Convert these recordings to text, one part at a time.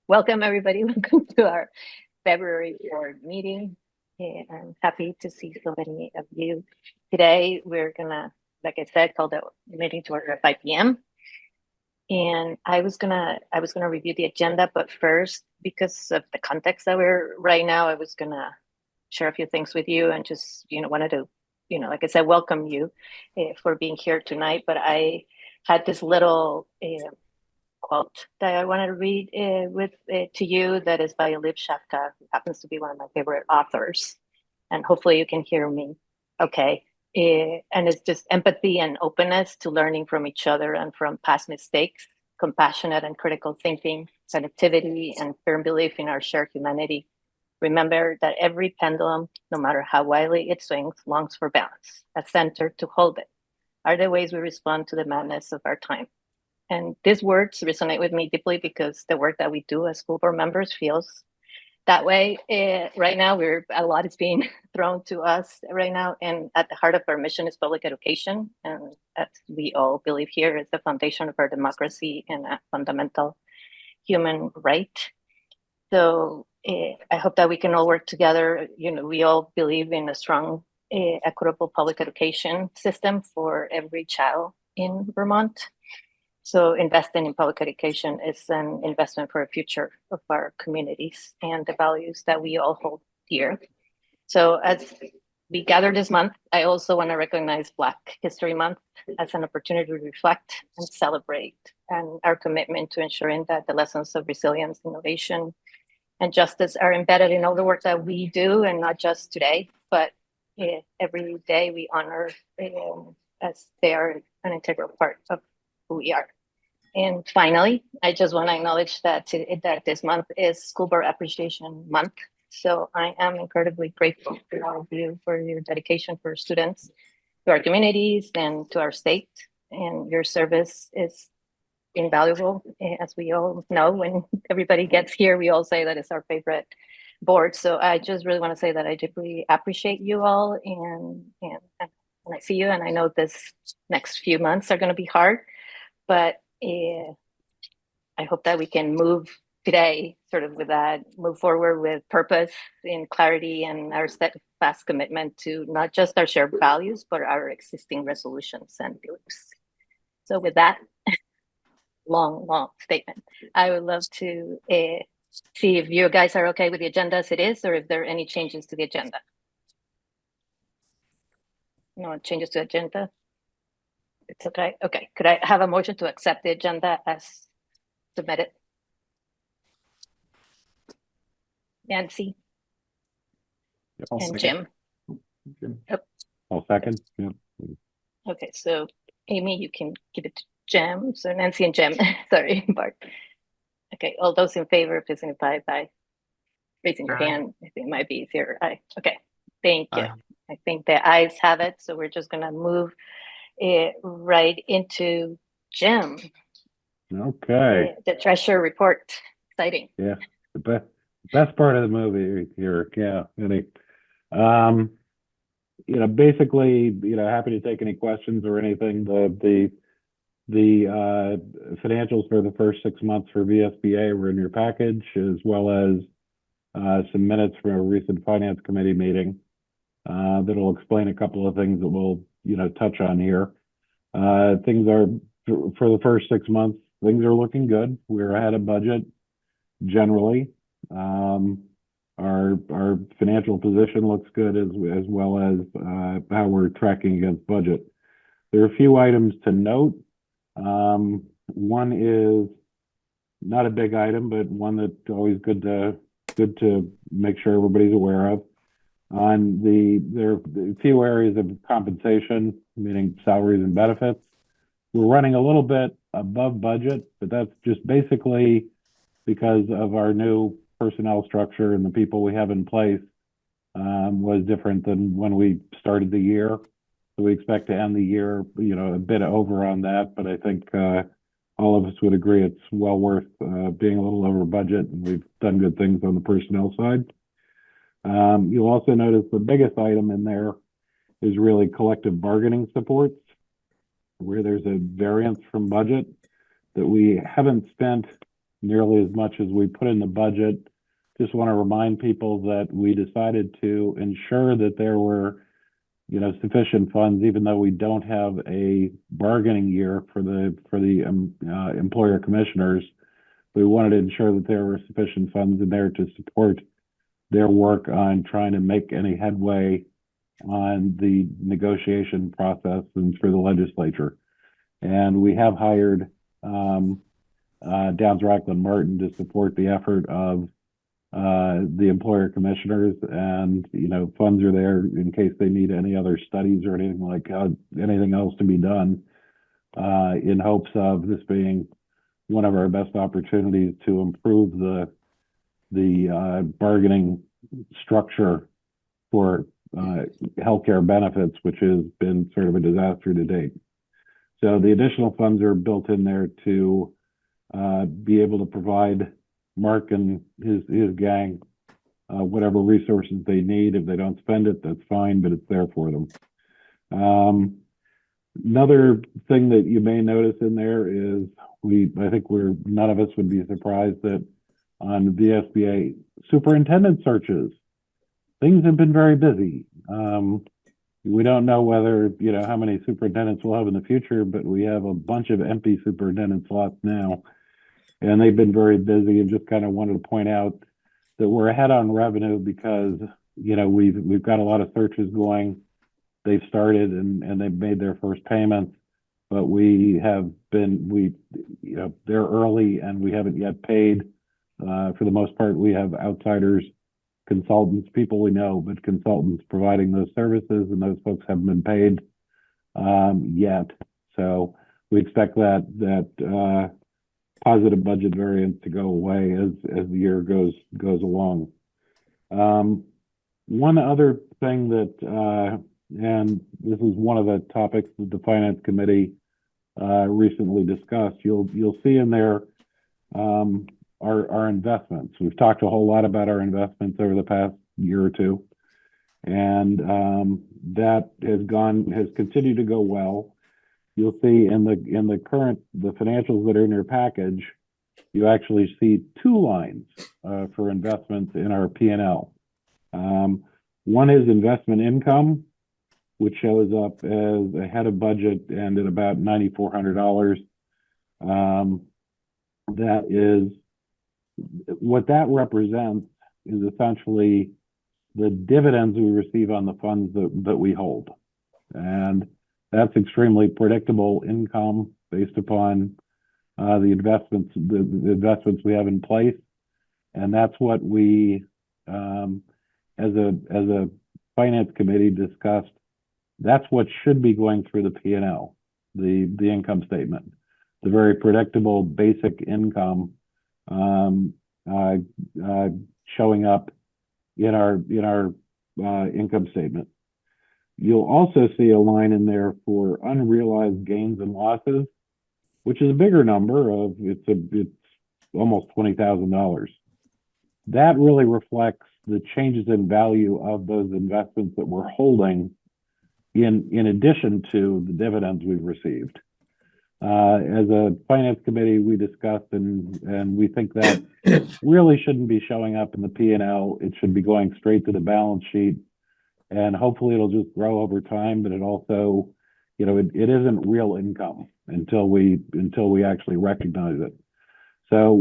Welcome, everybody. Welcome to our February board meeting. I'm happy to see so many of you today. We're gonna, like I said, call the meeting to order at 5 p.m. And I was gonna review the agenda, but first, because of the context that we're right now, I was gonna share a few things with you and just wanted to, like I said, welcome you for being here tonight. But I had this little quote that I wanted to read to you that is by Liv Shafka, who happens to be one of my favorite authors. And hopefully you can hear me okay. And it's just empathy and openness to learning from each other and from past mistakes, compassionate and critical thinking, connectivity, and firm belief in our shared humanity. Remember that every pendulum, no matter how wildly it swings, longs for balance, a center to hold it, are the ways we respond to the madness of our time. And these words resonate with me deeply because the work that we do as school board members feels that way. Right now, a lot is being thrown to us right now, and at the heart of our mission is public education, and as we all believe here, is the foundation of our democracy and a fundamental human right. So I hope that we can all work together. We all believe in a strong, equitable public education system for every child in Vermont. So investing in public education is an investment for the future of our communities and the values that we all hold dear. So as we gather this month, I also want to recognize Black History Month as an opportunity to reflect and celebrate and our commitment to ensuring that the lessons of resilience, innovation, and justice are embedded in all the work that we do, and not just today, but every day we honor as they are an integral part of who we are. And finally, I just want to acknowledge that this month is School Board Appreciation Month. So I am incredibly grateful to all of you for your dedication for students, to our communities, and to our state. And your service is invaluable. As we all know, when everybody gets here, we all say that it's our favorite board. So I just really want to say that I deeply appreciate you all. And I see you, and I know this next few months are going to be hard, but I hope that we can move today sort of with that, move forward with purpose and clarity and our steadfast commitment to not just our shared values, but our existing resolutions and beliefs. So with that long statement, I would love to see if you guys are okay with the agenda as it is, or if there are any changes to the agenda. No changes to agenda? It's okay. Okay. Could I have a motion to accept the agenda as submitted? Nancy and Jim. Yep. I'll second. Yeah. Okay, so Amy, you can give it to Jim. So Nancy and Jim, sorry, Bart. Okay, all those in favor, please signify by raising your hand. I think it might be easier. Aye. Okay, thank you. I think the ayes have it. So we're just gonna move it right into Jim. Okay. The treasure report. Exciting. Yeah, the best part of the movie here. Yeah. Basically, happy to take any questions or anything. The financials for the first 6 months for VSBA were in your package, as well as some minutes from a recent finance committee meeting that'll explain a couple of things that we'll touch on here. Things are, for the first 6 months, things are looking good. We're ahead of budget generally. Our financial position looks good, as well as how we're tracking against budget. There are a few items to note. One is not a big item, but one that's always good to make sure everybody's aware of. There are a few areas of compensation, meaning salaries and benefits. We're running a little bit above budget, but that's just basically because of our new personnel structure, and the people we have in place was different than when we started the year. So we expect to end the year, a bit over on that, but I think all of us would agree it's well worth being a little over budget, and we've done good things on the personnel side. You'll also notice the biggest item in there is really collective bargaining supports, where there's a variance from budget that we haven't spent nearly as much as we put in the budget. Just want to remind people that we decided to ensure that there were, sufficient funds, even though we don't have a bargaining year for the employer commissioners. We wanted to ensure that there were sufficient funds in there to support their work on trying to make any headway on the negotiation process and through the legislature. And we have hired Downs Racklin Martin to support the effort of the employer commissioners, and funds are there in case they need any other studies or anything like anything else to be done, in hopes of this being one of our best opportunities to improve the bargaining structure for healthcare benefits, which has been sort of a disaster to date. So the additional funds are built in there to be able to provide Mark and his gang whatever resources they need. If they don't spend it, that's fine, but it's there for them. Another thing that you may notice in there is I think none of us would be surprised that on VSBA superintendent searches, things have been very busy. We don't know whether, how many superintendents we'll have in the future, but we have a bunch of empty superintendent slots now, and they've been very busy, and just kind of wanted to point out that we're ahead on revenue because, we've got a lot of searches going. They've started and they've made their first payments, but they're early and we haven't yet paid. For the most part, we have outsiders, consultants, people we know, but consultants providing those services, and those folks haven't been paid yet. So we expect that positive budget variance to go away as the year goes along. One other thing that, and this is one of the topics that the Finance Committee recently discussed, you'll see in there our investments. We've talked a whole lot about our investments over the past year or two, and that has continued to go well. You'll see in the financials that are in your package, you actually see two lines for investments in our P&L. One is investment income, which shows up as ahead of budget and at about $9,400. That is what that represents is essentially the dividends we receive on the funds that we hold. And that's extremely predictable income based upon the investments we have in place. And that's what we, as a finance committee, discussed. That's what should be going through the P&L, the income statement, the very predictable basic income showing up in our income statement. You'll also see a line in there for unrealized gains and losses, which is a bigger number it's almost $20,000. That really reflects the changes in value of those investments that we're holding in addition to the dividends we've received. As a finance committee, we discussed and we think that really shouldn't be showing up in the P&L. It should be going straight to the balance sheet, and hopefully it'll just grow over time. But it also, it isn't real income until we actually recognize it. So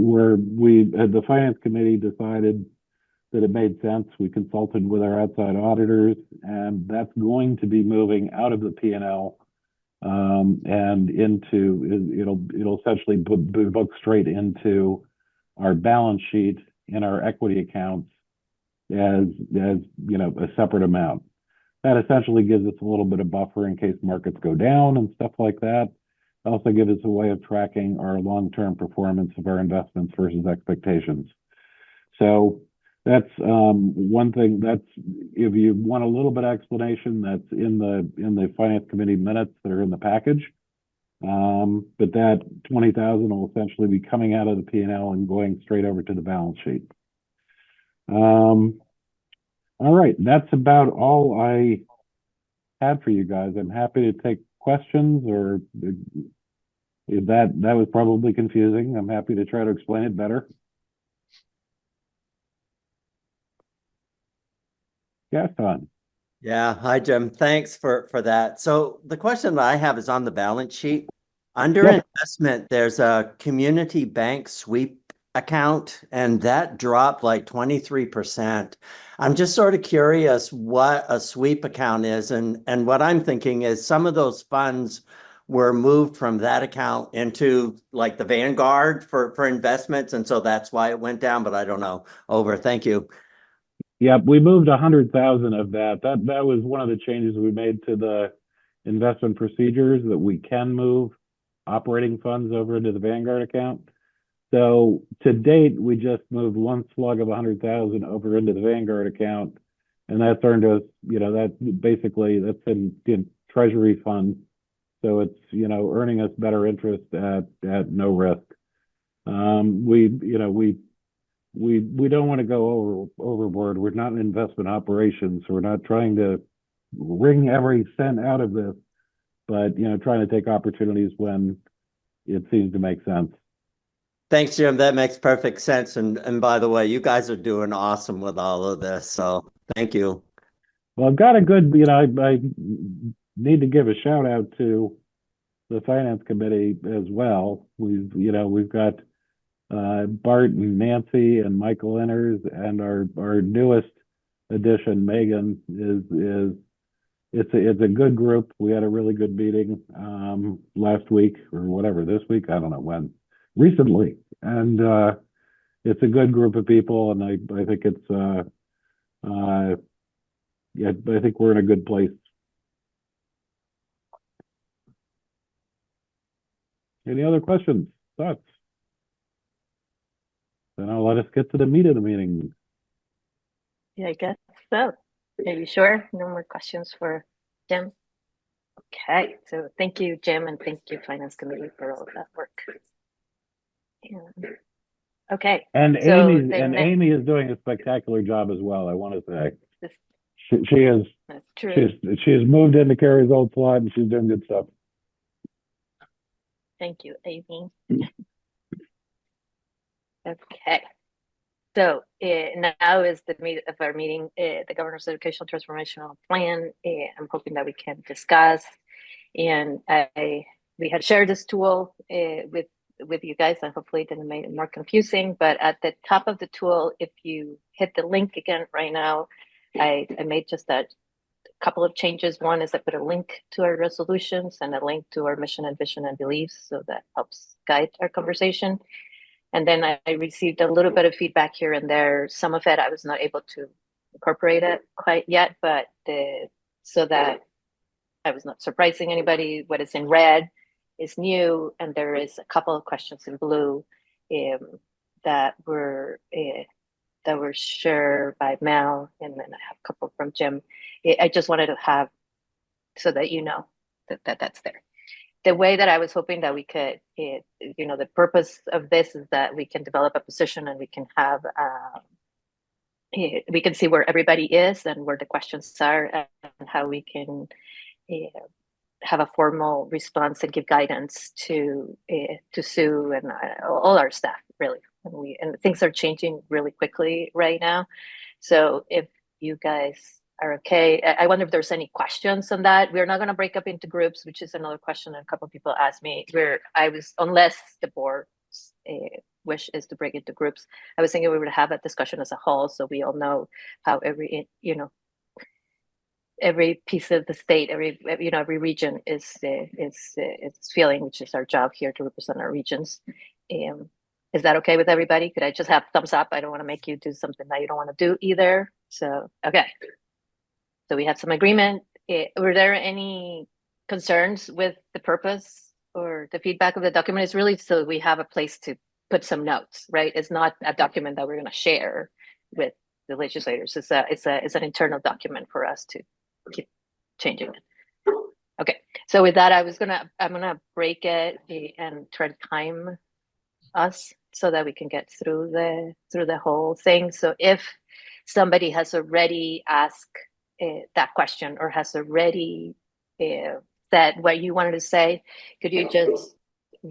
the finance committee decided that it made sense. We consulted with our outside auditors, and that's going to be moving out of the P&L and it'll essentially be booked straight into our balance sheet in our equity accounts as a separate amount. That essentially gives us a little bit of buffer in case markets go down and stuff like that. It also gives us a way of tracking our long-term performance of our investments versus expectations. So that's one thing. That's, if you want a little bit of explanation, that's in the finance committee minutes that are in the package. But that 20,000 will essentially be coming out of the P&L and going straight over to the balance sheet. All right, that's about all I had for you guys. I'm happy to take questions or That was probably confusing. I'm happy to try to explain it better. Gaston. Yeah, hi Jim. Thanks for that. So the question that I have is on the balance sheet. Under Yep. investment, there's a community bank sweep account, and that dropped like 23%. I'm just sort of curious what a sweep account is, and what I'm thinking is some of those funds were moved from that account into like the Vanguard for investments, and so that's why it went down, but I don't know. Over. Thank you. Yep, we moved 100,000 of that. That was one of the changes we made to the investment procedures, that we can move operating funds over into the Vanguard account. So to date, we just moved one slug of 100,000 over into the Vanguard account, and that's earned us, that basically that's in treasury funds. So it's, earning us better interest at no risk. We don't want to go overboard. We're not in investment operations, so we're not trying to wring every cent out of this, but trying to take opportunities when it seems to make sense. Thanks, Jim. That makes perfect sense. And by the way, you guys are doing awesome with all of this. So thank you. Well, I've got a good, I need to give a shout out to the finance committee as well. We've got Bart and Nancy and Michael Inners, and our newest addition, Megan, it's a good group. We had a really good meeting last week or whatever, this week, I don't know when, recently, and it's a good group of people, and I think it's yeah, I think we're in a good place. Any other questions, thoughts? Then I'll let us get to the meat of the meeting. Yeah, I guess so. Are you sure? No more questions for Jim? Okay, so thank you, Jim, and thank you, Finance Committee, for all of that work. Okay. And so Amy is doing a spectacular job as well, I want to say. This, she is. That's true. She has moved into Carrie's old slot, and she's doing good stuff. Thank you, Amy. Okay. So now is the meat of our meeting, the Governor's Educational Transformational Plan. I'm hoping that we can discuss. And we had shared this tool with you guys, and hopefully it didn't make it more confusing. But at the top of the tool, if you hit the link again right now, I made just a couple of changes. One is I put a link to our resolutions and a link to our mission and vision and beliefs, so that helps guide our conversation. And then I received a little bit of feedback here and there. Some of it I was not able to incorporate it quite yet, but so that I was not surprising anybody. What is in red is new, and there is a couple of questions in blue that were shared by Mel, and then I have a couple from Jim. I just wanted to have so that you know that that's there. The way that I was hoping that we could, the purpose of this is that we can develop a position, and we can have, we can see where everybody is and where the questions are, and how we can have a formal response and give guidance to Sue and all our staff, really. And things are changing really quickly right now. So if you guys are okay, I wonder if there's any questions on that. We're not going to break up into groups, which is another question a couple of people asked me. Unless the board's wish is to break into groups, I was thinking we would have a discussion as a whole, so we all know how every piece of the state, every region is feeling, which is our job here to represent our regions. Is that okay with everybody? Could I just have thumbs up? I don't want to make you do something that you don't want to do either. So, okay. So we have some agreement. Were there any concerns with the purpose or the feedback of the document? It's really so we have a place to put some notes, right? It's not a document that we're going to share with the legislators. It's an internal document for us to keep changing it. Okay, so with that, I'm gonna break it and try to time us so that we can get through the whole thing. So if somebody has already asked that question or has already said what you wanted to say, could you just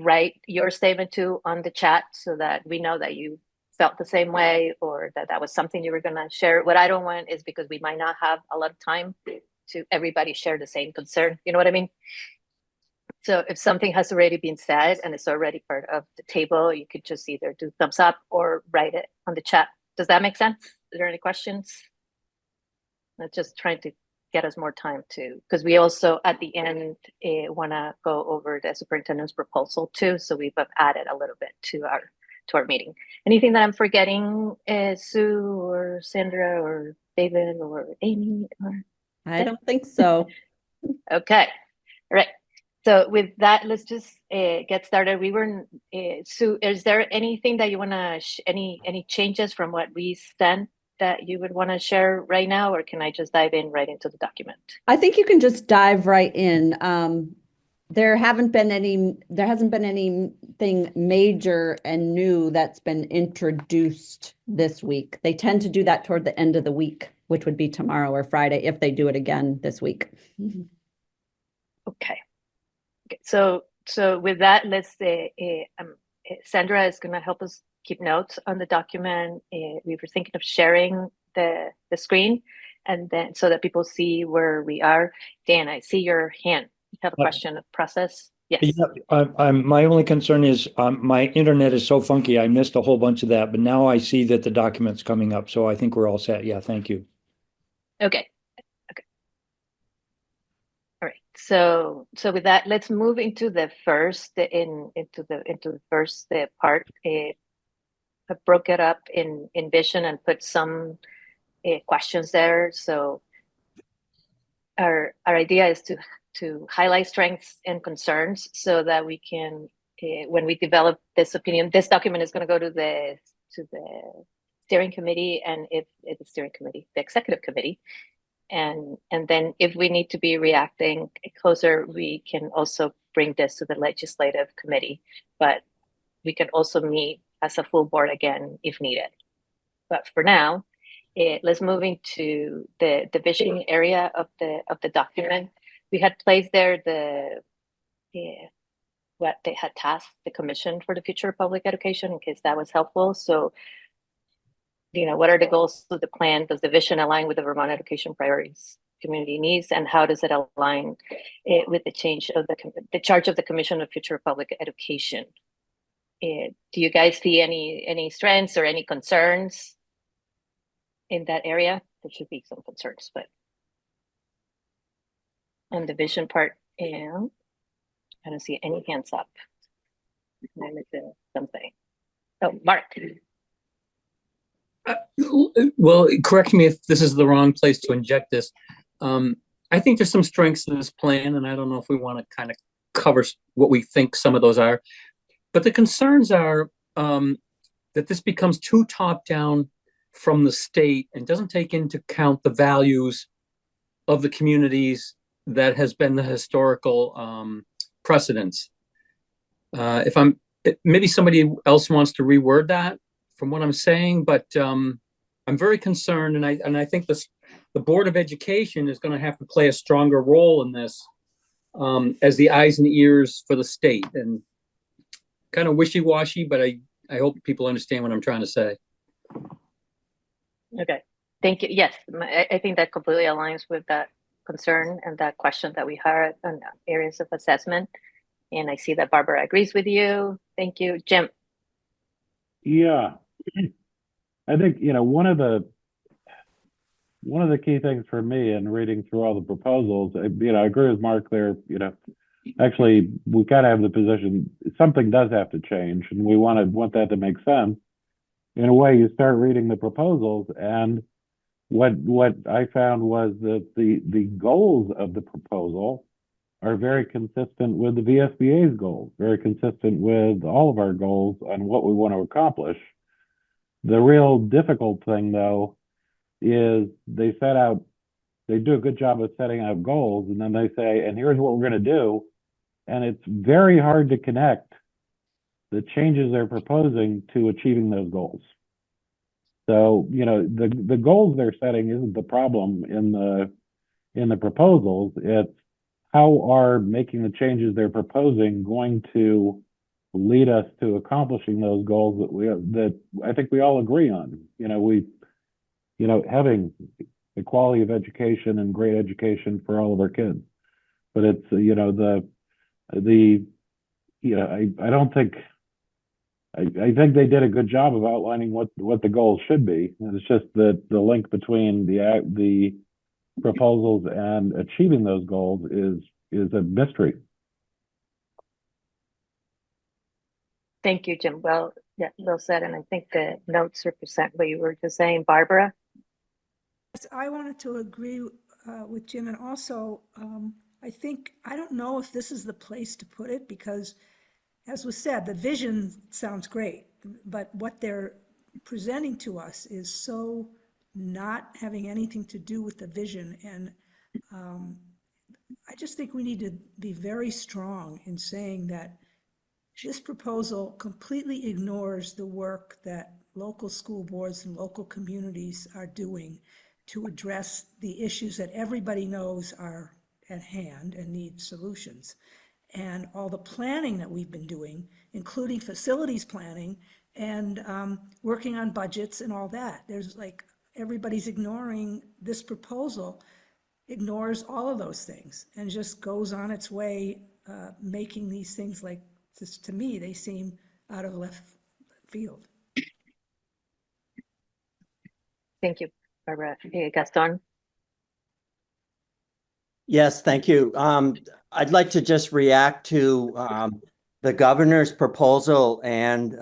write your statement too on the chat so that we know that you felt the same way or that that was something you were going to share. What I don't want is because we might not have a lot of time to everybody share the same concern. You know what I mean? So if something has already been said and it's already part of the table, you could just either do thumbs up or write it on the chat. Does that make sense? Are there any questions? I'm just trying to get us more time to, because we also at the end want to go over the superintendent's proposal too. So we've added a little bit to our meeting. Anything that I'm forgetting, Sue or Sandra or David or Amy? I don't think so. Okay, all right. So with that, let's just get started. We were, Sue, is there anything that you want to, any changes from what we sent that you would want to share right now, or can I just dive in right into the document? I think you can just dive right in. There hasn't been anything major and new that's been introduced this week. They tend to do that toward the end of the week, which would be tomorrow or Friday if they do it again this week. Okay. So with that, let's say Sandra is going to help us keep notes on the document. We were thinking of sharing the screen, and then so that people see where we are. Dan, I see your hand. You have a question of process? Yes. Yeah, my only concern is my internet is so funky. I missed a whole bunch of that, but now I see that the document's coming up, so I think we're all set. Yeah, thank you. Okay. All right. So with that, let's move into the first into the first part. I broke it up in vision and put some questions there. So our idea is to highlight strengths and concerns so that we can, when we develop this opinion, this document is going to go to the steering committee, and if the steering committee, the executive committee. And then if we need to be reacting closer, we can also bring this to the legislative committee, but we can also meet as a full board again if needed. But for now, let's move into the division area of the document. We had placed there what they had tasked the Commission for the Future of Public Education, in case that was helpful. So, what are the goals of the plan? Does the vision align with the Vermont education priorities, community needs, and how does it align with the change of the charge of the Commission of Future of Public Education? Do you guys see any strengths or any concerns in that area? There should be some concerns, but on the vision part, and I don't see any hands up. I missed something. Oh, Mark. Well, correct me if this is the wrong place to inject this. I think there's some strengths to this plan, and I don't know if we want to kind of cover what we think some of those are. But the concerns are that this becomes too top-down from the state and doesn't take into account the values of the communities that has been the historical precedence. Maybe somebody else wants to reword that from what I'm saying, but I'm very concerned, and I think the Board of Education is going to have to play a stronger role in this as the eyes and ears for the state. And kind of wishy-washy, but I hope people understand what I'm trying to say. Okay, thank you. Yes, I think that completely aligns with that concern and that question that we had on areas of assessment. And I see that Barbara agrees with you. Thank you. Jim. Yeah, I think, one of the key things for me in reading through all the proposals, I agree with Mark there, actually, we kind of have the position, something does have to change, and we want that to make sense. In a way, you start reading the proposals, and what I found was that the goals of the proposal are very consistent with the VSBA's goals, very consistent with all of our goals on what we want to accomplish. The real difficult thing, though, is they do a good job of setting out goals, and then they say, and here's what we're going to do. And it's very hard to connect the changes they're proposing to achieving those goals. So, the goals they're setting isn't the problem in the proposals. It's how are making the changes they're proposing going to lead us to accomplishing those goals that I think we all agree on. Having the quality of education and great education for all of our kids. But it's, I don't think, I think they did a good job of outlining what the goals should be. And it's just that the link between the proposals and achieving those goals is a mystery. Thank you, Jim. Well, yeah, well said. And I think the notes represent what you were just saying. Barbara? Yes, I wanted to agree with Jim, and also I don't know if this is the place to put it, because as was said, the vision sounds great, but what they're presenting to us is so not having anything to do with the vision. And I just think we need to be very strong in saying that this proposal completely ignores the work that local school boards and local communities are doing to address the issues that everybody knows are at hand and need solutions. And all the planning that we've been doing, including facilities planning and working on budgets and all that. There's like, everybody's ignoring this proposal, ignores all of those things and just goes on its way, making these things, like, to me, they seem out of left field. Thank you, Barbara. Gaston? Yes, thank you. I'd like to just react to the governor's proposal and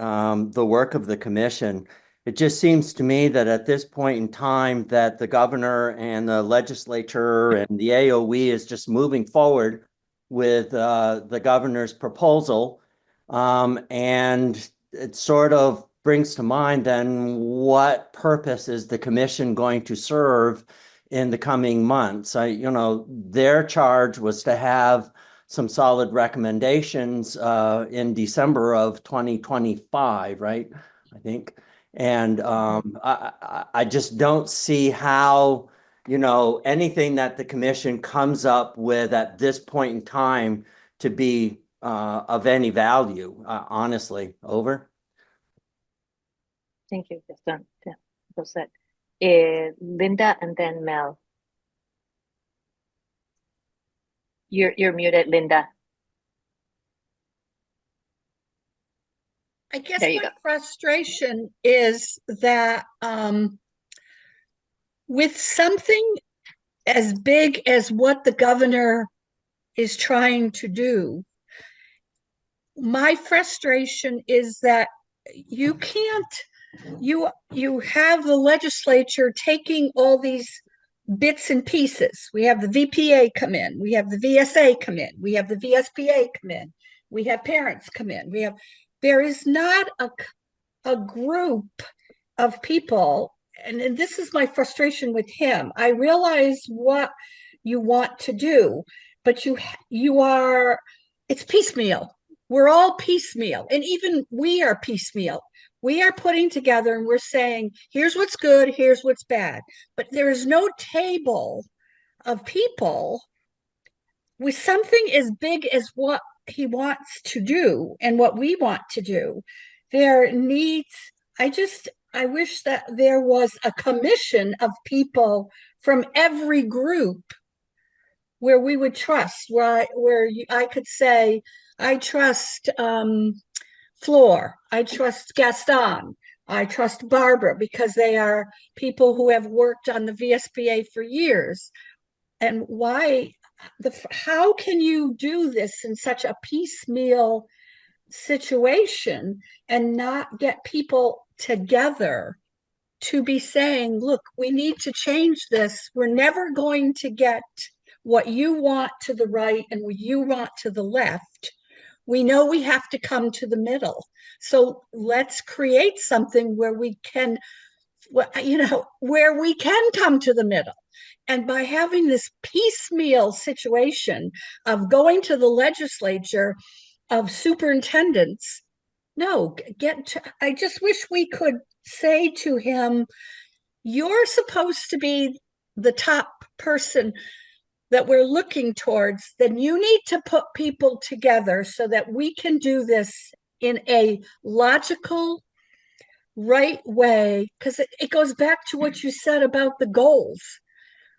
the work of the commission. It just seems to me that at this point in time that the governor and the legislature and the AOE is just moving forward with the governor's proposal. And it sort of brings to mind then what purpose is the commission going to serve in the coming months. Their charge was to have some solid recommendations in December of 2025, right? I think. And I just don't see how, anything that the commission comes up with at this point in time to be of any value, honestly. Over. Thank you, Gaston. Yeah, well said. Linda and then Mel. You're muted, Linda. I guess There you my go. frustration is that with something as big as what the governor is trying to do, my frustration is that you can't, you have the legislature taking all these bits and pieces. We have the VPA come in, we have the VSA come in, we have the VSBA come in, we have parents come in, there is not a group of people, and this is my frustration with him. I realize what you want to do, but you are, it's piecemeal. We're all piecemeal, and even we are piecemeal. We are putting together and we're saying, here's what's good, here's what's bad. But there is no table of people with something as big as what he wants to do and what we want to do. There needs, I wish that there was a commission of people from every group where we would trust, where I could say, I trust Floor, I trust Gaston, I trust Barbara, because they are people who have worked on the VSBA for years. And how can you do this in such a piecemeal situation and not get people together to be saying, look, we need to change this. We're never going to get what you want to the right and what you want to the left. We know we have to come to the middle. So let's create something where we can, where we can come to the middle. And by having this piecemeal situation of going to the legislature, of superintendents, I just wish we could say to him, you're supposed to be the top person that we're looking towards, then you need to put people together so that we can do this in a logical, right way, because it goes back to what you said about the goals.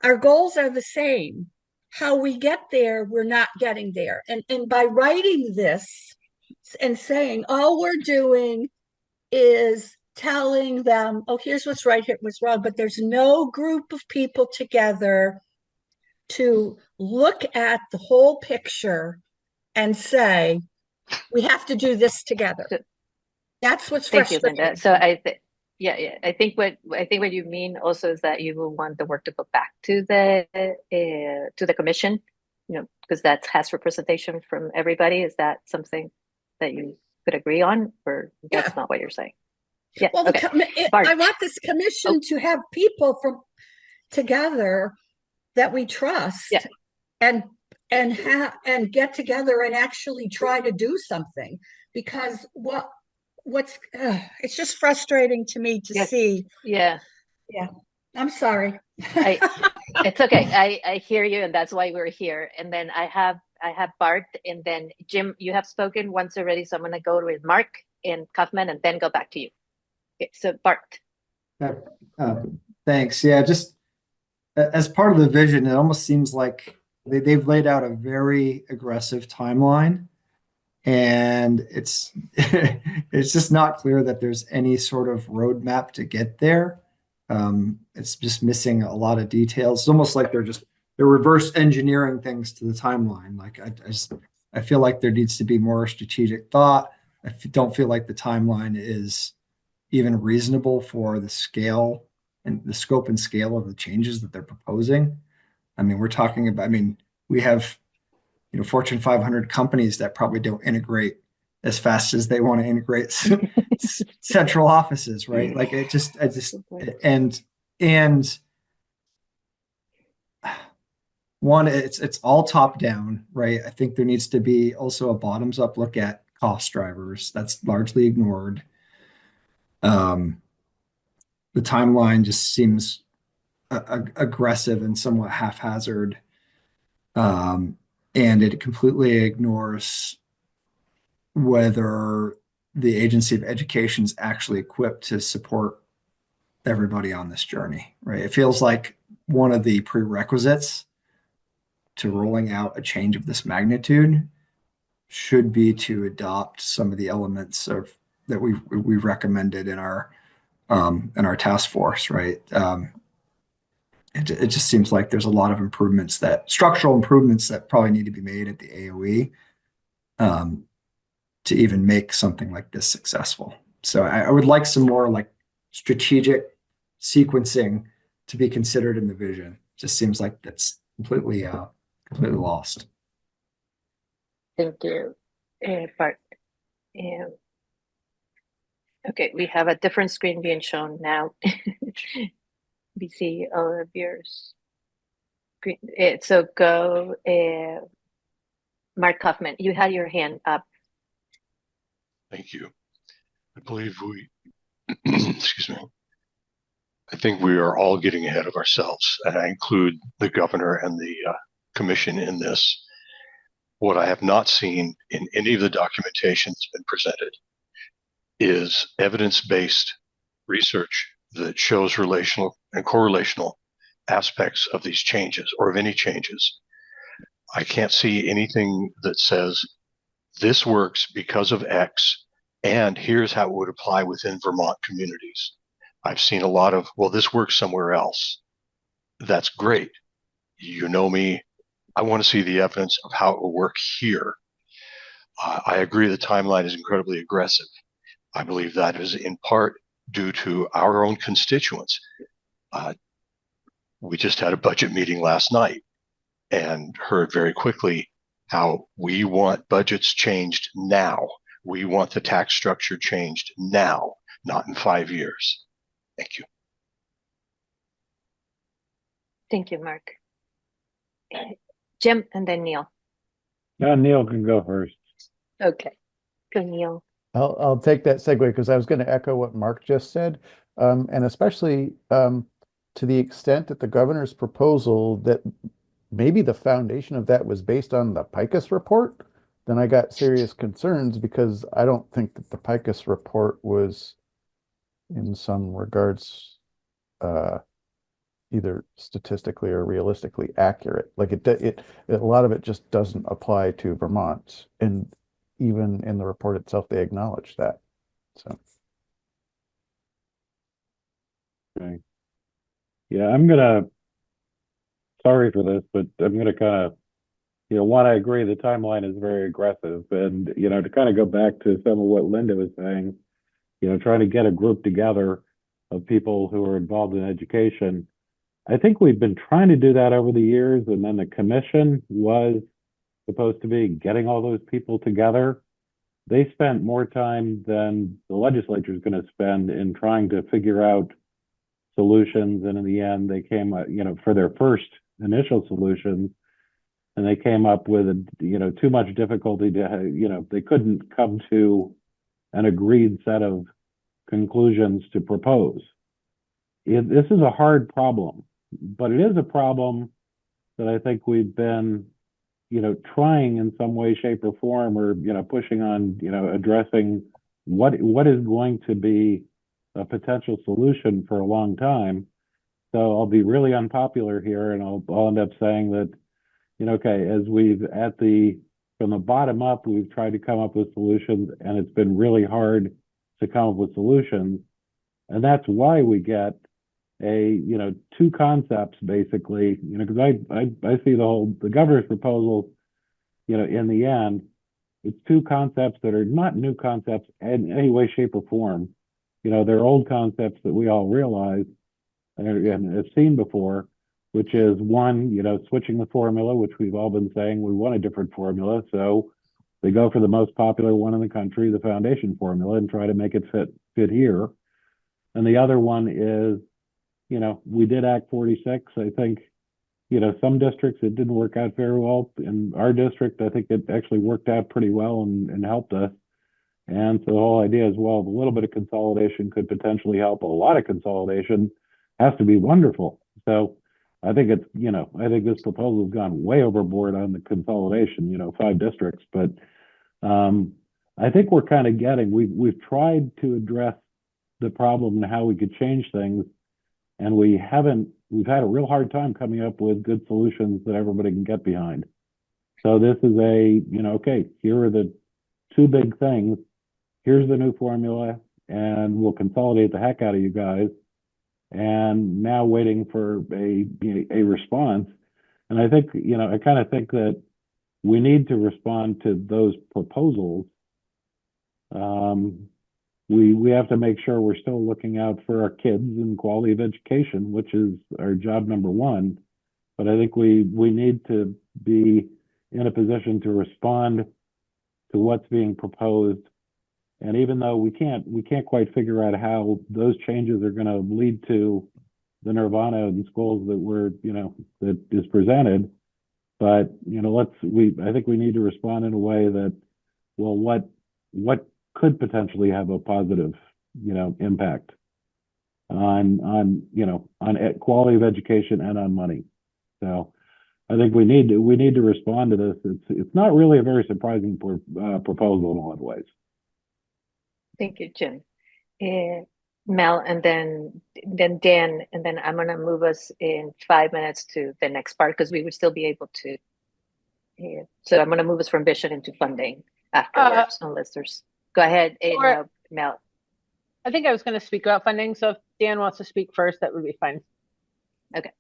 Our goals are the same. How we get there, we're not getting there. And by writing this and saying all we're doing is telling them, oh, here's what's right, here's what's wrong, but there's no group of people together to look at the whole picture and say, we have to do this together. That's what's Thank you, frustrating. Linda. So yeah, I think what you mean also is that you will want the work to go back to the commission, because that has representation from everybody. Is that something that you could agree on, or that's not what you're saying? Yeah. Well, okay. I want this commission to have people from together that we trust, and get together and actually try to do something, because it's just frustrating to me to see. Yeah. I'm sorry. It's okay. I hear you, and that's why we're here. And then I have Bart, and then Jim. You have spoken once already, so I'm going to go with Mark and Kaufman, and then go back to you. Okay, so Bart. Thanks. Yeah, just as part of the vision, it almost seems like they've laid out a very aggressive timeline, and it's it's just not clear that there's any sort of roadmap to get there. It's just missing a lot of details. It's almost like they're reverse engineering things to the timeline. Like I feel like there needs to be more strategic thought. I don't feel like the timeline is even reasonable for the scale and the scope and scale of the changes that they're proposing. I mean, we're talking about, we have, Fortune 500 companies that probably don't integrate as fast as they want to integrate central offices, right? Like one, it's all top down, right? I think there needs to be also a bottoms up look at cost drivers. That's largely ignored. The timeline just seems aggressive and somewhat haphazard, and it completely ignores whether the Agency of Education is actually equipped to support everybody on this journey, right? It feels like one of the prerequisites to rolling out a change of this magnitude should be to adopt some of the elements that we recommended in our task force, right? It just seems like there's a lot of structural improvements that probably need to be made at the AOE to even make something like this successful. So I would like some more like strategic sequencing to be considered in the vision. It just seems like that's completely lost. Thank you, Bart. Okay, we have a different screen being shown now. We see all of yours. So go, Mark Kaufman. You had your hand up. Thank you. I believe excuse me. I think we are all getting ahead of ourselves, and I include the governor and the commission in this. What I have not seen in any of the documentation that's been presented is evidence-based research that shows relational and correlational aspects of these changes, or of any changes. I can't see anything that says this works because of X, and here's how it would apply within Vermont communities. I've seen a lot of, well, this works somewhere else. That's great. You know me, I want to see the evidence of how it will work here. I agree the timeline is incredibly aggressive. I believe that is in part due to our own constituents. We just had a budget meeting last night and heard very quickly how we want budgets changed now. We want the tax structure changed now, not in 5 years. Thank you. Thank you, Mark. Jim, and then Neil. Neil can go first. Okay, go Neil. I'll take that segue because I was going to echo what Mark just said, and especially to the extent that the governor's proposal, that maybe the foundation of that was based on the PICUS report, then I got serious concerns because I don't think that the PICUS report was in some regards either statistically or realistically accurate. Like a lot of it just doesn't apply to Vermont. And even in the report itself, they acknowledge that. So. Okay. Yeah, sorry for this, but I'm gonna kind of, one, I agree the timeline is very aggressive. And, to kind of go back to some of what Linda was saying, trying to get a group together of people who are involved in education. I think we've been trying to do that over the years, and then the commission was supposed to be getting all those people together. They spent more time than the legislature is going to spend in trying to figure out solutions. And in the end, they came, for their first initial solutions, and they came up with, too much difficulty to, they couldn't come to an agreed set of conclusions to propose. This is a hard problem, but it is a problem that I think we've been, trying in some way, shape, or form, or, pushing on, addressing what is going to be a potential solution for a long time. So I'll be really unpopular here, and I'll end up saying that, okay, as from the bottom up, we've tried to come up with solutions, and it's been really hard to come up with solutions. And that's why we get two concepts basically, because I see the governor's proposal, in the end, it's two concepts that are not new concepts in any way, shape, or form. They're old concepts that we all realize and have seen before, which is one, switching the formula, which we've all been saying we want a different formula. So they go for the most popular one in the country, the foundation formula, and try to make it fit here. And the other one is, we did Act 46. I think, some districts it didn't work out very well. In our district, I think it actually worked out pretty well and helped us. And so the whole idea is, well, a little bit of consolidation could potentially help. A lot of consolidation has to be wonderful. So I think it's, I think this proposal has gone way overboard on the consolidation, 5 districts. But I think we're kind of we've tried to address the problem and how we could change things. And we've had a real hard time coming up with good solutions that everybody can get behind. So this is okay, here are the 2 big things. Here's the new formula, and we'll consolidate the heck out of you guys. And now waiting for a response. And I think, I kind of think that we need to respond to those proposals. We have to make sure we're still looking out for our kids and quality of education, which is our job number 1. But I think we need to be in a position to respond to what's being proposed. And even though we can't quite figure out how those changes are going to lead to the nirvana in schools that is presented, but I think we need to respond in a way that, well, what could potentially have a positive, impact on quality of education and on money. So I think we need to respond to this. It's not really a very surprising proposal in a lot of ways. Thank you, Jim. Mel, and then Dan, and then I'm going to move us in 5 minutes to the next part because we would still be able to. So I'm going to move us from vision into funding afterwards, unless there's. Go ahead, Mel. I think I was going to speak about funding, so if Dan wants to speak first, that would be fine. Okay.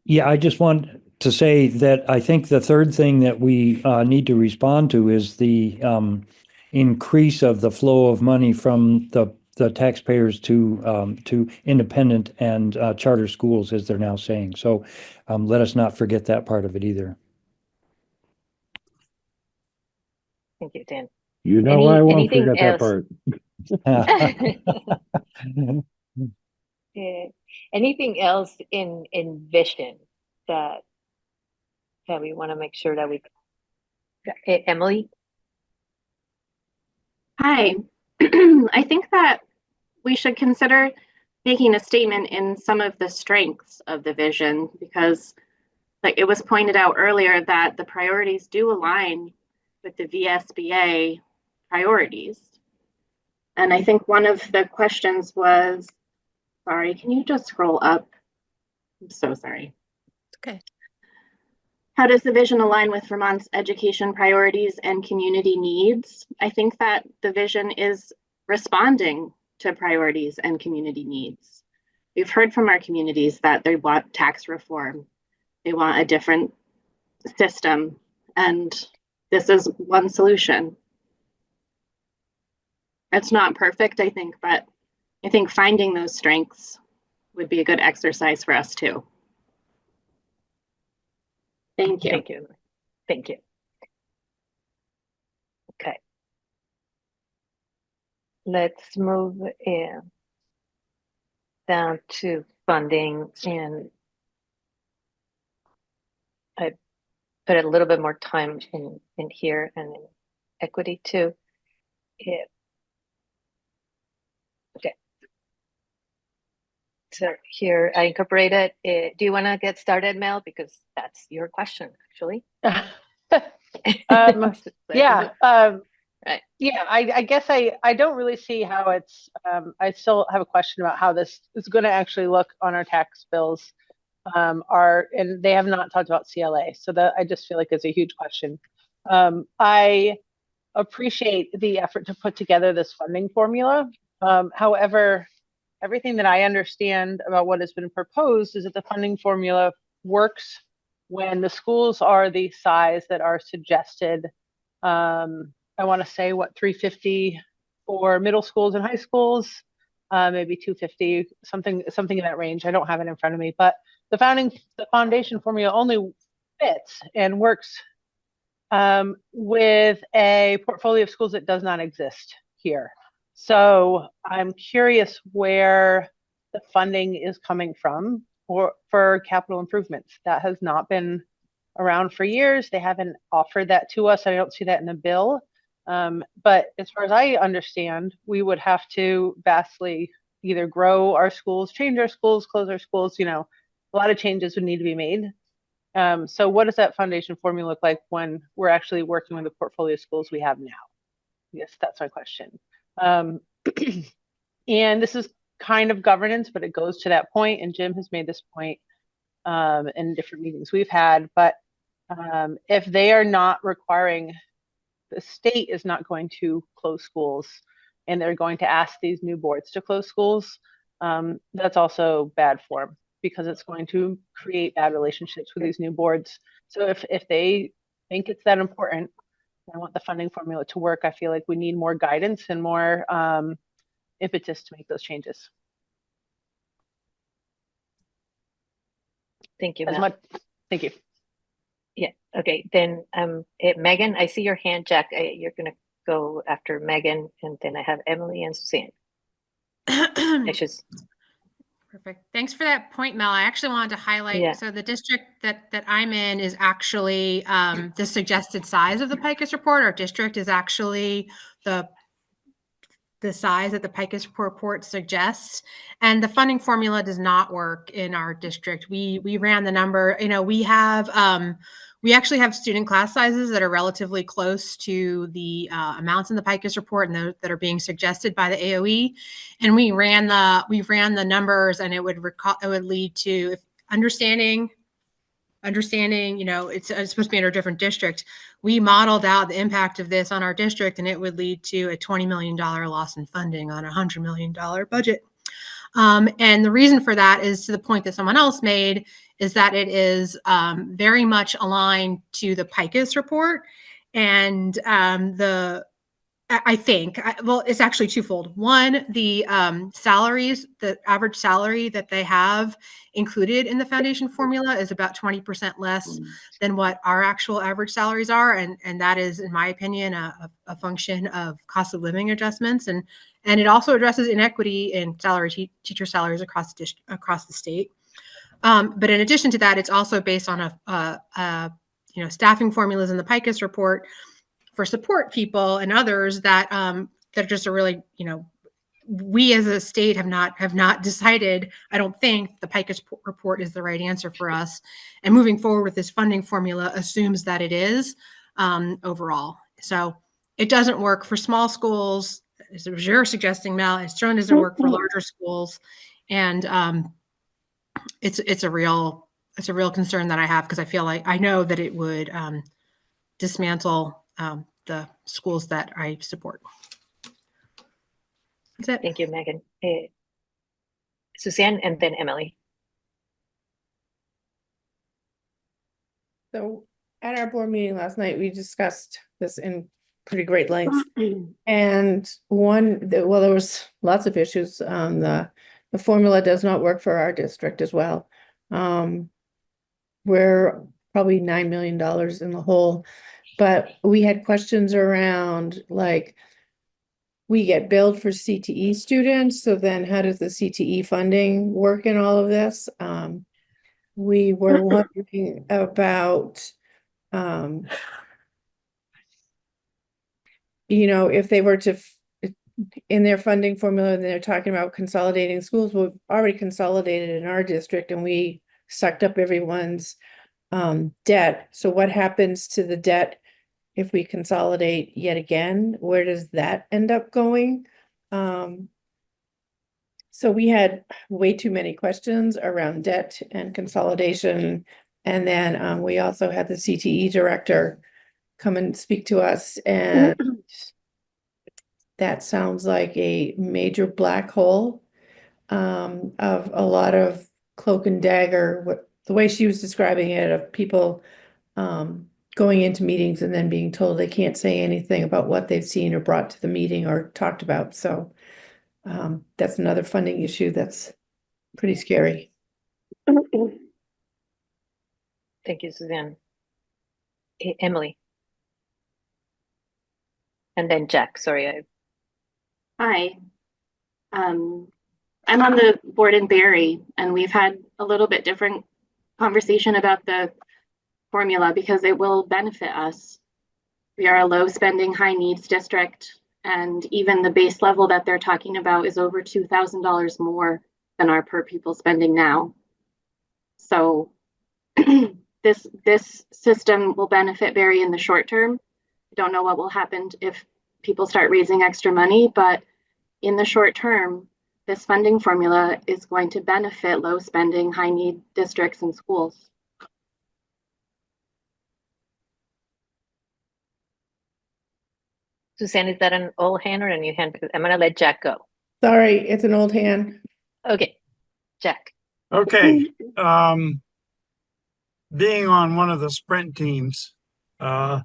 Yeah, I just want to say that I think the third thing that we need to respond to is the increase of the flow of money from the taxpayers to independent and charter schools, as they're now saying. So let us not forget that part of it either. Thank you, Dan. I won't forget that part. Anything else in vision that we want to make sure that we Emily? Hi. I think that we should consider making a statement in some of the strengths of the vision, because like it was pointed out earlier that the priorities do align with the VSBA priorities. And I think one of the questions was, sorry, can you just scroll up? I'm so sorry. Okay. How does the vision align with Vermont's education priorities and community needs? I think that the vision is responding to priorities and community needs. We've heard from our communities that they want tax reform. They want a different system, and this is one solution. It's not perfect, I think, but I think finding those strengths would be a good exercise for us too. Thank you. Thank you. Thank you. Okay. Let's move down to funding, and I put a little bit more time in here and in equity too. Okay. So here I incorporated. Do you want to get started, Mel? Because that's your question, actually. Yeah. Right. Yeah, I guess I don't really see how it's, I still have a question about how this is going to actually look on our tax bills. And they have not talked about CLA. So that I just feel like it's a huge question. I appreciate the effort to put together this funding formula. However, everything that I understand about what has been proposed is that the funding formula works when the schools are the size that are suggested. I want to say what, 350 for middle schools and high schools, maybe 250, something in that range. I don't have it in front of me, but the foundation formula only fits and works with a portfolio of schools that does not exist here. So I'm curious where the funding is coming from for capital improvements. That has not been around for years. They haven't offered that to us. I don't see that in the bill. But as far as I understand, we would have to vastly either grow our schools, change our schools, close our schools. You know, a lot of changes would need to be made. So what does that foundation formula look like when we're actually working with the portfolio schools we have now? Yes, that's my question. And this is kind of governance, but it goes to that point, and Jim has made this point in different meetings we've had. But if they are not requiring, the state is not going to close schools, and they're going to ask these new boards to close schools, that's also bad form, because it's going to create bad relationships with these new boards. So if they think it's that important, I want the funding formula to work, I feel like we need more guidance and more impetus to make those changes. Thank you, As Mel. much, thank you. Yeah. Okay. Then Megan, I see your hand, Jack. You're gonna go after Megan, and then I have Emily and Suzanne. Perfect. Thanks for that point, Mel. I actually wanted to highlight, Yeah. so the district that I'm in is actually the suggested size of the PICUS report. Our district is actually the size that the PICUS report suggests, and the funding formula does not work in our district. We ran the number, you know, we actually have student class sizes that are relatively close to the amounts in the PICUS report and those that are being suggested by the AOE. And we ran the numbers, and it would lead to, if understanding, you know, it's supposed to be in a different district. We modeled out the impact of this on our district, and it would lead to a $20 million loss in funding on a $100 million budget. And the reason for that is, to the point that someone else made, is that it is very much aligned to the PICUS report. And I think, well, it's actually twofold. One, the salaries, the average salary that they have included in the foundation formula is about 20% less than what our actual average salaries are. And that is, in my opinion, a function of cost of living adjustments. And it also addresses inequity in teacher salaries across the state. But in addition to that, it's also based on staffing formulas in the PICUS report for support people and others that just are really, you know, we as a state have not decided. I don't think the PICUS report is the right answer for us. And moving forward with this funding formula assumes that it is overall. So it doesn't work for small schools, as you're suggesting, Mel. It certainly doesn't work for larger schools. And it's a real concern that I have, because I feel like I know that it would dismantle the schools that I support. That's it. Thank you, Megan. Suzanne and then Emily. So at our board meeting last night, we discussed this in pretty great length. And there was lots of issues. The formula does not work for our district as well. We're probably $9 million in the hole, but we had questions around, like, we get billed for CTE students, so then how does the CTE funding work in all of this? We were wondering about, if they were to, in their funding formula, they're talking about consolidating schools. We've already consolidated in our district, and we sucked up everyone's debt. So what happens to the debt if we consolidate yet again? Where does that end up going? So we had way too many questions around debt and consolidation. And then we also had the CTE director come and speak to us, and that sounds like a major black hole of a lot of cloak and dagger, the way she was describing it, of people going into meetings and then being told they can't say anything about what they've seen or brought to the meeting or talked about. So that's another funding issue that's pretty scary. Thank you, Suzanne. Emily. And then Jack, sorry. Hi. I'm on the board in Barrie, and we've had a little bit different conversation about the formula because it will benefit us. We are a low spending, high needs district, and even the base level that they're talking about is over $2,000 more than our per pupil spending now. So this system will benefit Barrie in the short term. I don't know what will happen if people start raising extra money, but in the short term, this funding formula is going to benefit low spending, high need districts and schools. Suzanne, is that an old hand or a new hand? Because I'm going to let Jack go. Sorry, it's an old hand. Okay, Jack. Okay. Being on one of the sprint teams, and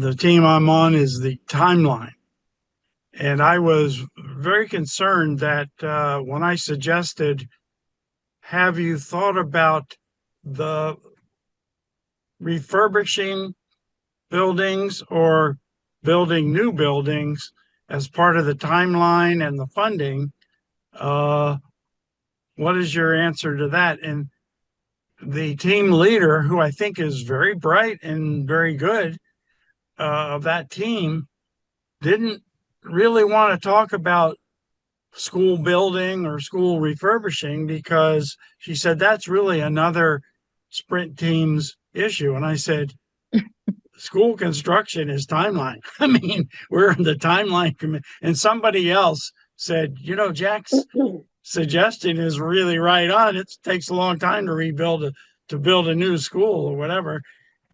the team I'm on is the timeline. And I was very concerned that when I suggested, have you thought about the refurbishing buildings or building new buildings as part of the timeline and the funding? What is your answer to that? And the team leader, who I think is very bright and very good, of that team, didn't really want to talk about school building or school refurbishing, because she said that's really another sprint team's issue. And I said, school construction is timeline. I mean, we're in the timeline committee. And somebody else said, Jack's suggestion is really right on. It takes a long time to build a new school or whatever.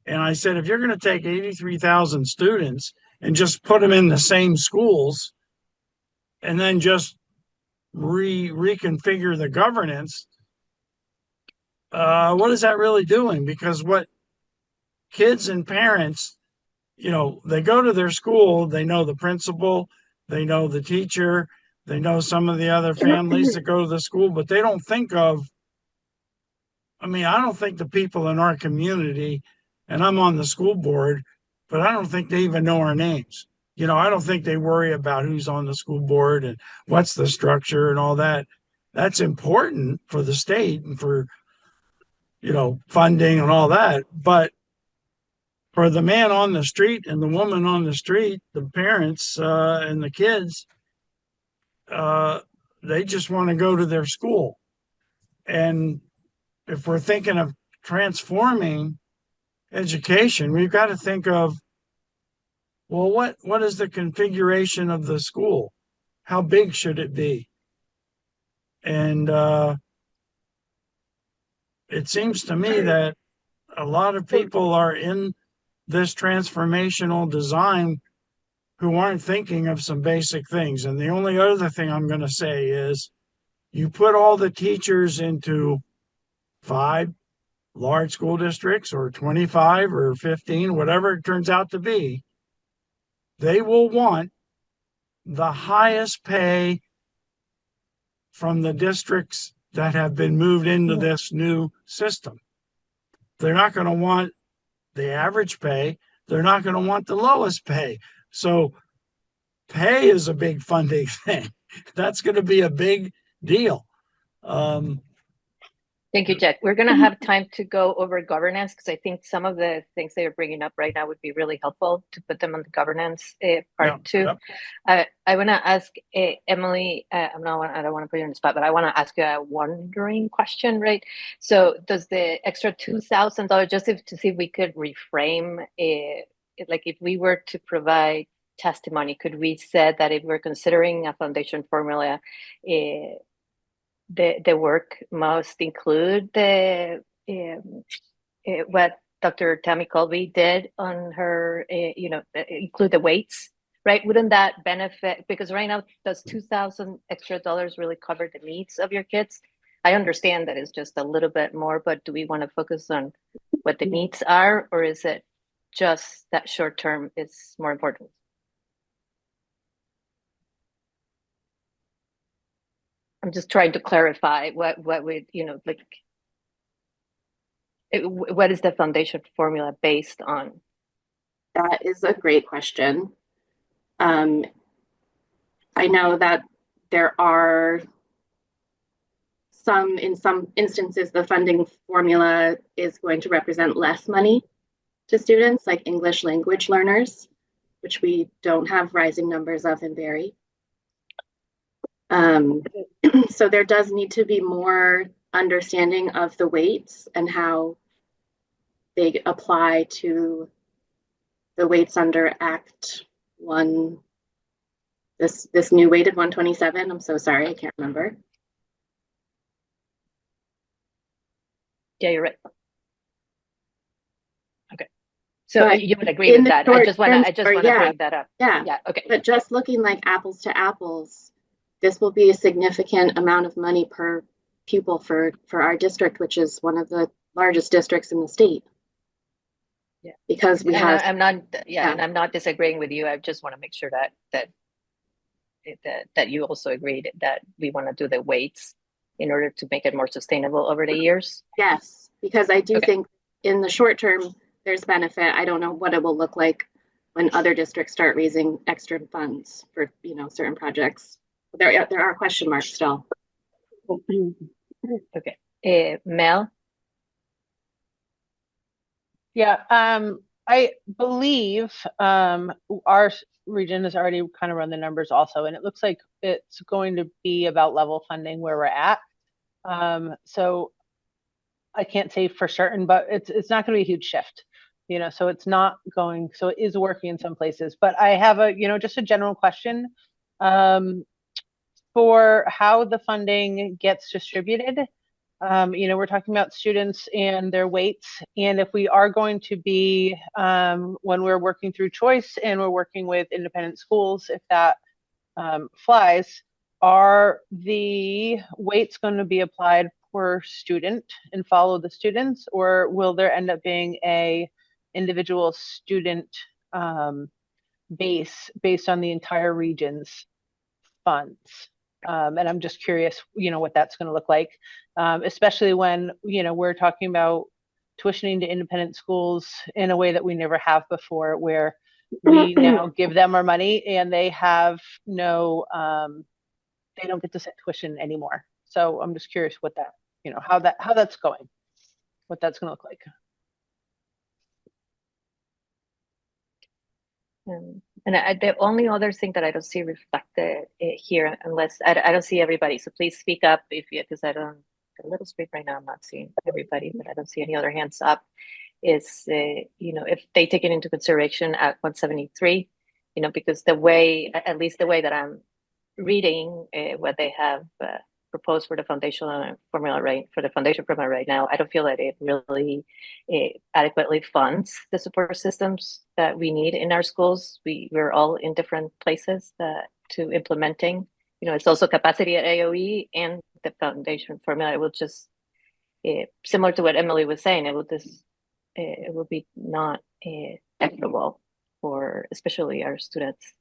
And I said, if you're going to take 83,000 students and just put them in the same schools and then just reconfigure the governance, what is that really doing? Because what kids and parents, they go to their school, they know the principal, they know the teacher, they know some of the other families that go to the school, but they don't think of, I don't think the people in our community, and I'm on the school board, but I don't think they even know our names. I don't think they worry about who's on the school board and what's the structure and all that. That's important for the state and for, funding and all that. But for the man on the street and the woman on the street, the parents and the kids, they just want to go to their school. And if we're thinking of transforming education, we've got to think of well, what is the configuration of the school? How big should it be? And it seems to me that a lot of people are in this transformational design who aren't thinking of some basic things. And the only other thing I'm going to say is you put all the teachers into 5 large school districts or 25 or 15, whatever it turns out to be, they will want the highest pay from the districts that have been moved into this new system. They're not going to want the average pay. They're not going to want the lowest pay. So pay is a big funding thing. That's going to be a big deal. Thank you, Jack. We're going to have time to go over governance because I think some of the things that you're bringing up right now would be really helpful to put them on the governance part too. I want to ask Emily, I don't want to put you on the spot, but I want to ask you a wondering question, right? So does the extra $2,000, just to see if we could reframe it, like if we were to provide testimony, could we say that if we're considering a foundation formula, the work must include the what Dr. Tammy Colby did on her, include the weights, right? Wouldn't that benefit? Because right now, does $2,000 extra really cover the needs of your kids? I understand that it's just a little bit more, but do we want to focus on what the needs are, or is it just that short term is more important? I'm just trying to clarify what would, what is the foundation formula based on? That is a great question. I know that there are in some instances, the funding formula is going to represent less money to students like English language learners, which we don't have rising numbers of in Barry. So there does need to be more understanding of the weights and how they apply to the weights under Act 1, this new weighted 127. I'm so sorry, I can't remember. Yeah, you're right. Okay. So you would agree with that. I just want to bring that up. Yeah. Okay. But just looking like apples to apples, this will be a significant amount of money per pupil for our district, which is one of the largest districts in the state. Yeah. Because we have. And I'm not disagreeing with you. I just want to make sure that you also agreed that we want to do the weights in order to make it more sustainable over the years. Yes, because I do think in the short term, there's benefit. I don't know what it will look like when other districts start raising extra funds for, certain projects. There are question marks still. Okay. Mel? Yeah, I believe our region has already kind of run the numbers also, and it looks like it's going to be about level funding where we're at. So I can't say for certain, but it's not going to be a huge shift, so it's not going, so it is working in some places. But I have just a general question for how the funding gets distributed. We're talking about students and their weights. And if we are going to be, when we're working through choice and we're working with independent schools, if that flies, are the weights going to be applied per student and follow the students, or will there end up being a individual student based on the entire region's funds? And I'm just curious, what that's going to look like, especially when, we're talking about tuitioning to independent schools in a way that we never have before, where we now give them our money and they have no, they don't get to set tuition anymore. So I'm just curious what that, how that's going, what that's going to look like. And the only other thing that I don't see reflected here, unless I don't see everybody, so please speak up because I don't, a little screen right now, I'm not seeing everybody, but I don't see any other hands up, is, if they take it into consideration at 173, because the way, at least the way that I'm reading what they have proposed for the foundation formula right now, I don't feel that it really adequately funds the support systems that we need in our schools. We're all in different places to implementing. It's also capacity at AOE and the foundation formula. It will just similar to what Emily was saying. It will be not equitable for especially our students.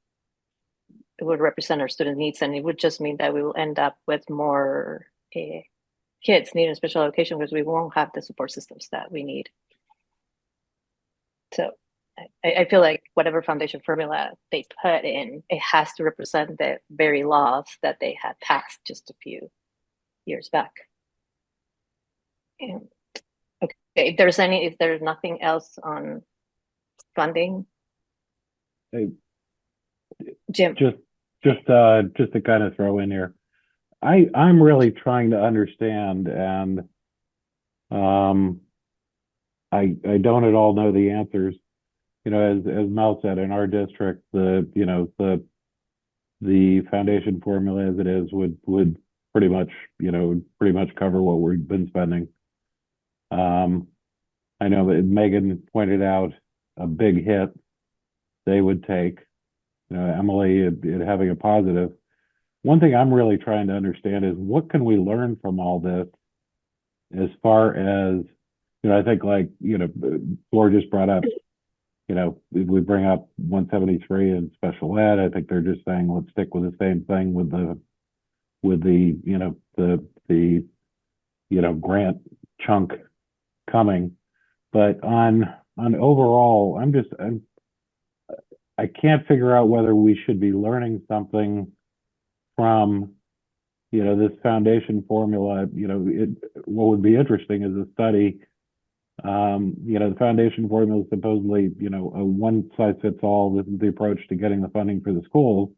It would represent our student needs, and it would just mean that we will end up with more kids needing special education because we won't have the support systems that we need. So I feel like whatever foundation formula they put in, it has to represent the very laws that they had passed just a few years back. And, okay, if there's nothing else on funding, Hey, Jim. Just to kind of throw in here, I'm really trying to understand, and I don't at all know the answers. As Mel said, in our district, the foundation formula as it is would pretty much cover what we've been spending. I know that Megan pointed out a big hit they would take. Emily it having a positive. One thing I'm really trying to understand is what can we learn from all this as far as, I think like, Flor just brought up, if we bring up 173 and special ed, I think they're just saying, let's stick with the same thing with the grant chunk coming. But on overall, I can't figure out whether we should be learning something from, this foundation formula. What would be interesting is a study. The foundation formula is supposedly, a one size fits all. This is the approach to getting the funding for the schools.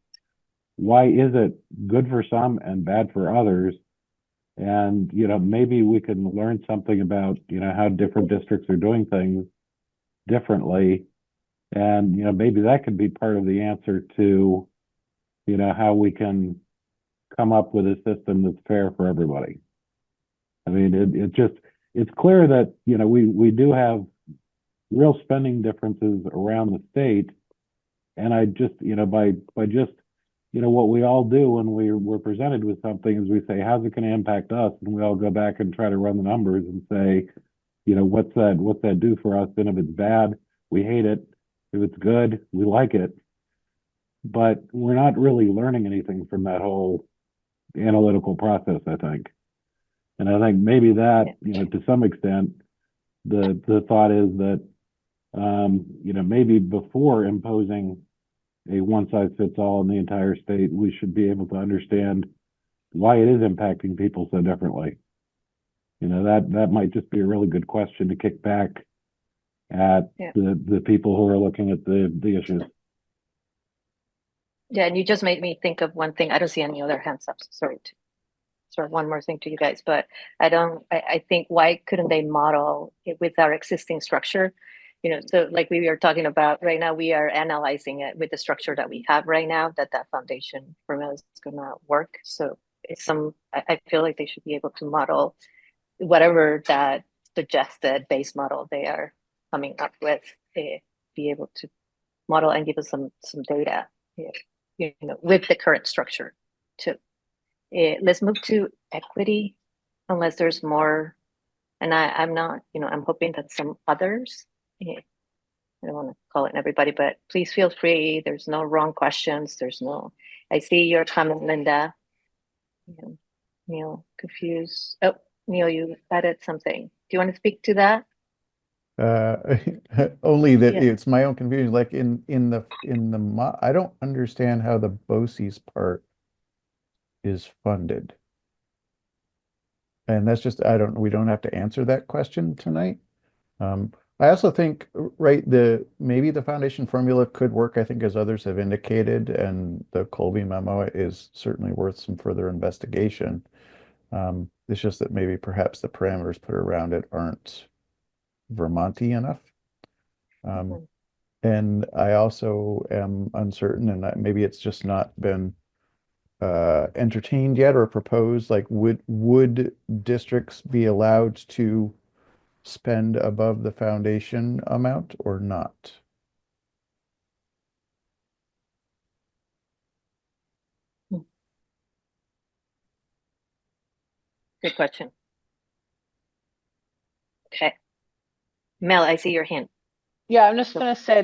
Why is it good for some and bad for others? And, maybe we can learn something about, how different districts are doing things differently. And, maybe that could be part of the answer to, how we can come up with a system that's fair for everybody. I mean, it's clear that, we do have real spending differences around the state. And I just, by just, what we all do when we're presented with something is we say, how's it going to impact us? And we all go back and try to run the numbers and say, what's that do for us? And if it's bad, we hate it. If it's good, we like it. But we're not really learning anything from that whole analytical process, I think. And I think maybe that, to some extent, the thought is that, maybe before imposing a one size fits all in the entire state, we should be able to understand why it is impacting people so differently. That might just be a really good question to kick back at the people who are looking at the issues. Yeah, and you just made me think of one thing. I don't see any other hands up. Sorry. Sort of one more thing to you guys, but I think why couldn't they model it with our existing structure? So like we are talking about right now, we are analyzing it with the structure that we have right now, that foundation formula is gonna work. So I feel like they should be able to model whatever that suggested base model they are coming up with, be able to model and give us some data, with the current structure too. Let's move to equity, unless there's more. And I'm not, I'm hoping that some others, I don't want to call it everybody, but please feel free. There's no wrong questions. I see your comment, Linda. Neil, confused. Oh, Neil, you added something. Do you want to speak to that? Only that Yeah. it's my own confusion. Like I don't understand how the BOCES part is funded. And that's just, we don't have to answer that question tonight. I also think, maybe the foundation formula could work, I think, as others have indicated, and the Colby memo is certainly worth some further investigation. It's just that maybe perhaps the parameters put around it aren't Vermonty enough. And I also am uncertain, and maybe it's just not been entertained yet or proposed, like would districts be allowed to spend above the foundation amount or not? Good question. Okay. Mel, I see your hand. Yeah, I'm just gonna say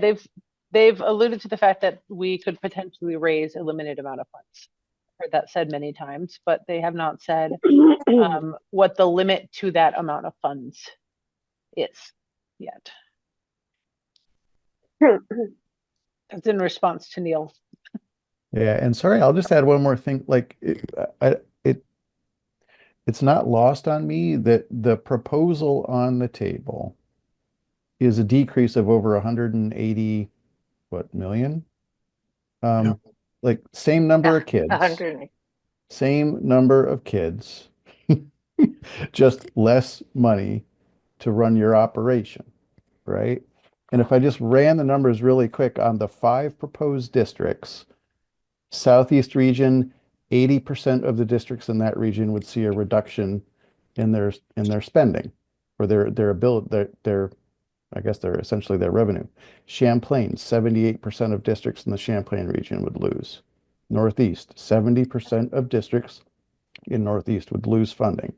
they've alluded to the fact that we could potentially raise a limited amount of funds. Heard that said many times, but they have not said what the limit to that amount of funds is yet. That's in response to Neil. Yeah, and sorry, I'll just add one more thing. Like it's not lost on me that the proposal on the table is a decrease of over 180 million. Like same number of kids, 100. same number of kids, just less money to run your operation, right? And if I just ran the numbers really quick on the 5 proposed districts, Southeast region, 80% of the districts in that region would see a reduction in their spending or their ability, I guess they're essentially their revenue. Champlain, 78% of districts in the Champlain region would lose. Northeast, 70% of districts in Northeast would lose funding.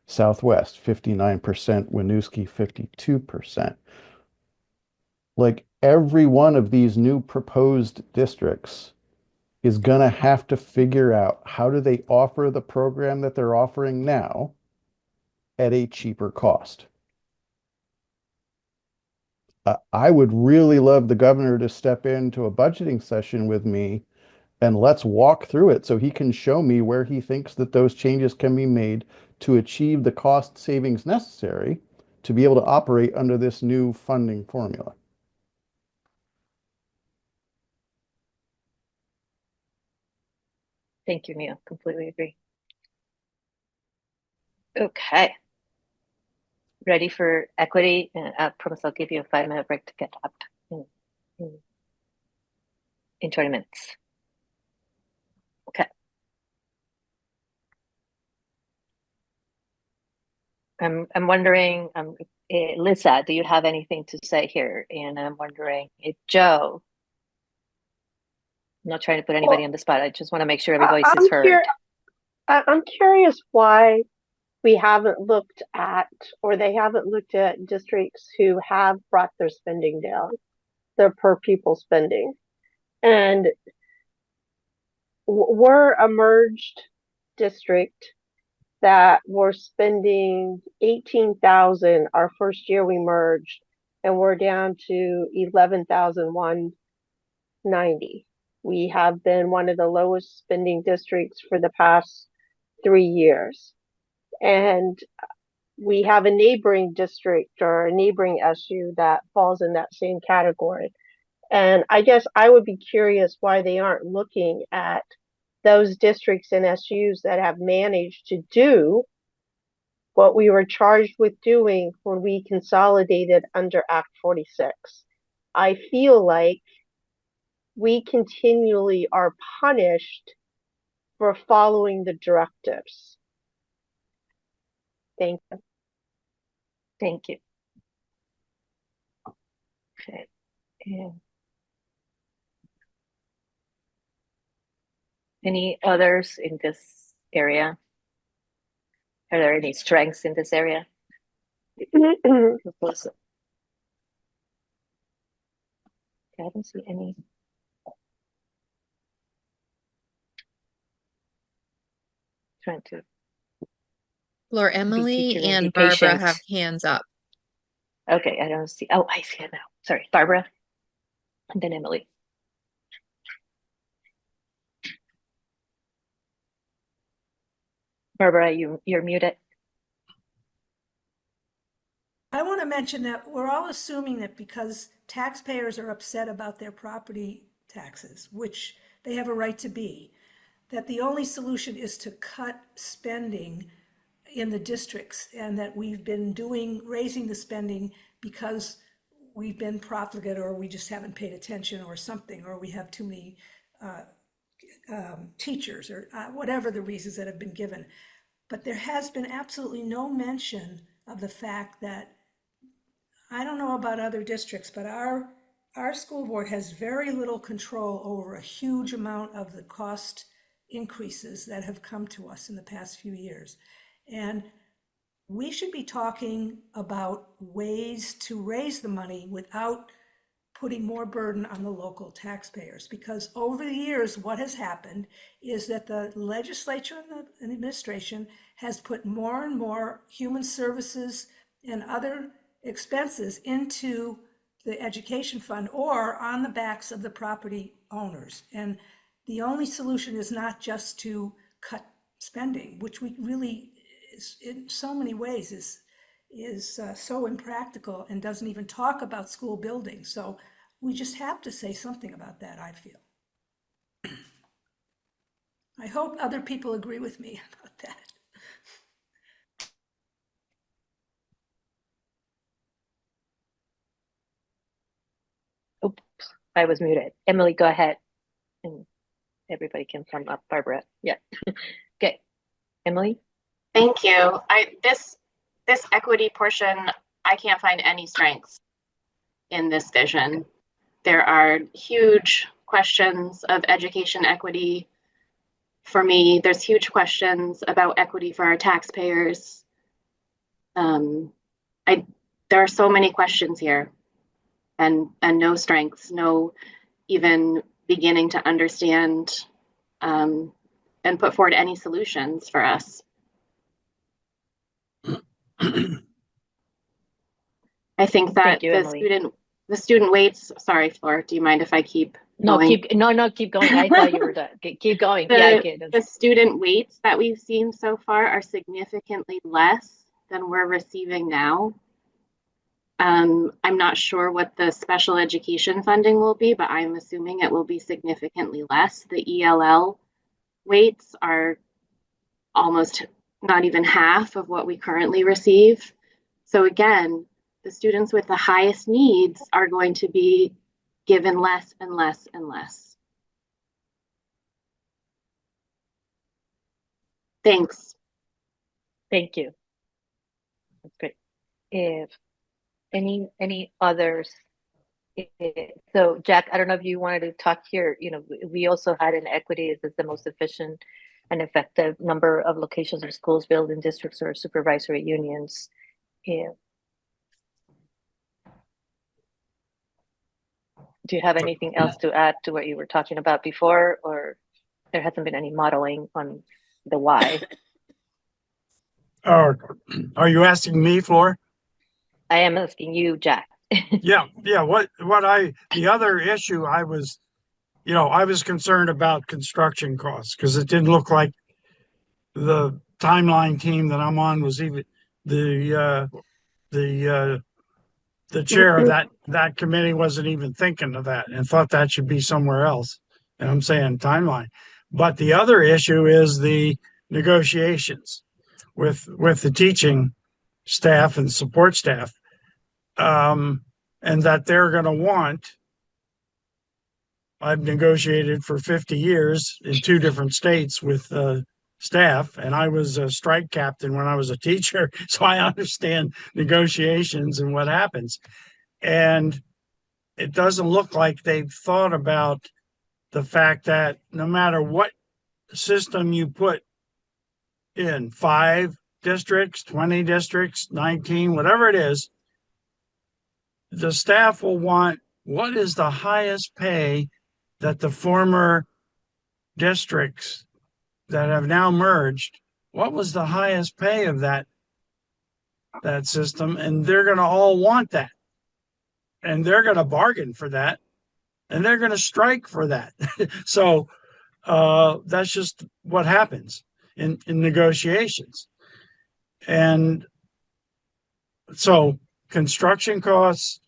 Southwest, 59%, Winooski, 52%. Like every one of these new proposed districts is going to have to figure out how do they offer the program that they're offering now at a cheaper cost. I would really love the governor to step into a budgeting session with me and let's walk through it so he can show me where he thinks that those changes can be made to achieve the cost savings necessary to be able to operate under this new funding formula. Thank you, Neil. Completely agree. Okay. Ready for equity? And I promise I'll give you a 5-minute break to get up in 20 minutes. Okay. I'm wondering, Lisa, do you have anything to say here? And I'm wondering if Joe, I'm not trying to put anybody on the spot. I just want to make sure every voice is heard. I'm curious why we haven't looked at, or they haven't looked at districts who have brought their spending down, their per pupil spending. And we're a merged district that were spending 18,000 our first year we merged, and we're down to 11,190. We have been one of the lowest spending districts for the past 3 years. And we have a neighboring district or a neighboring SU that falls in that same category. And I guess I would be curious why they aren't looking at those districts and SUs that have managed to do what we were charged with doing when we consolidated under Act 46. I feel like we continually are punished for following the directives. Thank you. Thank you. Okay. Yeah. Any others in this area? Are there any strengths in this area? Okay, I don't see any. Trying to. Laura, Emily teacher and and be Barbara patient. have hands up. Okay, I don't see. Oh, I see it now. Sorry, Barbara, and then Emily. Barbara, you're muted. I want to mention that we're all assuming that because taxpayers are upset about their property taxes, which they have a right to be, that the only solution is to cut spending in the districts, and that we've been raising the spending because we've been profligate, or we just haven't paid attention, or something, or we have too many teachers, or whatever the reasons that have been given. But there has been absolutely no mention of the fact that, I don't know about other districts, but our school board has very little control over a huge amount of the cost increases that have come to us in the past few years. And we should be talking about ways to raise the money without putting more burden on the local taxpayers. Because over the years, what has happened is that the legislature and the administration has put more and more human services and other expenses into the education fund or on the backs of the property owners. And the only solution is not just to cut spending, which we really, in so many ways, is so impractical and doesn't even talk about school buildings. So we just have to say something about that, I feel. I hope other people agree with me about that. Oops, I was muted. Emily, go ahead. And everybody can come up. Barbara. Yeah. Okay. Emily? Thank you. This equity portion, I can't find any strengths in this vision. There are huge questions of education equity for me. There's huge questions about equity for our taxpayers. There are so many questions here, and no strengths, no even beginning to understand and put forward any solutions for us. I think that the student weights, sorry, Flor, do you mind if I keep going? Keep going. I thought you were done. Keep going. The student weights that we've seen so far are significantly less than we're receiving now. I'm not sure what the special education funding will be, but I'm assuming it will be significantly less. The ELL weights are almost not even half of what we currently receive. So again, the students with the highest needs are going to be given less and less and less. Thanks. Thank you. That's great. If any others, so Jack, I don't know if you wanted to talk here. You know, we also had an equity. Is the most efficient and effective number of locations of schools built in districts or supervisory unions. Yeah. Do you have anything else to add to what you were talking about before, or there hasn't been any modeling on the why? Are you asking me, Flor? I am asking you, Jack. Yeah. The other issue I was concerned about construction costs, because it didn't look like the timeline team that I'm on was even the chair of that committee wasn't even thinking of that and thought that should be somewhere else. And I'm saying timeline. But the other issue is the negotiations with the teaching staff and support staff, and that they're going to want. I've negotiated for 50 years in 2 different states with staff, and I was a strike captain when I was a teacher, so I understand negotiations and what happens. And it doesn't look like they've thought about the fact that no matter what system you put in, 5 districts, 20 districts, 19, whatever it is, the staff will want what is the highest pay that the former districts that have now merged, what was the highest pay of that system? And they're going to all want that. And they're going to bargain for that. And they're going to strike for that. So that's just what happens in negotiations. And so construction costs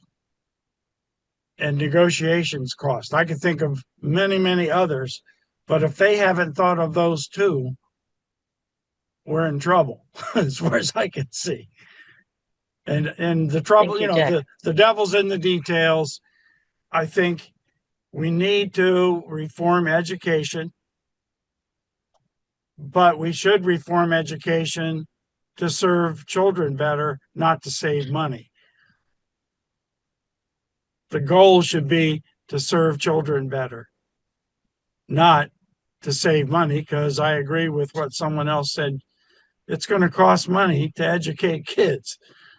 and negotiations cost. I could think of many, many others, but if they haven't thought of those 2, we're in trouble as far as I can see. And the trouble, Thank you, you know, Jack. the devil's in the details. I think we need to reform education, but we should reform education to serve children better, not to save money. The goal should be to serve children better, not to save money, because I agree with what someone else said. It's going to cost money to educate kids.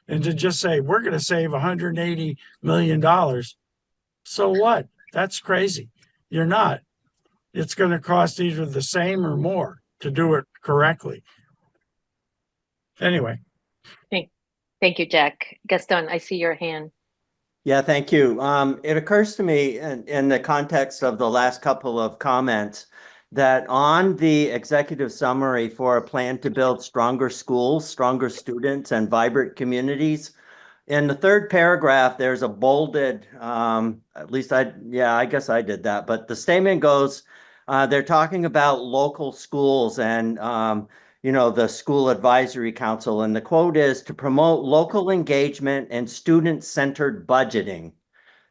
And to just say, we're going to save $180 million. So what? That's crazy. You're not. It's going to cost either the same or more to do it correctly. Anyway. Thank you, Jack. Gaston, I see your hand. Yeah, thank you. It occurs to me in the context of the last couple of comments that on the executive summary for a plan to build stronger schools, stronger students, and vibrant communities, in the third paragraph, there's a bolded, at least I guess I did that, but the statement goes, they're talking about local schools and, you know, the school advisory council. And the quote is to promote local engagement and student-centered budgeting.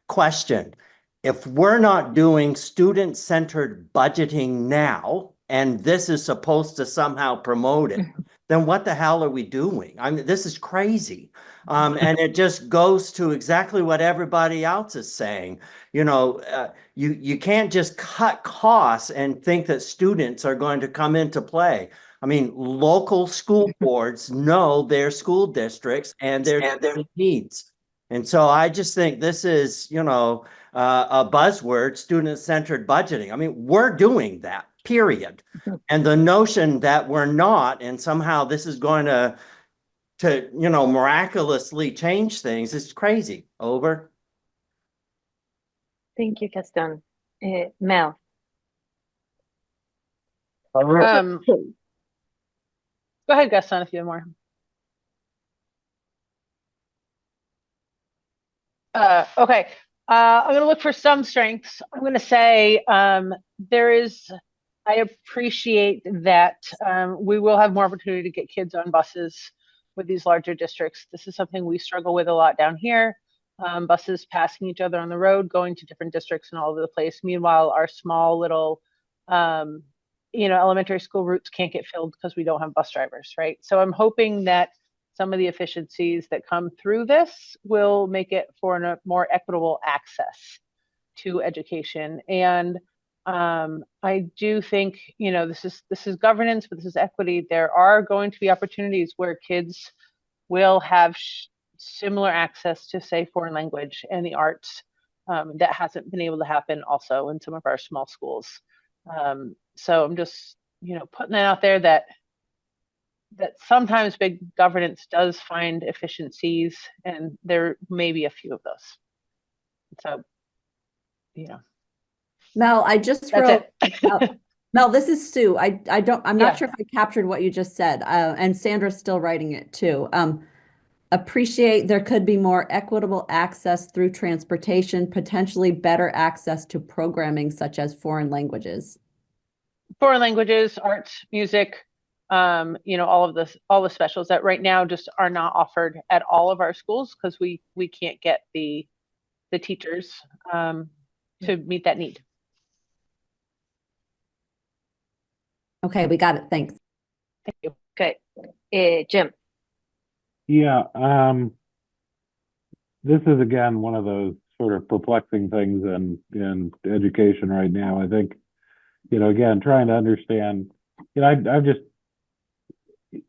Question, if we're not doing student-centered budgeting now, and this is supposed to somehow promote it, then what the hell are we doing? I mean, this is crazy. And it just goes to exactly what everybody else is saying. You know, you can't just cut costs and think that students are going to come into play. I mean, local school boards know their school districts and their needs. And so I just think this is, you know, a buzzword, student-centered budgeting. I mean, we're doing that, period. And the notion that we're not, and somehow this is going to, you know, miraculously change things is crazy. Over. Thank you, Gaston. Mel. Go ahead, Gaston, if you have more. Okay. I'm going to look for some strengths. I'm going to say I appreciate that we will have more opportunity to get kids on buses with these larger districts. This is something we struggle with a lot down here. Buses passing each other on the road, going to different districts and all over the place. Meanwhile, our small little, you know, elementary school routes can't get filled because we don't have bus drivers, right? So I'm hoping that some of the efficiencies that come through this will make it for a more equitable access to education. And I do think, you know, this is governance, but this is equity. There are going to be opportunities where kids will have similar access to, say, foreign language and the arts that hasn't been able to happen also in some of our small schools. So I'm just, you know, putting that out there that sometimes big governance does find efficiencies, and there may be a few of those. So, you know. Mel, I just wrote, Mel, this is Sue. I'm not sure if I captured what you just said. And Sandra's still writing it too. Appreciate there could be more equitable access through transportation, potentially better access to programming such as foreign languages. Foreign languages, arts, music, you know, all the specials that right now just are not offered at all of our schools because we can't get the teachers to meet that need. Okay, we got it. Thanks. Thank you. Okay. Jim. Yeah, this is again one of those sort of perplexing things in education right now. I think, you know, again, trying to understand, you know, I'm just,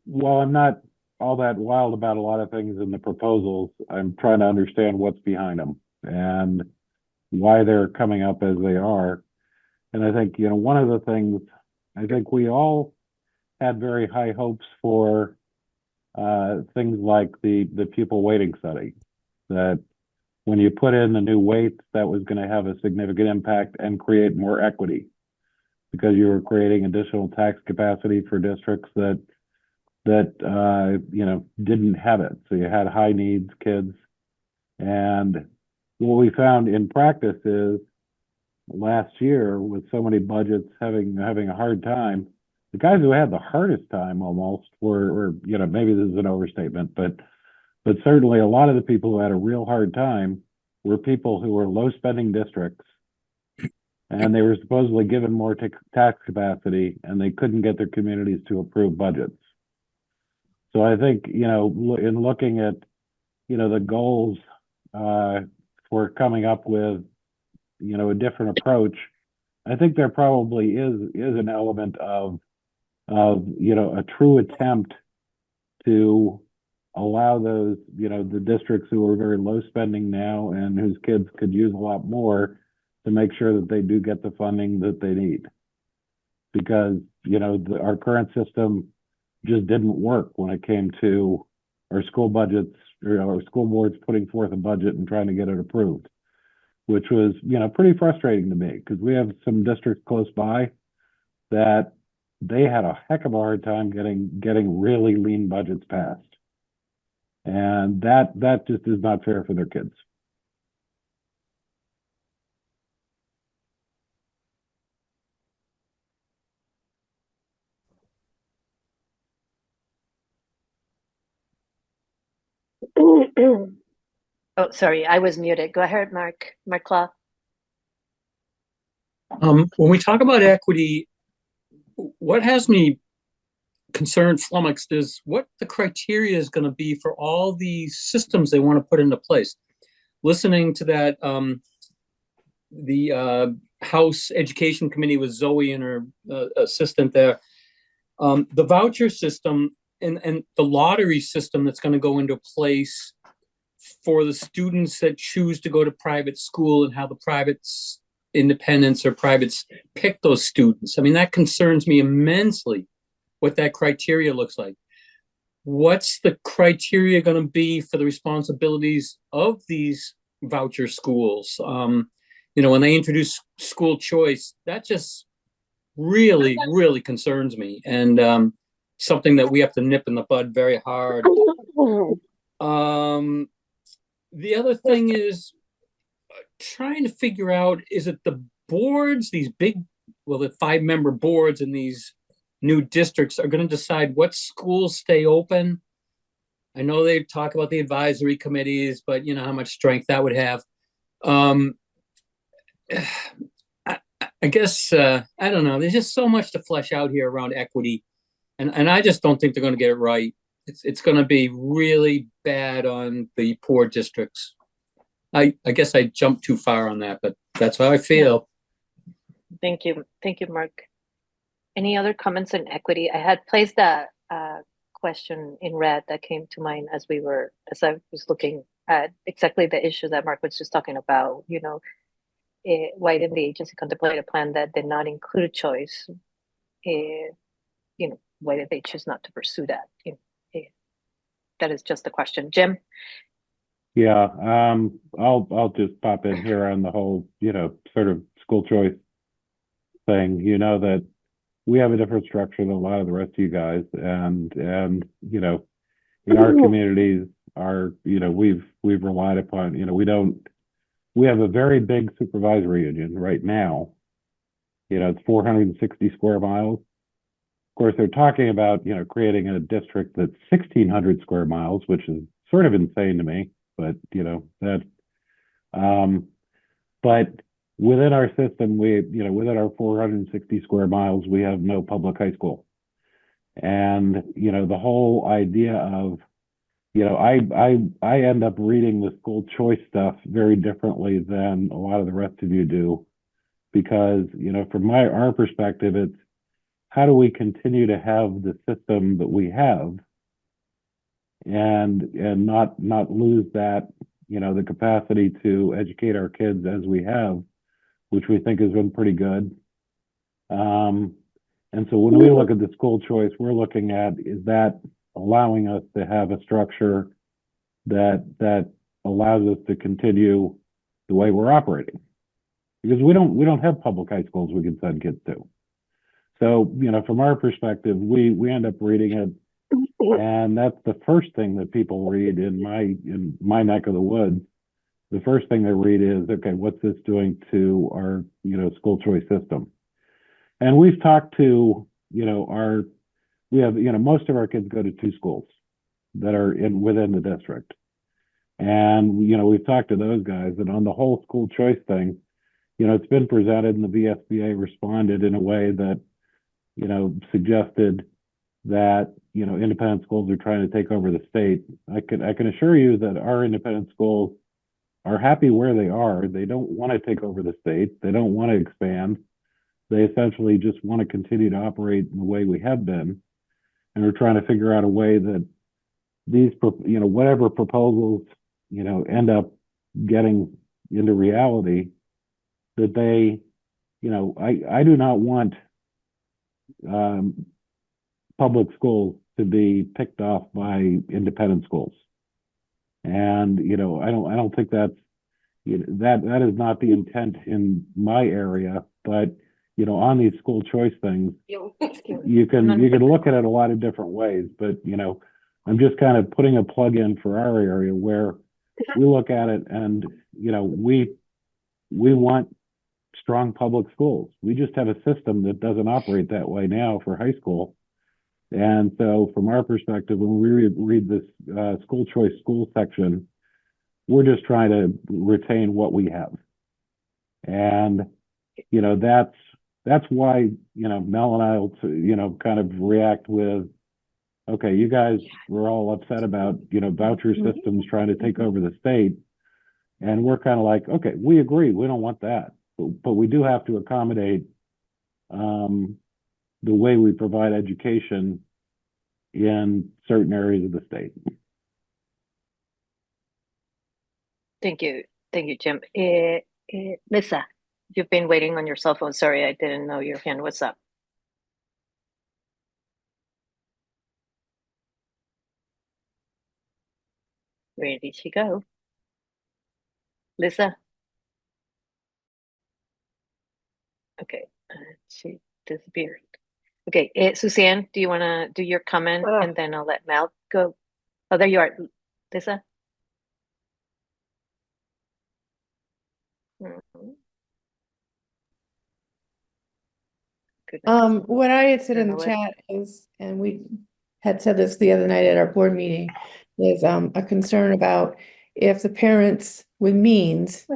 while I'm not all that wild about a lot of things in the proposals, I'm trying to understand what's behind them and why they're coming up as they are. And I think, you know, one of the things, I think we all had very high hopes for things like the pupil weighting study, that when you put in the new weights, that was going to have a significant impact and create more equity because you were creating additional tax capacity for districts that you know, didn't have it. So you had high needs kids. And what we found in practice is last year, with so many budgets having a hard time, the guys who had the hardest time almost were, you know, maybe this is an overstatement, but But certainly a lot of the people who had a real hard time were people who were low spending districts, and they were supposedly given more tax capacity, and they couldn't get their communities to approve budgets. So I think, in looking at, the goals for coming up with, a different approach, I think there probably is an element of a true attempt to allow those, the districts who are very low spending now and whose kids could use a lot more, to make sure that they do get the funding that they need. Because, our current system just didn't work when it came to our school budgets, or our school boards putting forth a budget and trying to get it approved, which was, pretty frustrating to me, because we have some districts close by that they had a heck of a hard time getting really lean budgets passed. And that just is not fair for their kids. Oh, sorry, I was muted. Go ahead, Mark Claw. When we talk about equity, what has me concerned, flummoxed, is what the criteria is going to be for all these systems they want to put into place. Listening to that, the House Education Committee with Zoe and her assistant there, the voucher system and the lottery system that's going to go into place for the students that choose to go to private school, and how the privates, independents or privates, pick those students. I mean, that concerns me immensely, what that criteria looks like. What's the criteria going to be for the responsibilities of these voucher schools? When they introduce school choice, that just really, really concerns me, and something that we have to nip in the bud very hard. The other thing is trying to figure out, is it the boards, these big, the 5-member boards in these new districts are going to decide what schools stay open? I know they talk about the advisory committees, but you know how much strength that would have. I guess, I don't know. There's just so much to flesh out here around equity. And I just don't think they're going to get it right. It's going to be really bad on the poor districts. I guess I jumped too far on that, but that's how I feel. Thank you, Mark. Any other comments on equity? I had placed a question in red that came to mind as I was looking at exactly the issue that Mark was just talking about. Why didn't the agency contemplate a plan that did not include choice? Why did they choose not to pursue that? That is just a question. Jim? Yeah, I'll just pop in here on the whole, sort of school choice thing. That we have a different structure than a lot of the rest of you guys, and in our communities, we've relied upon, we have a very big supervisory union right now. It's 460 square miles. Of course, they're talking about, creating a district that's 1,600 square miles, which is sort of insane to me. But but within our system, within our 460 square miles, we have no public high school. And the whole idea of, I end up reading the school choice stuff very differently than a lot of the rest of you do, because from our perspective, it's how do we continue to have the system that we have, and not lose that, the capacity to educate our kids as we have, which we think has been pretty good. And so when we look at the school choice, we're looking at, is that allowing us to have a structure that allows us to continue the way we're operating? Because we don't have public high schools we can send kids to. So, from our perspective, we end up reading it, and that's the first thing that people read in my neck of the woods. The first thing they read is, okay, what's this doing to our, school choice system? And we've talked to, we have, most of our kids go to 2 schools. that are within the district. And, you know, we've talked to those guys, and on the whole school choice thing, you know, it's been presented and the VSBA responded in a way that, you know, suggested that, you know, independent schools are trying to take over the state. I can assure you that our independent schools are happy where they are. They don't want to take over the state. They don't want to expand. They essentially just want to continue to operate in the way we have been. And we're trying to figure out a way that these, you know, whatever proposals, you know, end up getting into reality, that they, you know, I do not want public schools to be picked off by independent schools. And, you know, I don't think that's, you know, that is not the intent in my area. But, you know, on these school choice things, you can look at it a lot of different ways. But, you know, I'm just kind of putting a plug in for our area where we look at it and, you know, we want strong public schools. We just have a system that doesn't operate that way now for high school. And so from our perspective, when we read this school choice school section, we're just trying to retain what we have. And, you know, that's why, you know, Mel and I will, you know, kind of react with, okay, you guys were all upset about, you know, voucher systems trying to take over the state. And we're kind of like, okay, we agree. We don't want that. But we do have to accommodate the way we provide education in certain areas of the state. Thank you, Jim. Lisa, you've been waiting on your cell phone. Sorry, I didn't know your hand was up. Where did she go? Lisa? Okay, she disappeared. Okay, Suzanne, do you want to do your comment and then I'll let Mel go? Oh, there you are, Lisa. What I had said in the know what? chat is, and we had said this the other night at our board meeting, is a concern about if the parents with means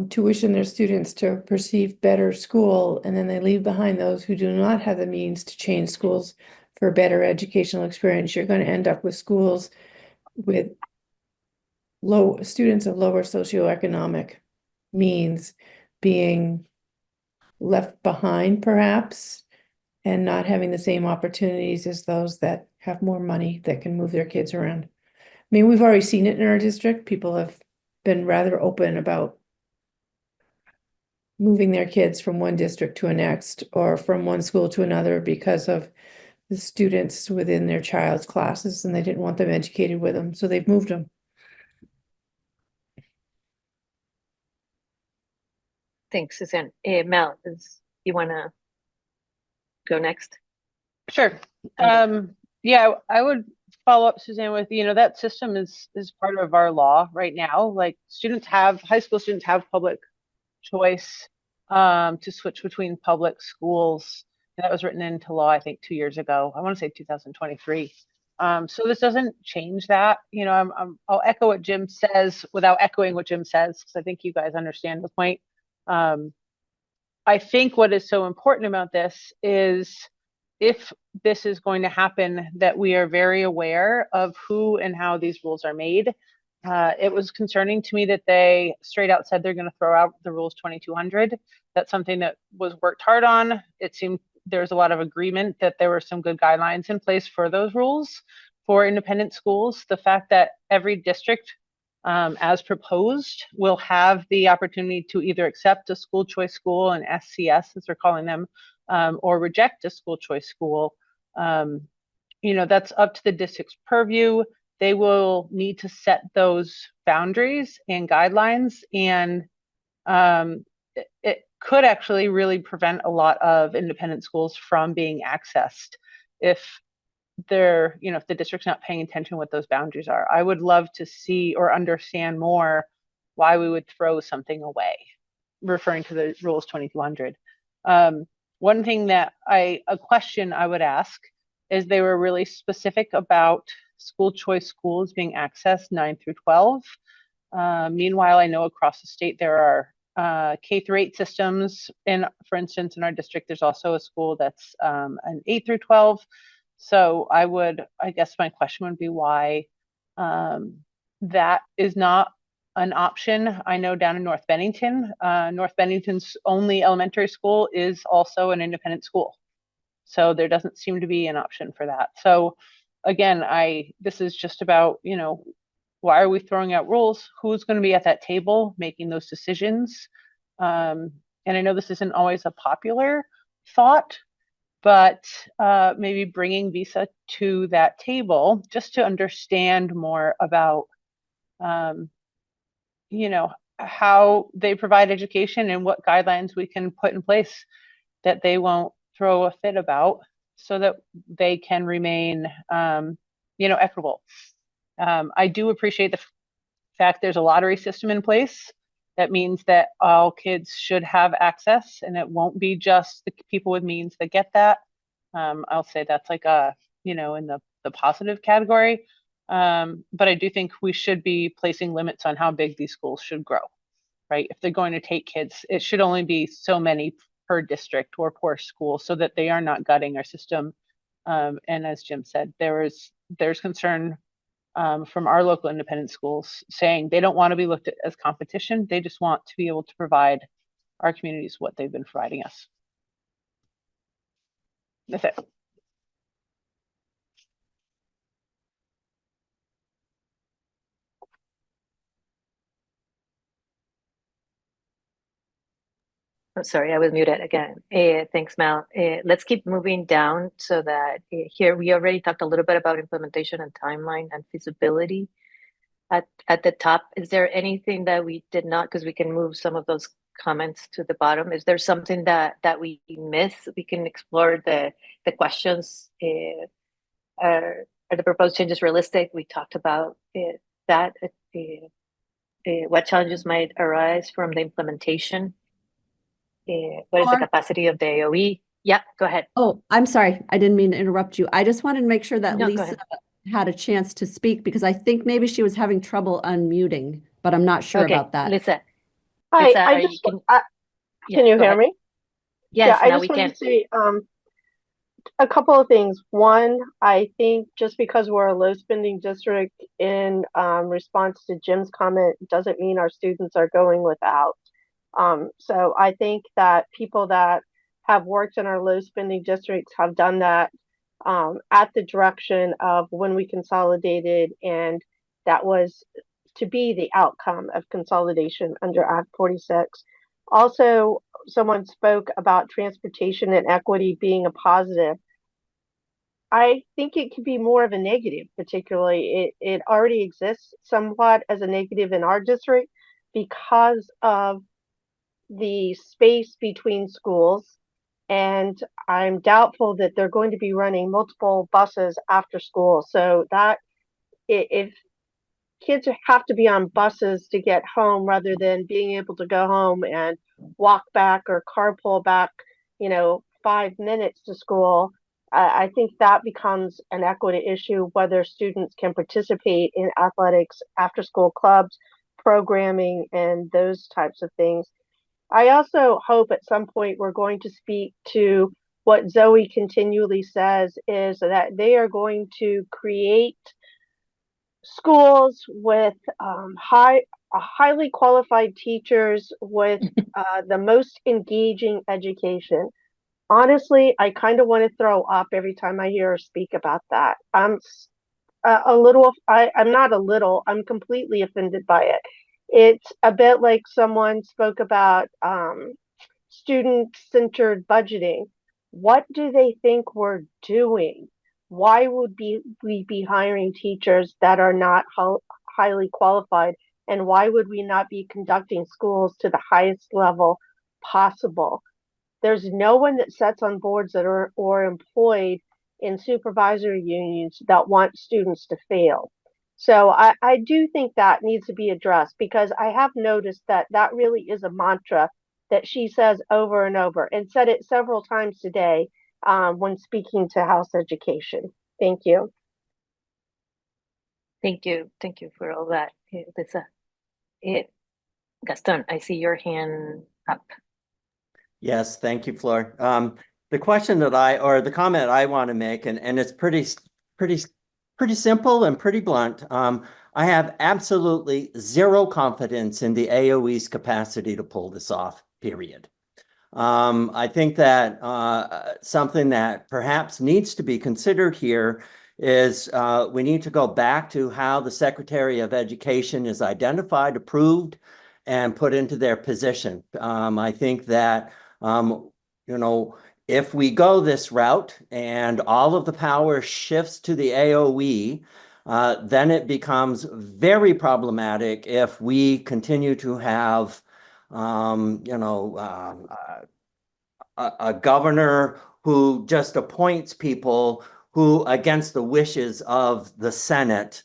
tuition their students to perceive better school, and then they leave behind those who do not have the means to change schools for a better educational experience, you're going to end up with schools with low students of lower socioeconomic means being left behind, perhaps, and not having the same opportunities as those that have more money that can move their kids around. I mean, we've already seen it in our district. People have been rather open about moving their kids from one district to a next or from one school to another because of the students within their child's classes, and they didn't want them educated with them, so they've moved them. Thanks, Suzanne. Mel, you want to go next? Sure. Yeah, I would follow up, Suzanne, with, you know, that system is part of our law right now. Like high school students have public choice to switch between public schools. And that was written into law, I think, 2 years ago. I want to say 2023. So this doesn't change that. You know, I'll echo what Jim says without echoing what Jim says, because I think you guys understand the point. I think what is so important about this is, if this is going to happen, that we are very aware of who and how these rules are made. It was concerning to me that they straight out said they're going to throw out the rules 2200. That's something that was worked hard on. It seemed there was a lot of agreement that there were some good guidelines in place for those rules for independent schools. The fact that every district, as proposed, will have the opportunity to either accept a school choice school, an SCS as they're calling them, or reject a school choice school. You know, that's up to the district's purview. They will need to set those boundaries and guidelines, and it could actually really prevent a lot of independent schools from being accessed if if the district's not paying attention to what those boundaries are. I would love to see or understand more why we would throw something away, referring to the rules 2200. One thing a question I would ask is, they were really specific about school choice schools being accessed 9 through 12. Meanwhile, I know across the state there are K through 8 systems. For instance, in our district, there's also a school that's an 8 through 12. So I guess my question would be why that is not an option. I know down in North Bennington, North Bennington's only elementary school is also an independent school. So there doesn't seem to be an option for that. So again, this is just about, why are we throwing out rules? Who's going to be at that table making those decisions? And I know this isn't always a popular thought, but maybe bringing Visa to that table just to understand more about, how they provide education and what guidelines we can put in place that they won't throw a fit about, so that they can remain, equitable. I do appreciate the fact there's a lottery system in place. That means that all kids should have access, and it won't be just the people with means that get that. I'll say that's like in the positive category. But I do think we should be placing limits on how big these schools should grow, right? If they're going to take kids, it should only be so many per district or per school, so that they are not gutting our system. And as Jim said, there's concern from our local independent schools saying they don't want to be looked at as competition. They just want to be able to provide our communities what they've been providing us. That's it. I'm sorry, I was muted again. Thanks, Mel. Let's keep moving down so that here we already talked a little bit about implementation and timeline and feasibility. At the top, is there anything that we did not, because we can move some of those comments to the bottom? Is there something that we missed? We can explore the questions. Are the proposed changes realistic? We talked about that. What challenges might arise from the implementation? What is the capacity of the AOE? Yeah, go ahead. Oh, I'm sorry. I didn't mean to interrupt you. I just wanted to make sure that No, go Lisa ahead. had a chance to speak, because I think maybe she was having trouble unmuting, but I'm not sure Okay, about that. Lisa. Hi, Lisa, I are just, you, can you go hear ahead. me? Yes, I now just we wanted can. to say a couple of things. One, I think just because we're a low spending district in response to Jim's comment doesn't mean our students are going without. So I think that people that have worked in our low spending districts have done that at the direction of when we consolidated, and that was to be the outcome of consolidation under Act 46. Also, someone spoke about transportation and equity being a positive. I think it could be more of a negative, particularly it already exists somewhat as a negative in our district because of the space between schools. And I'm doubtful that they're going to be running multiple buses after school. So that if kids have to be on buses to get home rather than being able to go home and walk back or carpool back, 5 minutes to school, I think that becomes an equity issue, whether students can participate in athletics, after school clubs, programming, and those types of things. I also hope at some point we're going to speak to what Zoe continually says, is that they are going to create schools with highly qualified teachers with the most engaging education. Honestly, I kind of want to throw up every time I hear her speak about that. I'm not a little, I'm completely offended by it. It's a bit like someone spoke about student-centered budgeting. What do they think we're doing? Why would we be hiring teachers that are not highly qualified? And why would we not be conducting schools to the highest level possible? There's no one that sits on boards that are or employed in supervisory unions that want students to fail. So I do think that needs to be addressed, because I have noticed that really is a mantra that she says over and over, and said it several times today when speaking to House Education. Thank you. Thank you. Thank you for all that, Lisa. Gaston, I see your hand up. Yes, thank you, Flor. The question that or the comment I want to make, and it's pretty simple and pretty blunt. I have absolutely zero confidence in the AOE's capacity to pull this off, period. I think that something that perhaps needs to be considered here is we need to go back to how the Secretary of Education is identified, approved, and put into their position. I think that, if we go this route and all of the power shifts to the AOE, then it becomes very problematic if we continue to have a governor who just appoints people who, against the wishes of the Senate,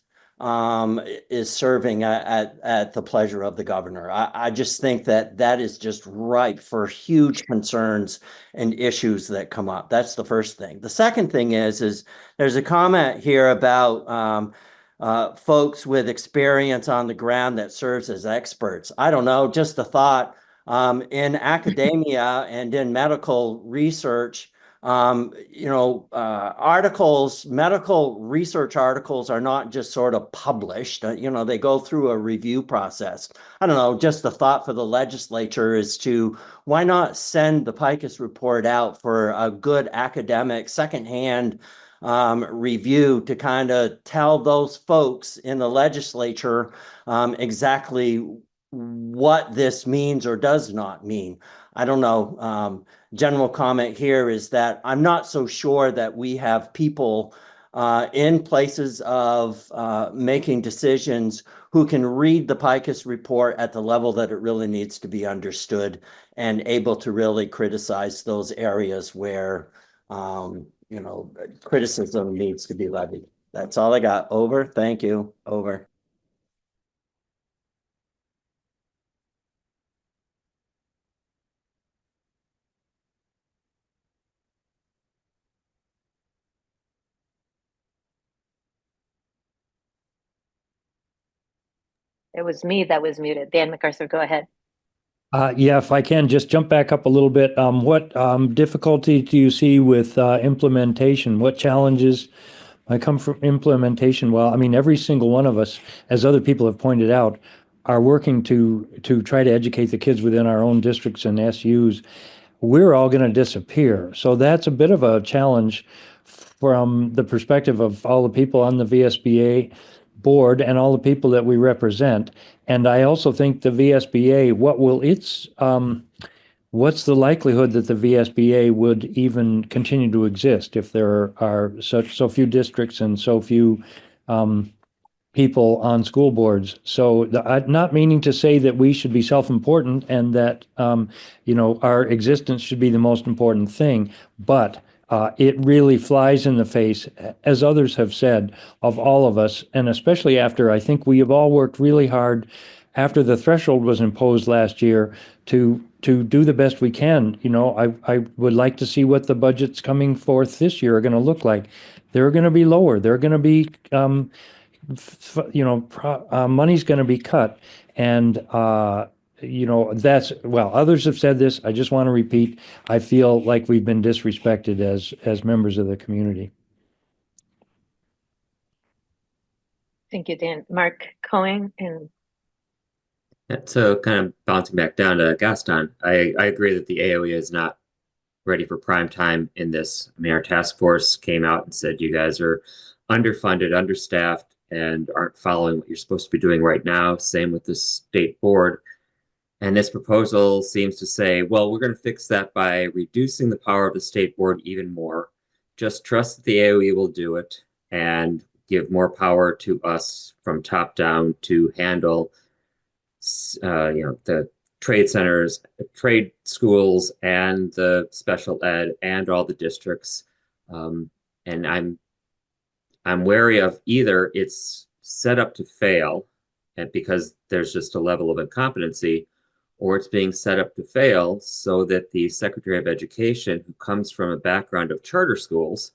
is serving at the pleasure of the governor. I just think that is just ripe for huge concerns and issues that come up. That's the first thing. The second thing is there's a comment here about folks with experience on the ground that serves as experts. I don't know, just a thought. In academia and in medical research, medical research articles are not just sort of published. They go through a review process. I don't know, just a thought for the legislature is to, why not send the Picus report out for a good academic secondhand review to kind of tell those folks in the legislature exactly what this means or does not mean. I don't know. General comment here is that I'm not so sure that we have people in places of making decisions who can read the Picus report at the level that it really needs to be understood and able to really criticize those areas where criticism needs to be levied. That's all I got. Over. Thank you. Over. It was me that was muted. Dan MacArthur, go ahead. Yeah, if I can just jump back up a little bit. What difficulty do you see with implementation? What challenges come from implementation? Well, I mean, every single one of us, as other people have pointed out, are working to try to educate the kids within our own districts and SUs. We're all going to disappear. So that's a bit of a challenge from the perspective of all the people on the VSBA board and all the people that we represent. And I also think the VSBA, what's the likelihood that the VSBA would even continue to exist if there are so few districts and so few people on school boards? So not meaning to say that we should be self-important and that our existence should be the most important thing, but it really flies in the face, as others have said, of all of us, and especially after I think we have all worked really hard after the threshold was imposed last year to do the best we can. I would like to see what the budgets coming forth this year are going to look like. They're going to be lower. They're going to be money's going to be cut, and others have said this. I just want to repeat, I feel like we've been disrespected as members of the community. Thank you, Dan. Mark Cohen. And so kind of bouncing back down to Gaston, I agree that the AOE is not ready for prime time in this. I mean, our task force came out and said you guys are underfunded, understaffed, and aren't following what you're supposed to be doing right now. Same with the state board. And this proposal seems to say, well, we're going to fix that by reducing the power of the state board even more. Just trust that the AOE will do it and give more power to us from top down to handle, the trade centers, trade schools, and the special ed and all the districts. And I'm wary of either it's set up to fail and because there's just a level of incompetency, or it's being set up to fail so that the Secretary of Education, who comes from a background of charter schools,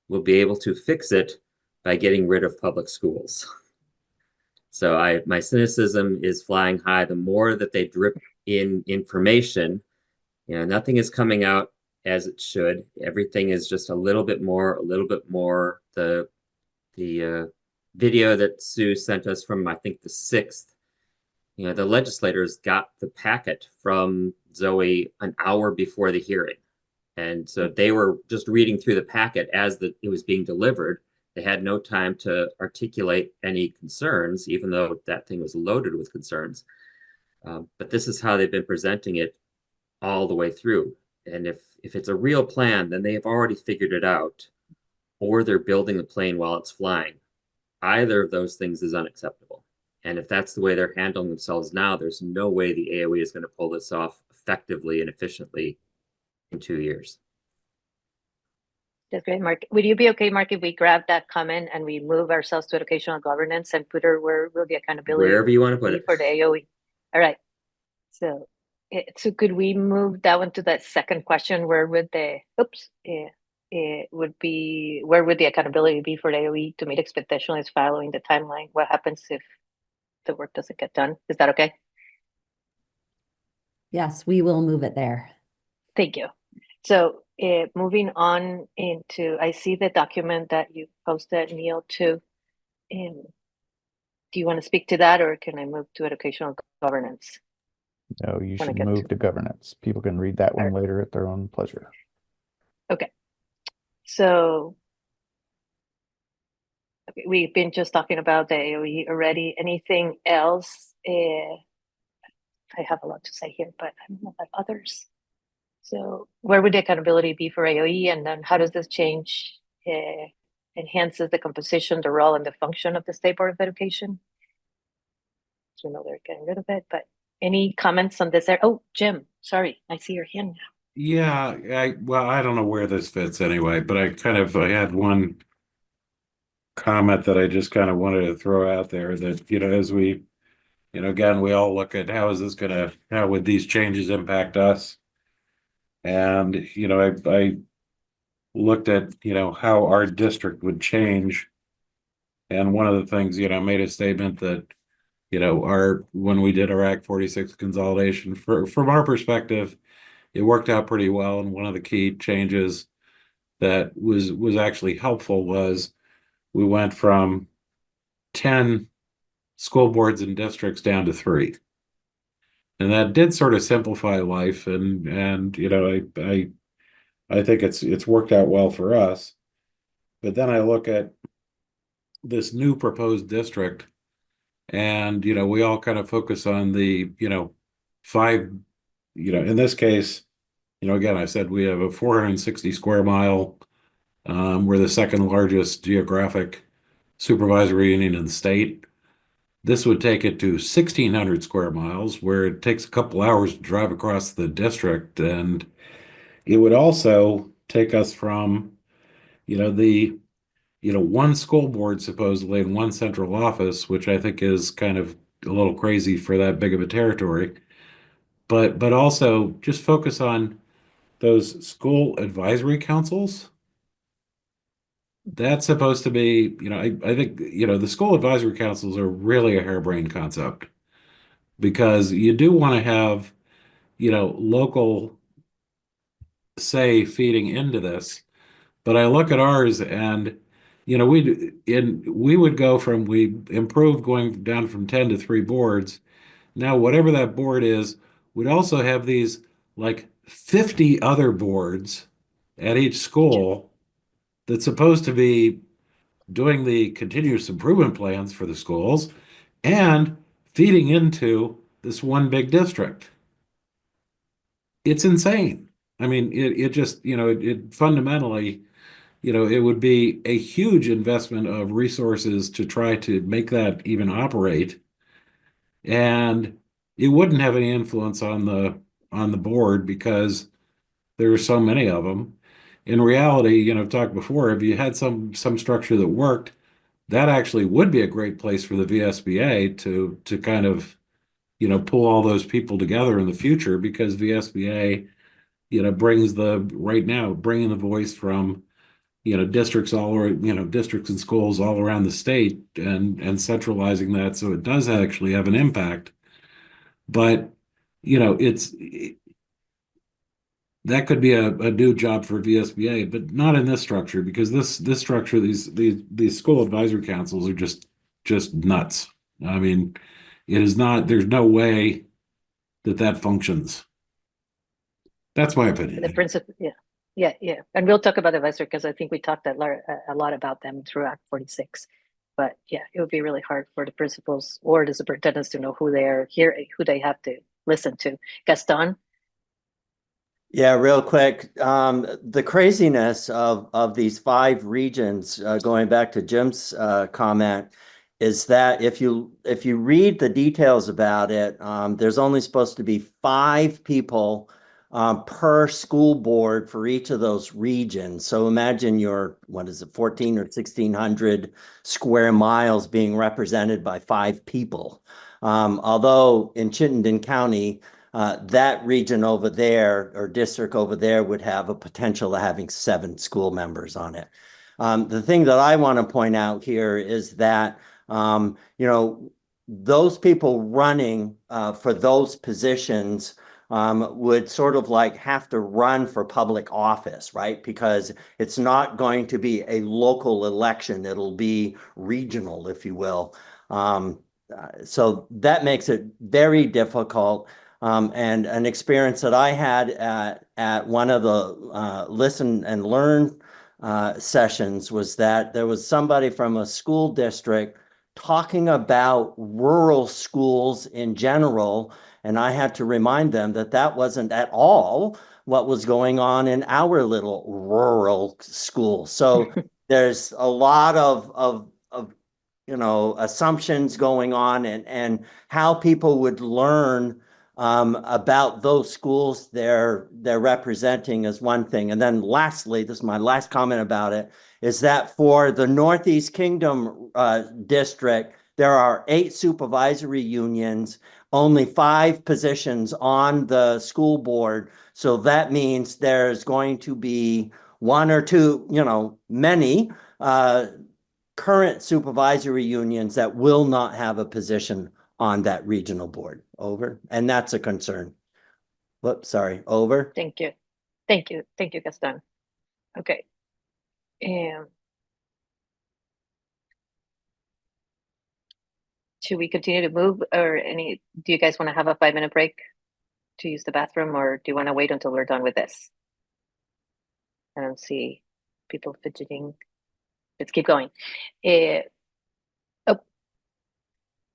will be able to fix it by getting rid of public schools. So my cynicism is flying high. The more that they drip in information, nothing is coming out as it should. Everything is just a little bit more, a little bit more. The video that Sue sent us from, I think, the 6th, the legislators got the packet from Zoe an hour before the hearing. And so they were just reading through the packet as it was being delivered. They had no time to articulate any concerns, even though that thing was loaded with concerns. But this is how they've been presenting it all the way through. And if it's a real plan, then they have already figured it out, or they're building the plane while it's flying. Either of those things is unacceptable. And if that's the way they're handling themselves now, there's no way the AOE is going to pull this off effectively and efficiently in 2 years. That's great, Mark. Would you be okay, Mark, if we grab that comment and we move ourselves to educational governance and put her where will the accountability Wherever you want to put be it. for the AOE? All right. So, so could we move that one to that second question? Where would the it would be, where would the accountability be for the AOE to meet expectations following the timeline? What happens if the work doesn't get done? Is that okay? Yes, we will move it there. Thank you. So moving on into, I see the document that you posted, Neil, too. Do you want to speak to that, or can I move to educational governance? No, you When I should get move to governance. People can read that one later at their own pleasure. Okay. So we've been just talking about the AOE already. Anything else? I have a lot to say here, but I don't know about others. So where would the accountability be for AOE, and then how does this change enhances the composition, the role, and the function of the State Board of Education? So you know they're getting rid of it, but any comments on this? Oh, Jim, sorry, I see your hand now. Yeah, well, I don't know where this fits anyway, but I had one comment that I just kind of wanted to throw out there that, as we, again, we all look at how would these changes impact us? And, I looked at, how our district would change. And one of the things, made a statement that, when we did our Act 46 consolidation, from our perspective, it worked out pretty well. And one of the key changes that was actually helpful was we went from 10 school boards and districts down to 3. And that did sort of simplify life. And I think it's worked out well for us. But then I look at this new proposed district, and we all kind of focus on the 5, in this case, again, I said we have a 460 square mile. We're the second largest geographic supervisory union in the state. This would take it to 1,600 square miles, where it takes a couple hours to drive across the district. And it would also take us from, the, one school board supposedly in one central office, which I think is kind of a little crazy for that big of a territory. But also just focus on those school advisory councils. That's supposed to be, I think, the school advisory councils are really a harebrained concept, because you do want to have, local say feeding into this. But I look at ours, and, we would go from, we improved going down from 10 to 3 boards. Now, whatever that board is, we'd also have these like 50 other boards at each school that's supposed to be doing the continuous improvement plans for the schools and feeding into this one big district. It's insane. I mean, it just, it fundamentally, it would be a huge investment of resources to try to make that even operate. And it wouldn't have any influence on the board, because there are so many of them. In reality, I've talked before, if you had some structure that worked, that actually would be a great place for the VSBA to kind of, pull all those people together in the future, because VSBA, brings bringing the voice from districts districts and schools all around the state and centralizing that so it does actually have an impact. But, that could be a new job for VSBA, but not in this structure because this structure, these school advisory councils are just nuts. I mean, it is not, there's no way that functions. That's my opinion. The principal, yeah. And we'll talk about advisor because I think we talked a lot about them through Act 46. But yeah, it would be really hard for the principals or the superintendents to know who they have to listen to. Gaston? Yeah, real quick. The craziness of these 5 regions, going back to Jim's comment, is that if you read the details about it, there's only supposed to be 5 people per school board for each of those regions. So imagine your, 14 or 1,600 square miles being represented by 5 people. Although in Chittenden County, that region over there or district over there would have a potential of having 7 school members on it. The thing that I want to point out here is that, those people running for those positions would sort of like have to run for public office, right? Because it's not going to be a local election. It'll be regional, if you will. So that makes it very difficult. And an experience that I had at one of the listen and learn sessions was that there was somebody from a school district talking about rural schools in general. And I had to remind them that that wasn't at all what was going on in our little rural school. So there's a lot of assumptions going on and how people would learn about those schools they're representing is one thing. And then lastly, this is my last comment about it, is that for the Northeast Kingdom district, there are 8 supervisory unions, only 5 positions on the school board. So that means there's going to be 1 or 2, many current supervisory unions that will not have a position on that regional board. Over. And that's a concern. Whoops, sorry. Over. Thank you, Gaston. Okay. Should we continue to move or do you guys want to have a 5-minute break to use the bathroom, or do you want to wait until we're done with this? I don't see people fidgeting. Let's keep going.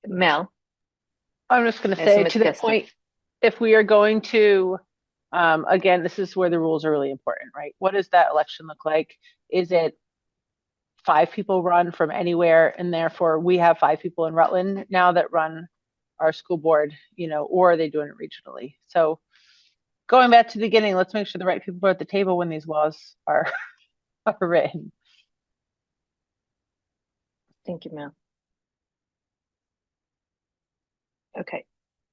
Mel. I'm just going to say to the point, if we are going to, again, this is where the rules are really important, right? What does that election look like? Is it 5 people run from anywhere, and therefore we have 5 people in Rutland now that run our school board, or are they doing it regionally? So going back to the beginning, let's make sure the right people are at the table when these laws are written. Thank you, Mel. Okay.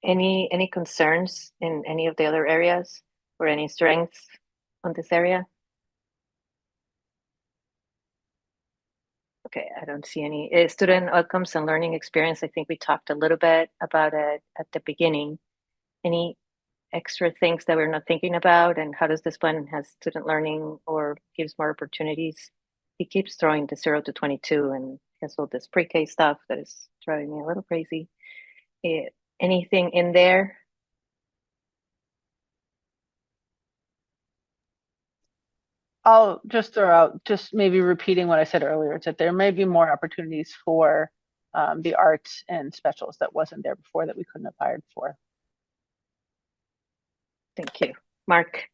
Any concerns in any of the other areas or any strengths on this area? Okay, I don't see any. Student outcomes and learning experience, I think we talked a little bit about it at the beginning. Any extra things that we're not thinking about, and how does this plan has student learning or gives more opportunities? He keeps throwing the 0 to 22 and has all this pre-K stuff that is driving me a little crazy. Anything in there? I'll just throw out, just maybe repeating what I said earlier, it's that there may be more opportunities for the arts and specials that wasn't there before that we couldn't have hired for. Thank you. Mark?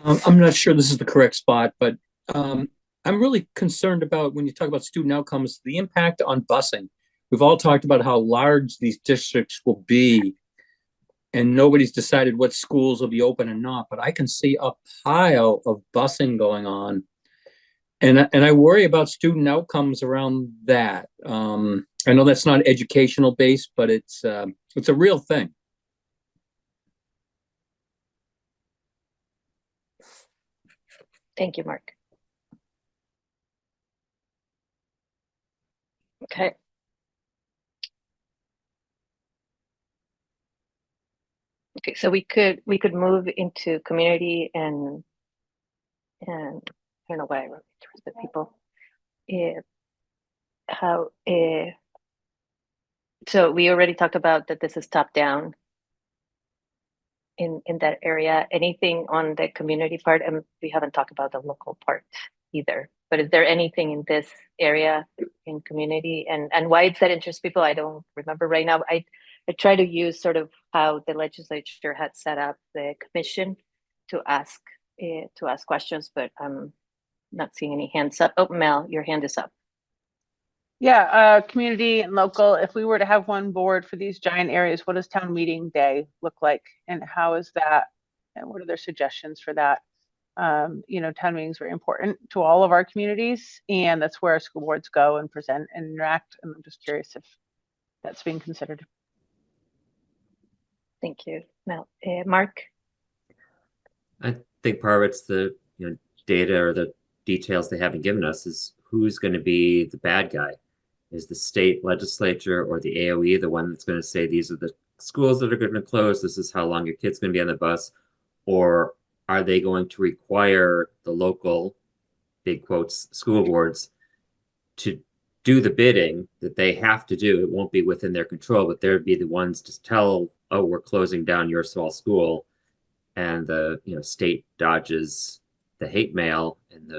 I'm not sure this is the correct spot, but I'm really concerned about when you talk about student outcomes, the impact on busing. We've all talked about how large these districts will be, and nobody's decided what schools will be open and not, but I can see a pile of busing going on. And I worry about student outcomes around that. I know that's not educational based, but it's a real thing. Thank you, Mark. Okay. Okay, so we could move into community and I don't know why I wrote the people. How so we already talked about that this is top down in that area. Anything on the community part? And we haven't talked about the local part either. But is there anything in this area in community and why it's that interests people? I don't remember right now. I try to use sort of how the legislature had set up the commission to ask questions, but I'm not seeing any hands up. Oh, Mel, your hand is up. Yeah, community and local. If we were to have one board for these giant areas, what does town meeting day look like? And how is that? And what are their suggestions for that? You know, town meetings are important to all of our communities, and that's where school boards go and present and interact. And I'm just curious if that's being considered. Thank you, Mel. Mark? I think part of it's the data or the details they haven't given us is who's going to be the bad guy. Is the state legislature or the AOE the one that's going to say these are the schools that are going to close, this is how long your kid's going to be on the bus? Or are they going to require the local, big quotes, school boards to do the bidding that they have to do? It won't be within their control, but they'd be the ones to tell, oh, we're closing down your small school. And the state dodges the hate mail, and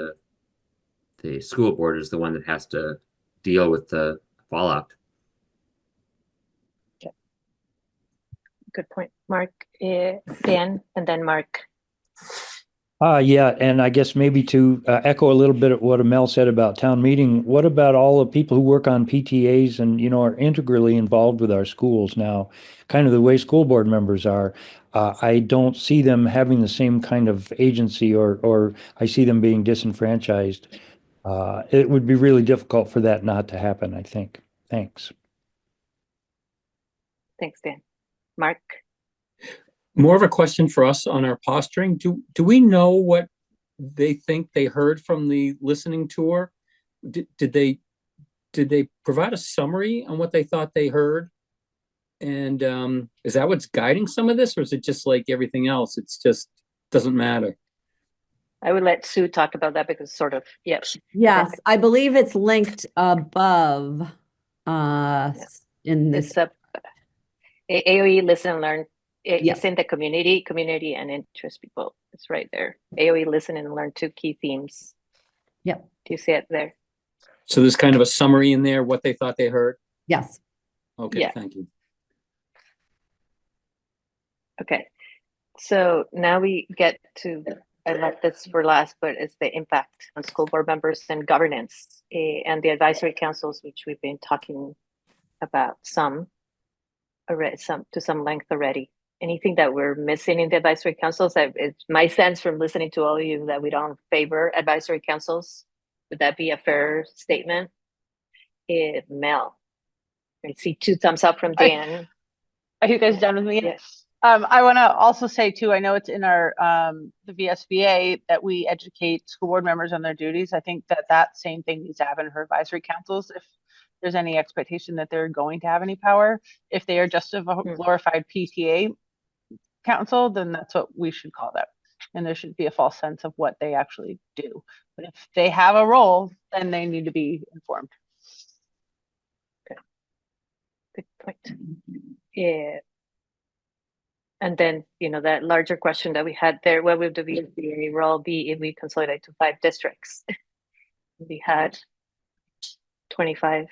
the school board is the one that has to deal with the fallout. Okay. Good point, Mark. Dan, and then Mark. Yeah, and I guess maybe to echo a little bit of what Mel said about town meeting, what about all the people who work on PTAs and, are integrally involved with our schools now, kind of the way school board members are? I don't see them having the same kind of agency, or I see them being disenfranchised. It would be really difficult for that not to happen, I think. Thanks. Thanks, Dan. Mark? More of a question for us on our posturing. Do we know what they think they heard from the listening tour? Did they provide a summary on what they thought they heard? And is that what's guiding some of this, or is it just like everything else? It's just doesn't matter. I would let Sue talk about that because sort of, yes. Yes, I believe it's linked above in this. It's AOE Listen and Learn. Yes. It's in the community and interest people. It's right there. AOE Listen and Learn, 2 key themes. Yep. Do you see it there? So there's kind of a summary in there, what they thought they heard? Yes. Okay, Yeah. Thank you. Okay. So now we get to, I left this for last, but it's the impact on school board members and governance and the advisory councils, which we've been talking about to some length already. Anything that we're missing in the advisory councils? It's my sense from listening to all of you that we don't favor advisory councils. Would that be a fair statement? Mel, I see 2 thumbs up from Dan. Are you guys done with me? Yes. I want to also say too, I know it's in our the VSBA that we educate school board members on their duties. I think that same thing needs to happen for advisory councils. If there's any expectation that they're going to have any power, if they are just a glorified PTA council, then that's what we should call them. And there should be a false sense of what they actually do. But if they have a role, then they need to be informed. Okay. Good point. Yeah. And then, that larger question that we had there, what would the VSBA role be if we consolidate to 5 districts? We had 25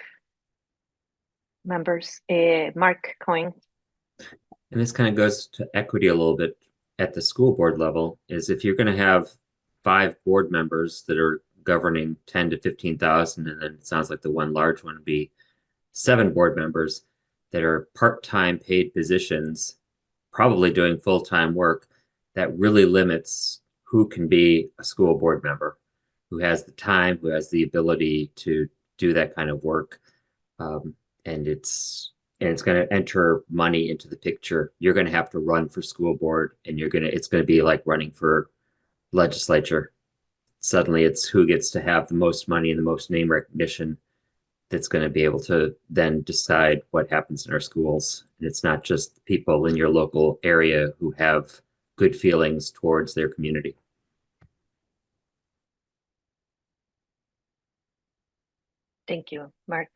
members. Mark Coyne. And this kind of goes to equity a little bit at the school board level, is if you're going to have 5 board members that are governing 10 to 15,000, and then it sounds like the one large one would be 7 board members that are part-time paid positions, probably doing full-time work, that really limits who can be a school board member, who has the time, who has the ability to do that kind of work. And it's going to enter money into the picture. You're going to have to run for school board, and it's going to be like running for legislature. Suddenly it's who gets to have the most money and the most name recognition that's going to be able to then decide what happens in our schools. And it's not just the people in your local area who have good feelings towards their community. Thank you, Mark.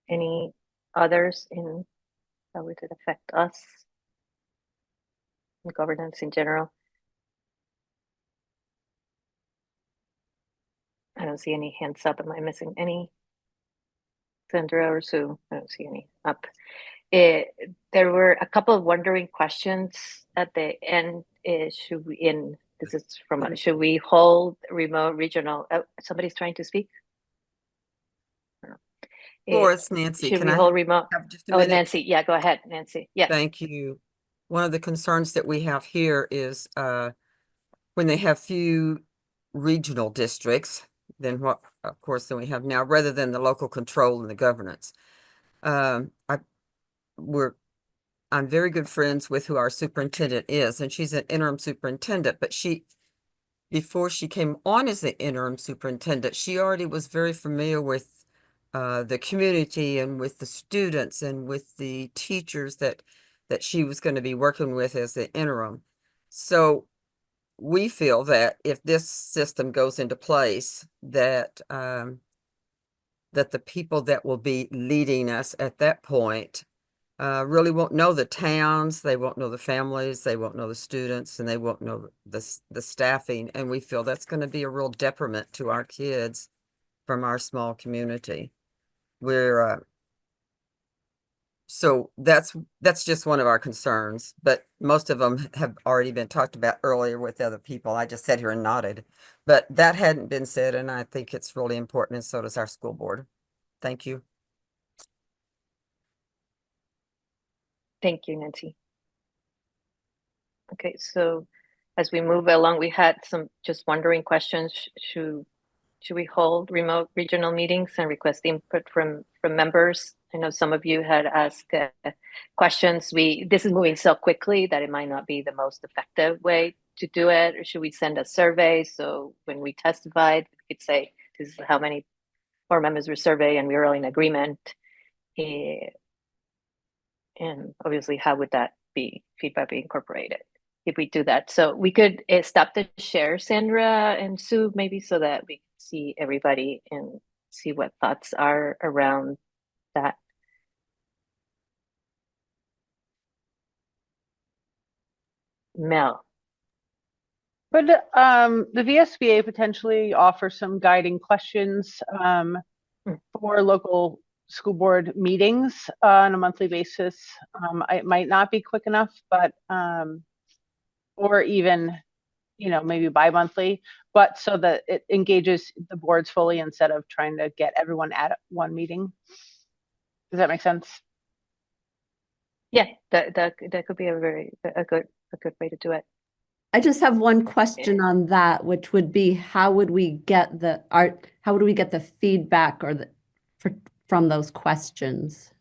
Any others in how would it affect us and governance in general? I don't see any hands up. Am I missing any? Sandra or Sue? I don't see any up. There were a couple of wondering questions at the end. This is from, should we hold remote regional? Somebody's trying to speak? Laura, it's Nancy. Should Can we I hold remote? have just a Oh, minute? Nancy. Yeah, go ahead, Nancy. Yeah. Thank you. One of the concerns that we have here is when they have few regional districts, than what, of course, than we have now, rather than the local control and the governance. I'm very good friends with who our superintendent is, and she's an interim superintendent, but before she came on as the interim superintendent, she already was very familiar with the community and with the students and with the teachers that she was going to be working with as the interim. So we feel that if this system goes into place, that that the people that will be leading us at that point really won't know the towns, they won't know the families, they won't know the students, and they won't know the staffing. And we feel that's going to be a real detriment to our kids from our small community. So that's just one of our concerns, but most of them have already been talked about earlier with other people. I just sat here and nodded, but that hadn't been said, and I think it's really important, and so does our school board. Thank you. Thank you, Nancy. Okay, so as we move along, we had some just wondering questions. Should we hold remote regional meetings and request input from members? I know some of you had asked questions. This is moving so quickly that it might not be the most effective way to do it. Or should we send a survey? So when we testified, we could say, this is how many board members were surveyed and we were all in agreement. And obviously, how would that feedback be incorporated if we do that? So we could stop the share, Sandra and Sue, maybe, so that we can see everybody and see what thoughts are around that. Mel. But the VSBA potentially offer some guiding questions for local school board meetings on a monthly basis. It might not be quick enough, but or even, maybe bi-monthly, but so that it engages the boards fully instead of trying to get everyone at one meeting. Does that make sense? Yeah, that could be a good way to do it. I just have one question on that, which would be how would we get the feedback from those questions?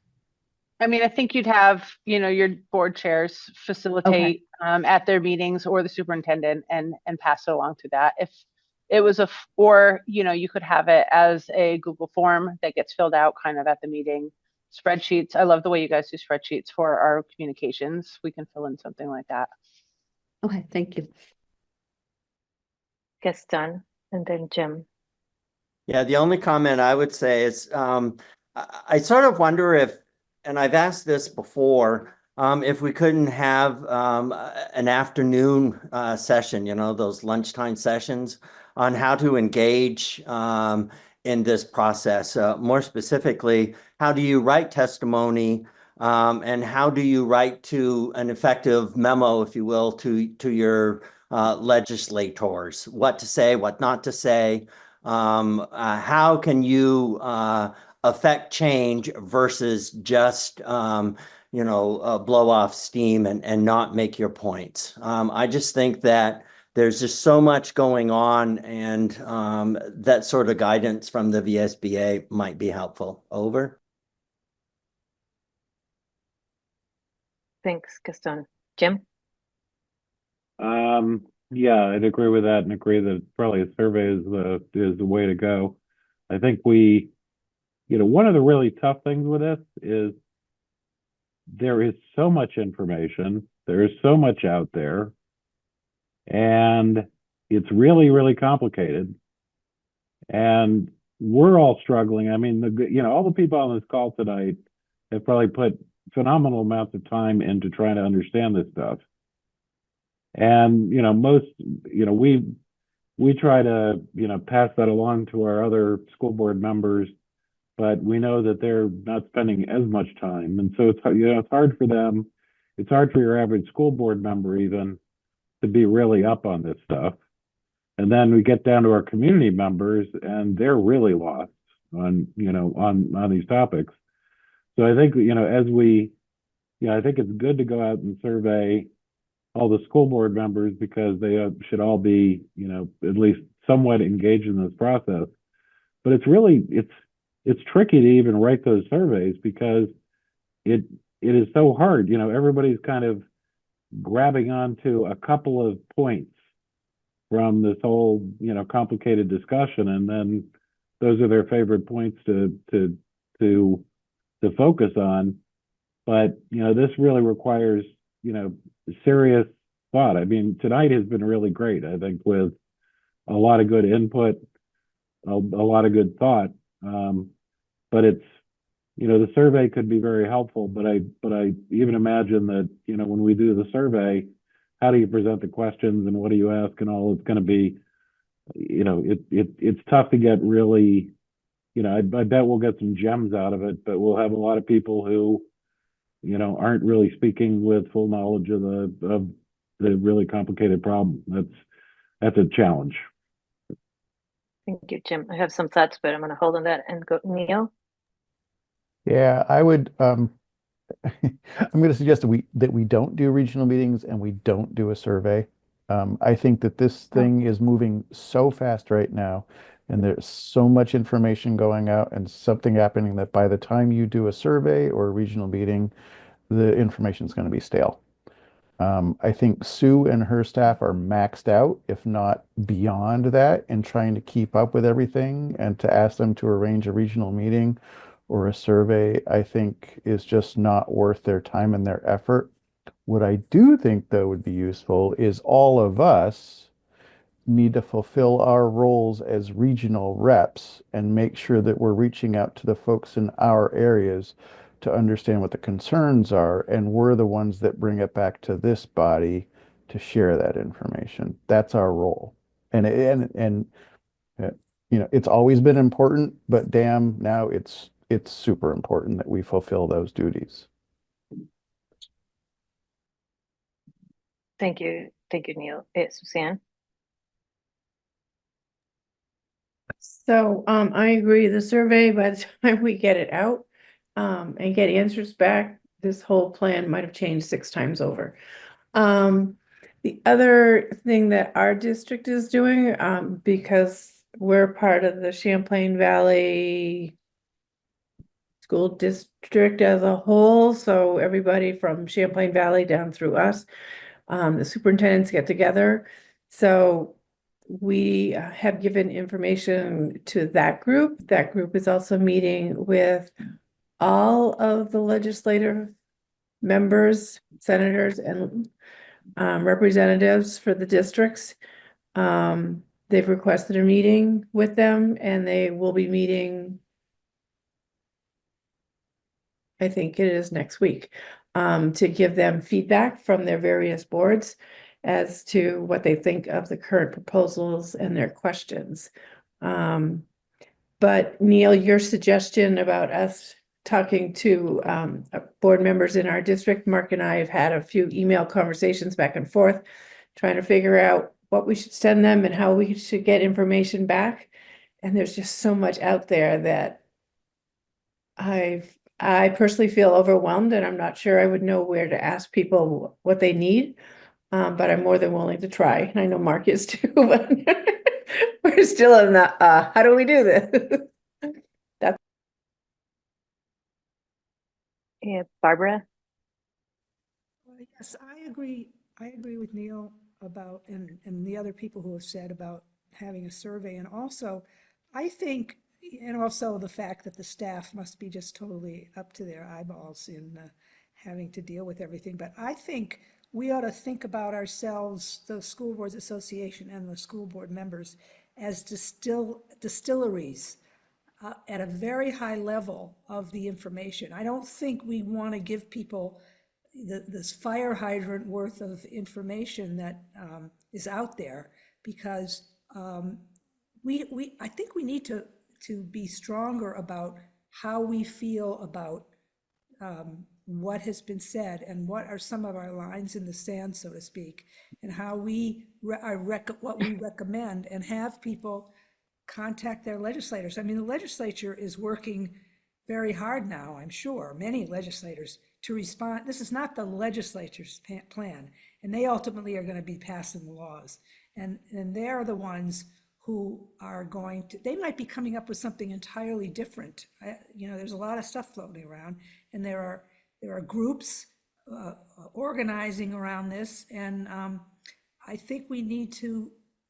I mean, I think you'd have, your board chairs facilitate at their meetings, or the superintendent, and pass it along to that. If it was or you could have it as a Google form that gets filled out kind of at the meeting. Spreadsheets. I love the way you guys do spreadsheets for our communications. We can fill in something like that. Okay, thank you. Gaston, and then Jim. Yeah, the only comment I would say is I sort of wonder if, and I've asked this before, if we couldn't have an afternoon session, those lunchtime sessions on how to engage in this process. More specifically, how do you write testimony, and how do you write to an effective memo, if you will, to your legislators, what to say, what not to say. How can you affect change versus just blow off steam and not make your points? I just think that there's just so much going on, and that sort of guidance from the VSBA might be helpful. Over. Thanks, Gaston. Jim? Yeah, I'd agree with that, and agree that probably a survey is the way to go. I think we one of the really tough things with this is there is so much information, there is so much out there, and it's really, really complicated. And we're all struggling. I mean, all the people on this call tonight have probably put phenomenal amounts of time into trying to understand this stuff. And, we try to, pass that along to our other school board members, but we know that they're not spending as much time. And so it's hard for them. It's hard for your average school board member even to be really up on this stuff. And then we get down to our community members and they're really lost on these topics. So I think, I think it's good to go out and survey all the school board members because they should all be, at least somewhat engaged in this process. But it's tricky to even write those surveys because it is so hard. Everybody's kind of grabbing onto a couple of points from this whole, complicated discussion, and then those are their favorite points to focus on. But this really requires serious thought. I mean, tonight has been really great, I think, with a lot of good input, a lot of good thought. But it's the survey could be very helpful, but I even imagine that when we do the survey, how do you present the questions and what do you ask and all? It's going to be it's tough to get really I bet we'll get some gems out of it, but we'll have a lot of people who aren't really speaking with full knowledge of the really complicated problem. That's a challenge. Thank you, Jim. I have some thoughts, but I'm going to hold on that and go, Neil. Yeah, I would I'm going to suggest that we don't do regional meetings and we don't do a survey. I think that this thing is moving so fast right now, and there's so much information going out and something happening that by the time you do a survey or a regional meeting, the information is going to be stale. I think Sue and her staff are maxed out, if not beyond that, in trying to keep up with everything, and to ask them to arrange a regional meeting or a survey, I think is just not worth their time and their effort. What I do think, though, would be useful is all of us need to fulfill our roles as regional reps and make sure that we're reaching out to the folks in our areas to understand what the concerns are, and we're the ones that bring it back to this body to share that information. That's our role. And it's always been important, but damn, now it's super important that we fulfill those duties. Thank you, Neil. Suzanne. So I agree. The survey, by the time we get it out and get answers back, this whole plan might have changed 6 times over. The other thing that our district is doing, because we're part of the Champlain Valley School District as a whole, so everybody from Champlain Valley down through us, the superintendents get together. So we have given information to that group. That group is also meeting with all of the legislative members, senators, and representatives for the districts. They've requested a meeting with them, and they will be meeting, I think it is next week, to give them feedback from their various boards as to what they think of the current proposals and their questions. But Neil, your suggestion about us talking to board members in our district, Mark and I have had a few email conversations back and forth, trying to figure out what we should send them and how we should get information back. And there's just so much out there that I personally feel overwhelmed, and I'm not sure I would know where to ask people what they need. But I'm more than willing to try. And I know Mark is too, but we're still in the, how do we do this? That's Yeah, Barbara. Yes, I agree. I agree with Neil about, and the other people who have said about having a survey. And also, I think, and also the fact that the staff must be just totally up to their eyeballs in having to deal with everything. But I think we ought to think about ourselves, the School Boards Association and the school board members, as distilleries at a very high level of the information. I don't think we want to give people this fire hydrant worth of information that is out there, because I think we need to be stronger about how we feel about what has been said and what are some of our lines in the sand, so to speak, and how what we recommend, and have people contact their legislators. I mean, the legislature is working very hard now, I'm sure, many legislators, to respond. This is not the legislature's plan, and they ultimately are going to be passing the laws. And they're the ones who are going to, they might be coming up with something entirely different. There's a lot of stuff floating around, and there are groups organizing around this. And I think we need to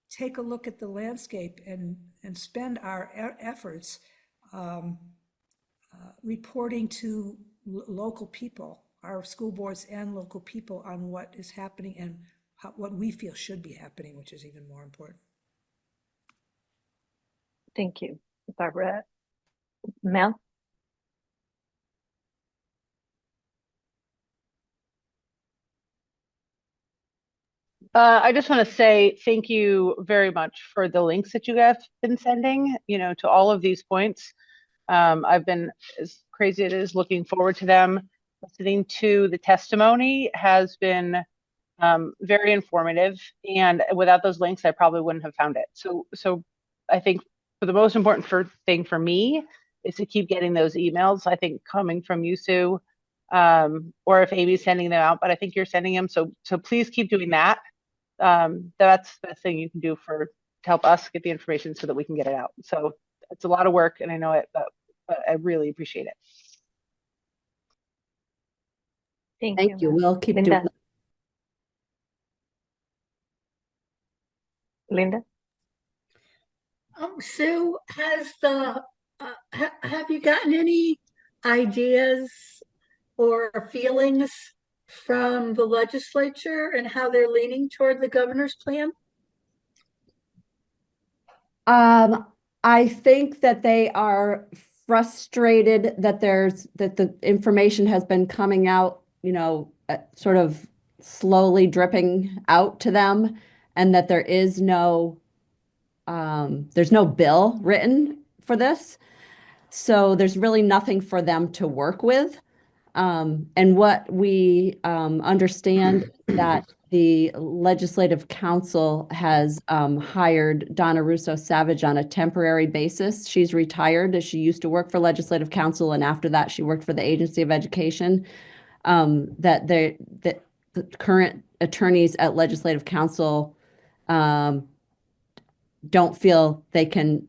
take a look at the landscape and spend our efforts reporting to local people, our school boards and local people, on what is happening and what we feel should be happening, which is even more important. Thank you, Barbara. Mel? I just want to say thank you very much for the links that you guys have been sending, to all of these points. I've been, as crazy as it is, looking forward to them. Listening to the testimony has been very informative, and without those links, I probably wouldn't have found it. So I think for the most important thing for me is to keep getting those emails. I think coming from you, Sue, or if Amy's sending them out, but I think you're sending them. So please keep doing that. That's the best thing you can do to help us get the information so that we can get it out. So it's a lot of work, and I know it, but I really appreciate it. Thank you. We'll keep doing that. Linda? Sue, have you gotten any ideas or feelings from the legislature and how they're leaning toward the governor's plan? I think that they are frustrated that the information has been coming out, sort of slowly dripping out to them, and that there's no bill written for this. So there's really nothing for them to work with. And what we understand that the Legislative Council has hired Donna Russo Savage on a temporary basis. She's retired. She used to work for Legislative Council, and after that, she worked for the Agency of Education. That the current attorneys at Legislative Council don't feel they can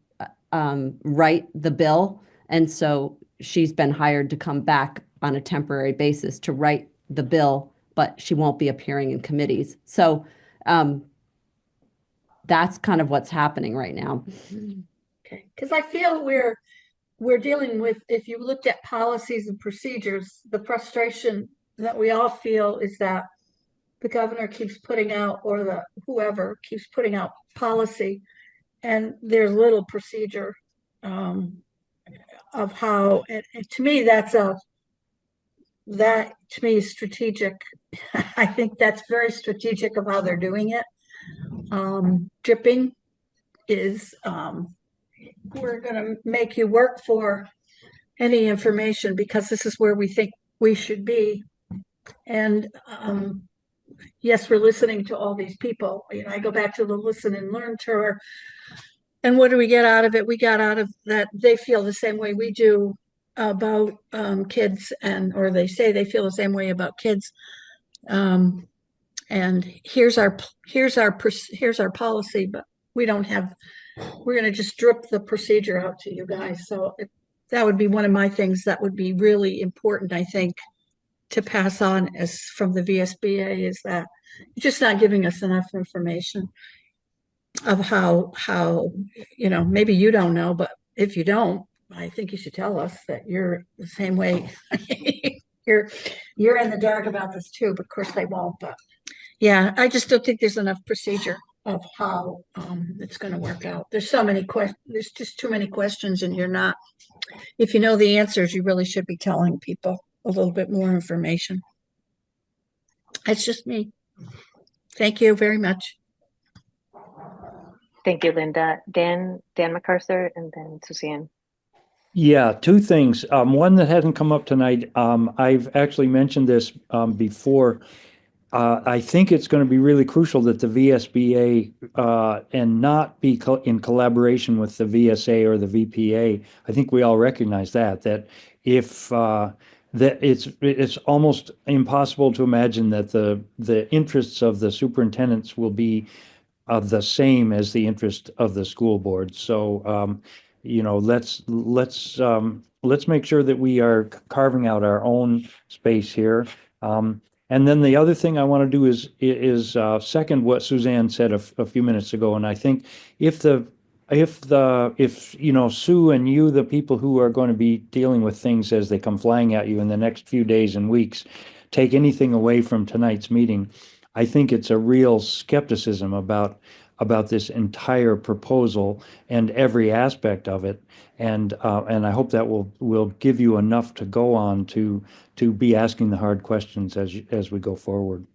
write the bill, and so she's been hired to come back on a temporary basis to write the bill, but she won't be appearing in committees. So that's kind of what's happening right now. Okay, because I feel we're dealing with, if you looked at policies and procedures, the frustration that we all feel is that the governor keeps putting out, or whoever keeps putting out policy, and there's little procedure of how, and to me, that to me is strategic. I think that's very strategic of how they're doing it. Dripping is, we're going to make you work for any information because this is where we think we should be. And yes, we're listening to all these people. I go back to the Listen and Learn tour. And what do we get out of it? We got out of that they feel the same way we do about kids, or they say they feel the same way about kids. And here's our policy, but we don't have. We're going to just drip the procedure out to you guys. So that would be one of my things that would be really important, I think, to pass on as from the VSBA, is that you're just not giving us enough information of how maybe you don't know, but if you don't, I think you should tell us that you're the same way. You're in the dark about this too, but of course they won't. But yeah, I just don't think there's enough procedure of how it's going to work out. There's so many questions. There's just too many questions, and you're not. If you know the answers, you really should be telling people a little bit more information. It's just me. Thank you very much. Thank you, Linda. Dan MacArthur, and then Suzanne. Yeah, two things. One that hasn't come up tonight. I've actually mentioned this before. I think it's going to be really crucial that the VSBA and not be in collaboration with the VSA or the VPA. I think we all recognize that if that it's almost impossible to imagine that the interests of the superintendents will be the same as the interest of the school board. So let's make sure that we are carving out our own space here. And then the other thing I want to do is second what Suzanne said a few minutes ago. And I think if Sue and you, the people who are going to be dealing with things as they come flying at you in the next few days and weeks, take anything away from tonight's meeting, I think it's a real skepticism about this entire proposal and every aspect of it. And I hope that will give you enough to go on to be asking the hard questions as we go forward.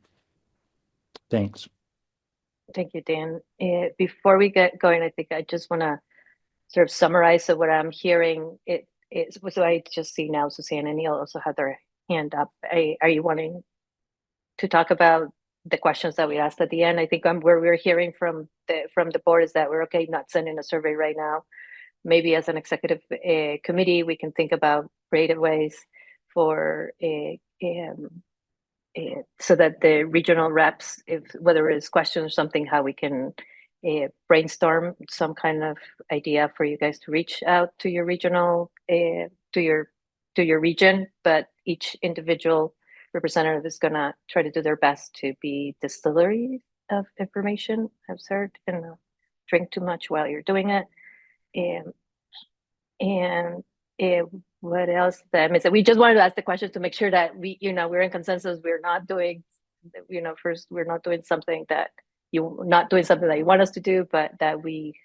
Thanks. Thank you, Dan. Before we get going, I think I just want to sort of summarize what I'm hearing. So I just see now Suzanne and Neil also have their hand up. Are you wanting to talk about the questions that we asked at the end? I think where we're hearing from the board is that we're okay not sending a survey right now. Maybe as an executive committee, we can think about creative ways for so that the regional reps, whether it's questions or something, how we can brainstorm some kind of idea for you guys to reach out to your regional to your region, but each individual representative is going to try to do their best to be distillery of information, I've heard, and drink too much while you're doing it. What else? That we just wanted to ask the questions to make sure that we're in consensus. We're not doing, first we're not doing something that you want us to do, but that we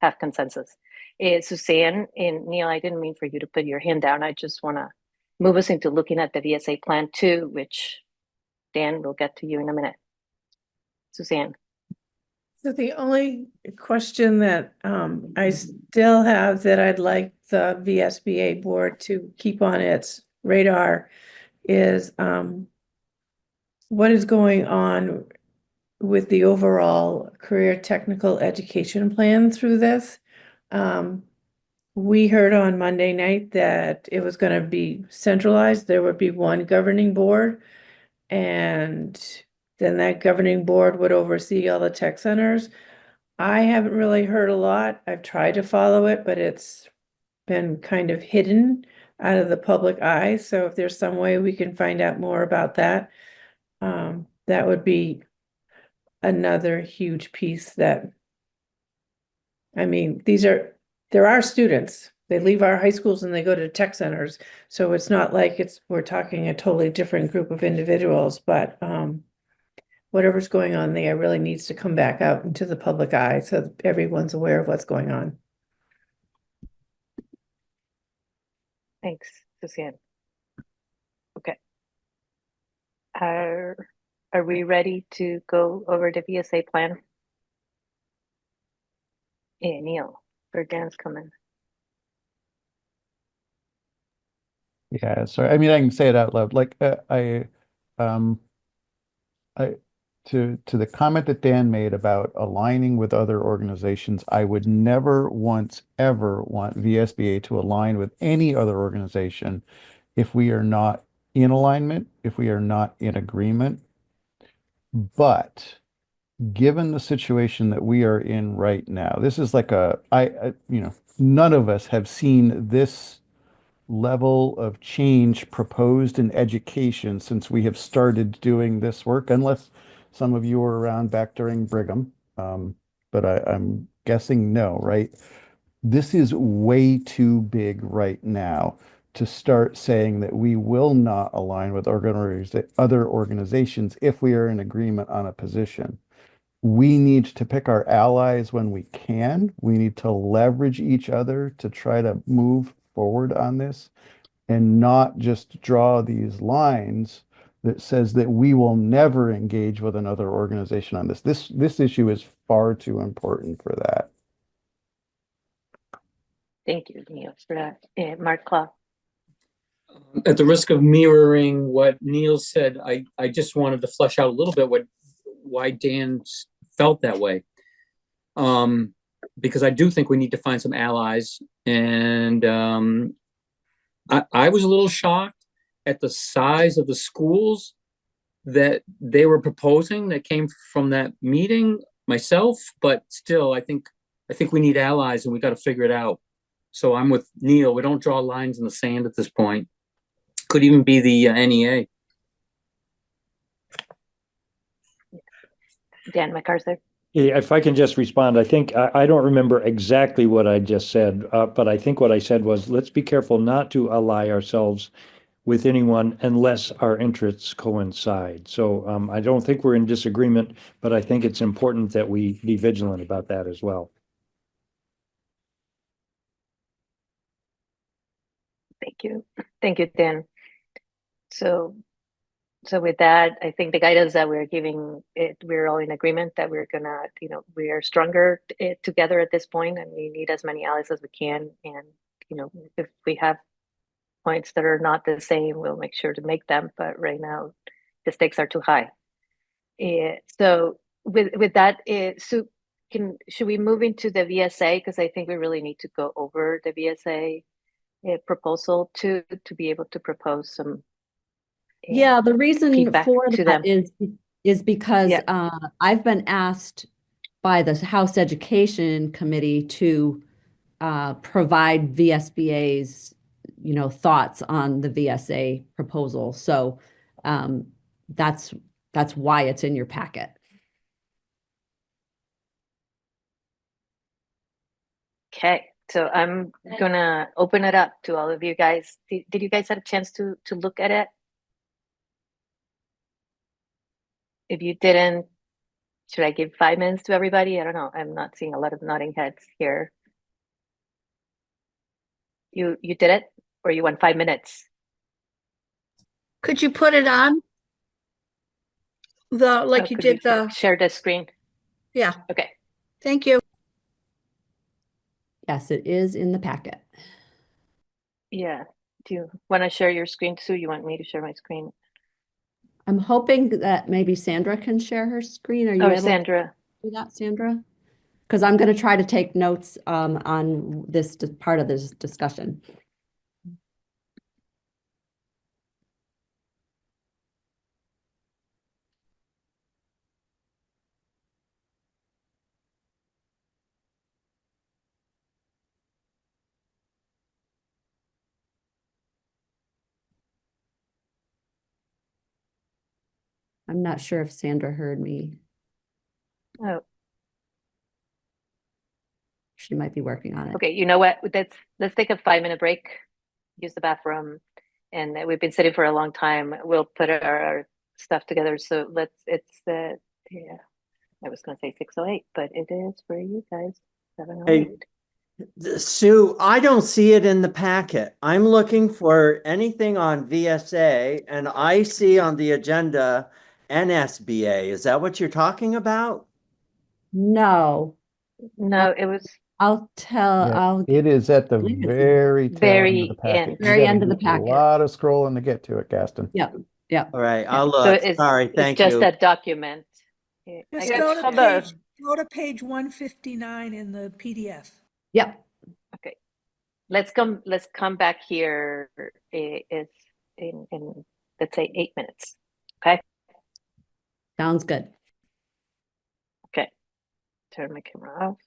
have consensus. Suzanne and Neil, I didn't mean for you to put your hand down. I just want to move us into looking at the VSA plan too, which Dan will get to you in a minute. Suzanne. So the only question that I still have that I'd like the VSBA board to keep on its radar is what is going on with the overall career technical education plan through this. We heard on Monday night that it was going to be centralized. There would be one governing board, and then that governing board would oversee all the tech centers. I haven't really heard a lot. I've tried to follow it, but it's been kind of hidden out of the public eye. So if there's some way we can find out more about that, that would be another huge piece there are students. They leave our high schools and they go to tech centers. So it's not like we're talking a totally different group of individuals, but whatever's going on there really needs to come back out into the public eye so everyone's aware of what's going on. Thanks, Suzanne. Okay. Are we ready to go over the VSA plan? Neil, or Dan's coming. Yeah, sorry. I mean, I can say it out loud. Like to the comment that Dan made about aligning with other organizations, I would never once ever want VSBA to align with any other organization if we are not in alignment, if we are not in agreement. But given the situation that we are in right now, this is like none of us have seen this level of change proposed in education since we have started doing this work, unless some of you were around back during Brigham. But I'm guessing no, right? this is way too big right now to start saying that we will not align with other organizations if we are in agreement on a position. We need to pick our allies when we can. We need to leverage each other to try to move forward on this and not just draw these lines that says that we will never engage with another organization on this. This issue is far too important for that. Thank you, Neil, for that. Mark Clough. At the risk of mirroring what Neil said, I just wanted to flesh out a little bit why Dan felt that way. Because I do think we need to find some allies. And I was a little shocked at the size of the schools that they were proposing that came from that meeting myself, but still, I think we need allies and we got to figure it out. So I'm with Neil. We don't draw lines in the sand at this point. Could even be the NEA. Dan MacArthur. Yeah, if I can just respond, I think I don't remember exactly what I just said, but I think what I said was, let's be careful not to ally ourselves with anyone unless our interests coincide. So I don't think we're in disagreement, but I think it's important that we be vigilant about that as well. Thank you, Dan. So with that, I think the guidance that we're giving, we're all in agreement that we're gonna, we are stronger together at this point, and we need as many allies as we can. And if we have points that are not the same, we'll make sure to make them. But right now, the stakes are too high. So with that, Sue, should we move into the VSA, because I think we really need to go over the VSA proposal to be able to propose some. Yeah, the reason feedback for to that them. is because I've been asked by the House Education Committee to provide VSBA's, thoughts on the VSA proposal. So that's why it's in your packet. Okay, so I'm gonna open it up to all of you guys. Did you guys have a chance to look at it? If you didn't, should I give 5 minutes to everybody? I don't know. I'm not seeing a lot of nodding heads here. You did it, or you want 5 minutes? Could you put it on? Like you did the share the screen. Yeah. Okay. Thank you. Yes, it is in the packet. Yeah. Do you want to share your screen, Sue? You want me to share my screen? I'm hoping that maybe Sandra can share her screen. Are you able Sandra. to do that, Sandra? Because I'm going to try to take notes on this part of this discussion. I'm not sure if Sandra heard me. Oh. She might be working on it. Okay, you know what? Let's take a 5-minute break, use the bathroom, and we've been sitting for a long time. We'll put our stuff together. So yeah, I was gonna say 6:08, but it is for you guys. 7:08. Sue, I don't see it in the packet. I'm looking for anything on VSA, and I see on the agenda NSBA. Is that what you're talking about? No. No, it was. It is at the very tail end of the packet. Very end of the packet. A lot of scrolling to get to it, Gaston. Yep. Yep. All right, I'll So look. Sorry, thank you. It's just that document. Just go to page 159 in the PDF. Yep. Okay. Let's come back here. It's in let's say 8 minutes. Okay. Sounds good. Okay. Turn my camera off.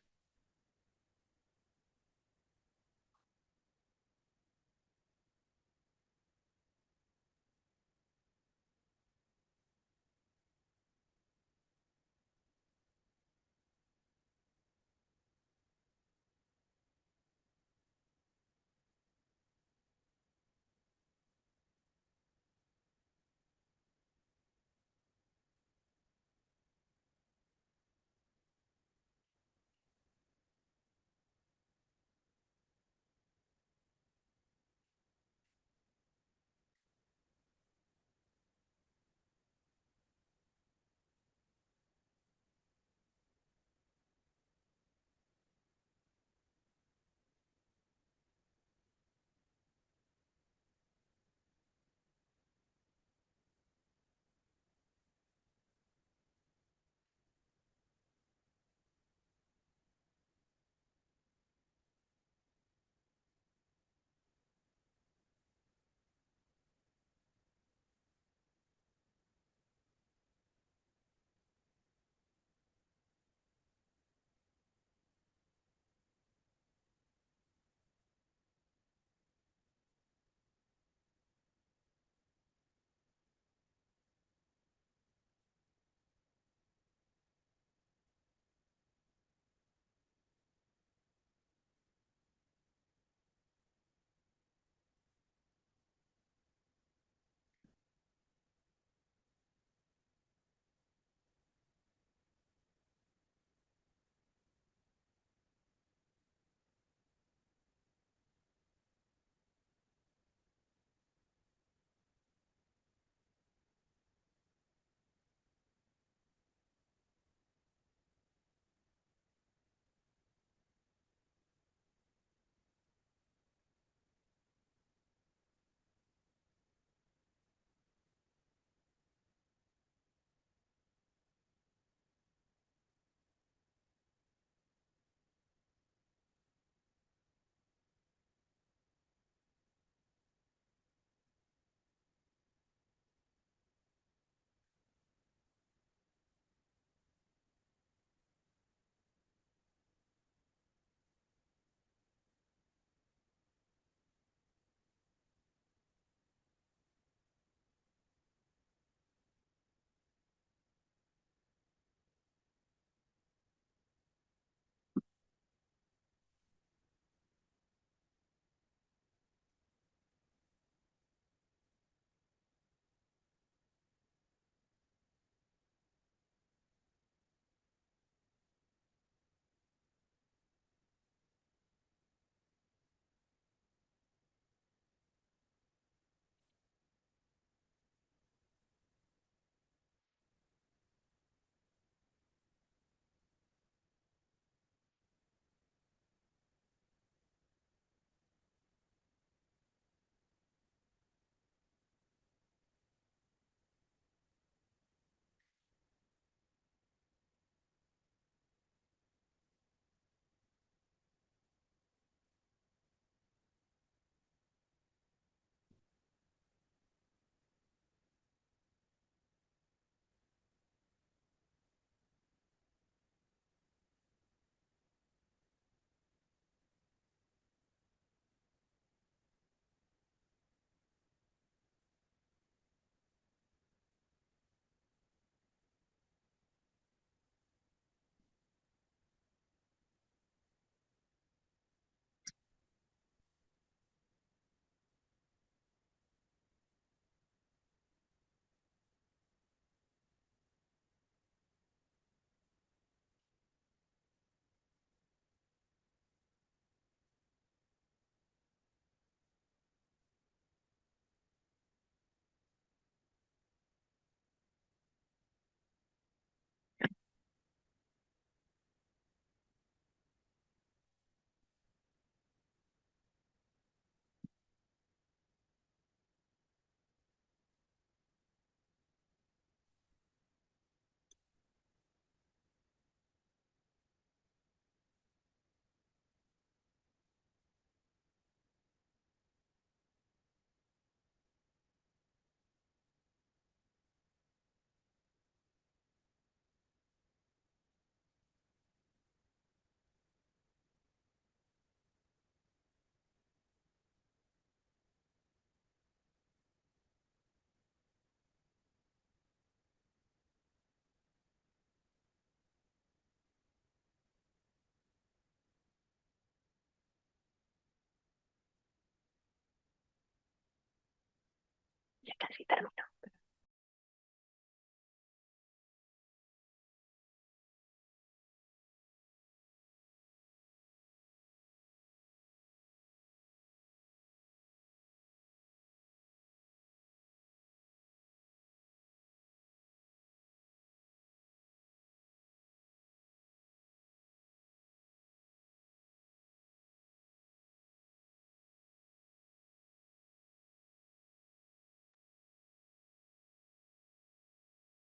Ya casi termino.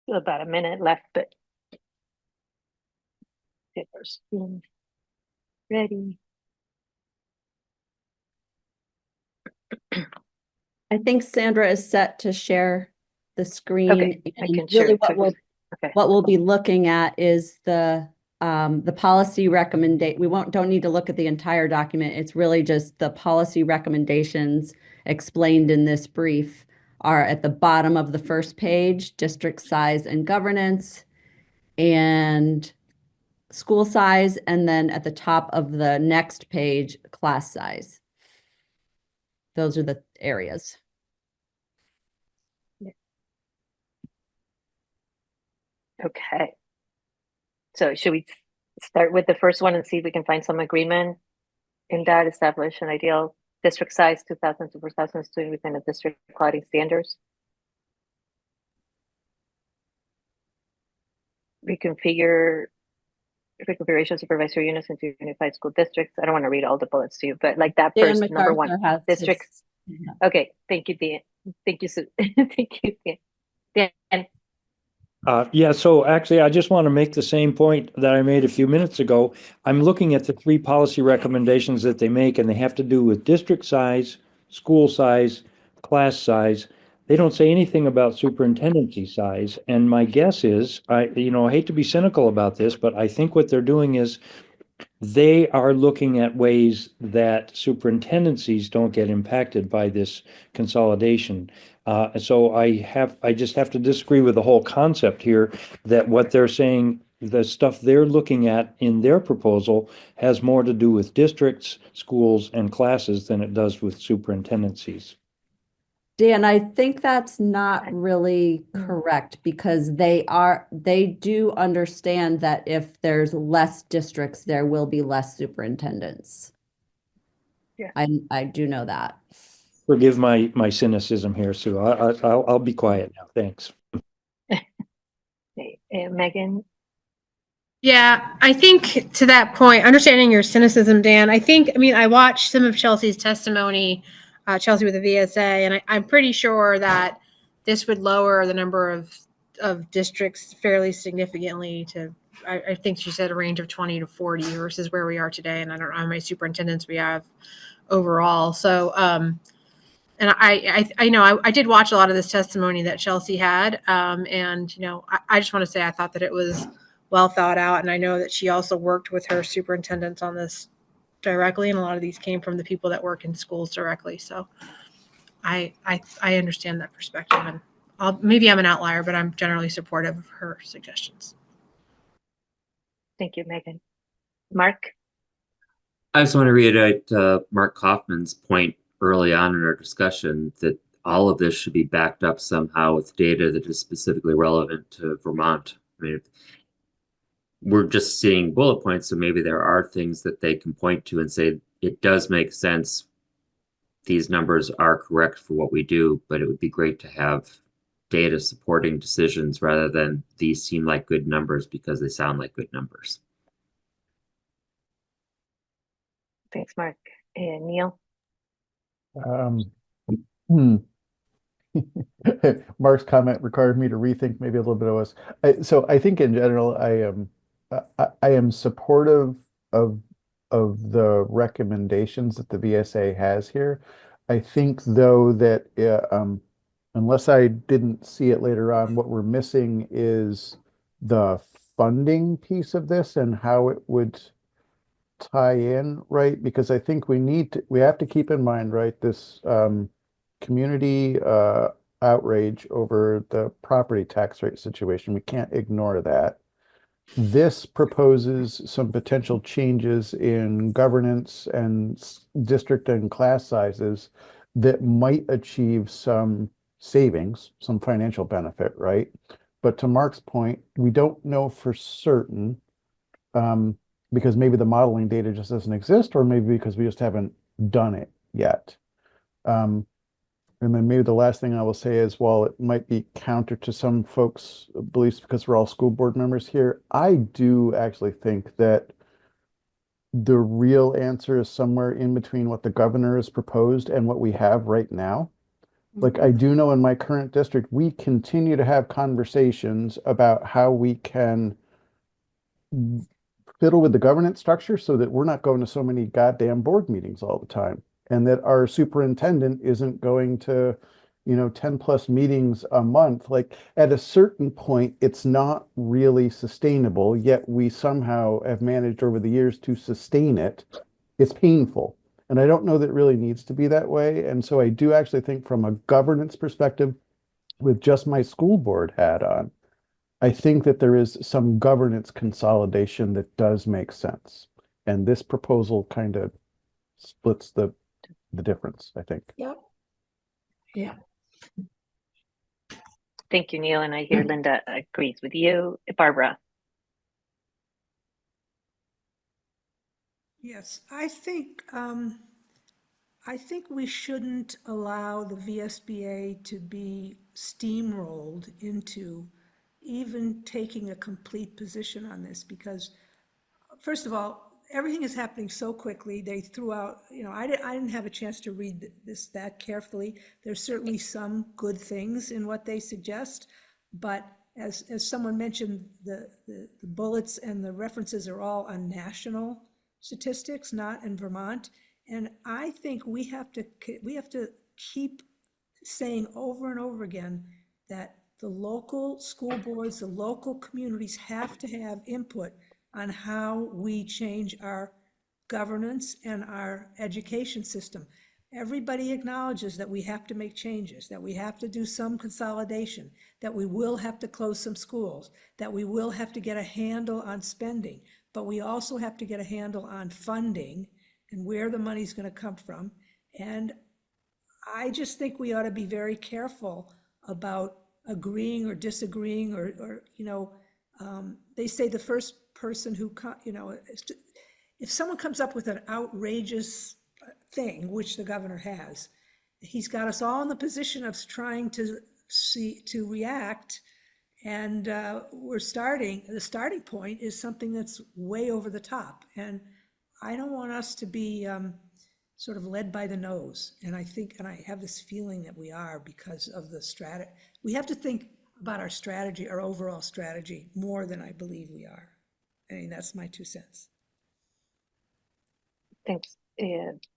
Still about a minute left, but papers ready. I think Sandra is set to share the screen. Okay, I And can share really it what too. we'll, Okay. what we'll be looking at is the policy recommendation. We don't need to look at the entire document. It's really just the policy recommendations explained in this brief are at the bottom of the first page, district size and governance, and school size, and then at the top of the next page, class size. Those are the areas. Okay. So should we start with the first one and see if we can find some agreement in that, establish an ideal district size, 2,000 to 4,000 students within a district quality standards? Reconfigure reconfiguration of supervisory units into unified school districts. I don't want to read all the bullets to you, but like that Dan first number one MacArthur has district. his- Okay, thank you, Dan. Thank you, Sue. Thank you, Dan. Dan. Yeah, so actually, I just want to make the same point that I made a few minutes ago. I'm looking at the three policy recommendations that they make, and they have to do with district size, school size, class size. They don't say anything about superintendency size. And my guess is, I hate to be cynical about this, but I think what they're doing is they are looking at ways that superintendencies don't get impacted by this consolidation. So I just have to disagree with the whole concept here that what they're saying, the stuff they're looking at in their proposal has more to do with districts, schools, and classes than it does with superintendencies. Dan, I think that's not really correct because they do understand that if there's less districts, there will be less superintendents. Yeah. I do know that. Forgive my cynicism here, Sue. I'll be quiet now. Thanks. Okay, Megan. Yeah, I think to that point, understanding your cynicism, Dan, I watched some of Chelsea's testimony, Chelsea with the VSA, and I'm pretty sure that this would lower the number of districts fairly significantly to, I think she said a range of 20 to 40 versus where we are today. And I don't know how many superintendents we have overall. So, and I did watch a lot of this testimony that Chelsea had. And, I just want to say, I thought that it was well thought out. And I know that she also worked with her superintendents on this directly. And a lot of these came from the people that work in schools directly. So I understand that perspective, and maybe I'm an outlier, but I'm generally supportive of her suggestions. Thank you, Megan. Mark? I just want to reiterate Mark Kaufman's point early on in our discussion that all of this should be backed up somehow with data that is specifically relevant to Vermont. I mean, we're just seeing bullet points, so maybe there are things that they can point to and say, it does make sense. These numbers are correct for what we do, but it would be great to have data supporting decisions rather than these seem like good numbers because they sound like good numbers. Thanks, Mark. And Neil? Mark's comment required me to rethink maybe a little bit of us. So I think in general, I am supportive of the recommendations that the VSA has here. I think though that unless I didn't see it later on, what we're missing is the funding piece of this and how it would tie in, right? Because I think we have to keep in mind, right, this community outrage over the property tax rate situation. We can't ignore that. This proposes some potential changes in governance and district and class sizes that might achieve some savings, some financial benefit, right? But to Mark's point, we don't know for certain, because maybe the modeling data just doesn't exist, or maybe because we just haven't done it yet. And then maybe the last thing I will say is, while it might be counter to some folks' beliefs because we're all school board members here, I do actually think that the real answer is somewhere in between what the governor has proposed and what we have right now. Like, I do know in my current district, we continue to have conversations about how we can fiddle with the governance structure so that we're not going to so many goddamn board meetings all the time, and that our superintendent isn't going to, 10+ meetings a month. Like, at a certain point, it's not really sustainable, yet we somehow have managed over the years to sustain it. It's painful. And I don't know that it really needs to be that way. And so I do actually think, from a governance perspective, with just my school board hat on, I think that there is some governance consolidation that does make sense. And this proposal kind of splits the difference, I think. Yep. Yeah. Thank you, Neil. And I hear Linda agrees with you. Barbara. Yes, I think we shouldn't allow the VSBA to be steamrolled into even taking a complete position on this, because first of all, everything is happening so quickly. They threw out, I didn't have a chance to read this that carefully. There's certainly some good things in what they suggest, but as someone mentioned, the bullets and the references are all on national statistics, not in Vermont. And I think we have to keep saying over and over again that the local school boards, the local communities have to have input on how we change our governance and our education system. Everybody acknowledges that we have to make changes, that we have to do some consolidation, that we will have to close some schools, that we will have to get a handle on spending, but we also have to get a handle on funding and where the money's going to come from. And I just think we ought to be very careful about agreeing or disagreeing, or they say the first person who, if someone comes up with an outrageous thing, which the governor has, he's got us all in the position of trying to react. And the starting point is something that's way over the top. And I don't want us to be sort of led by the nose. And I have this feeling that we are, because of the strategy. We have to think about our strategy, our overall strategy, more than I believe we are. I mean, that's my 2 cents. Thanks,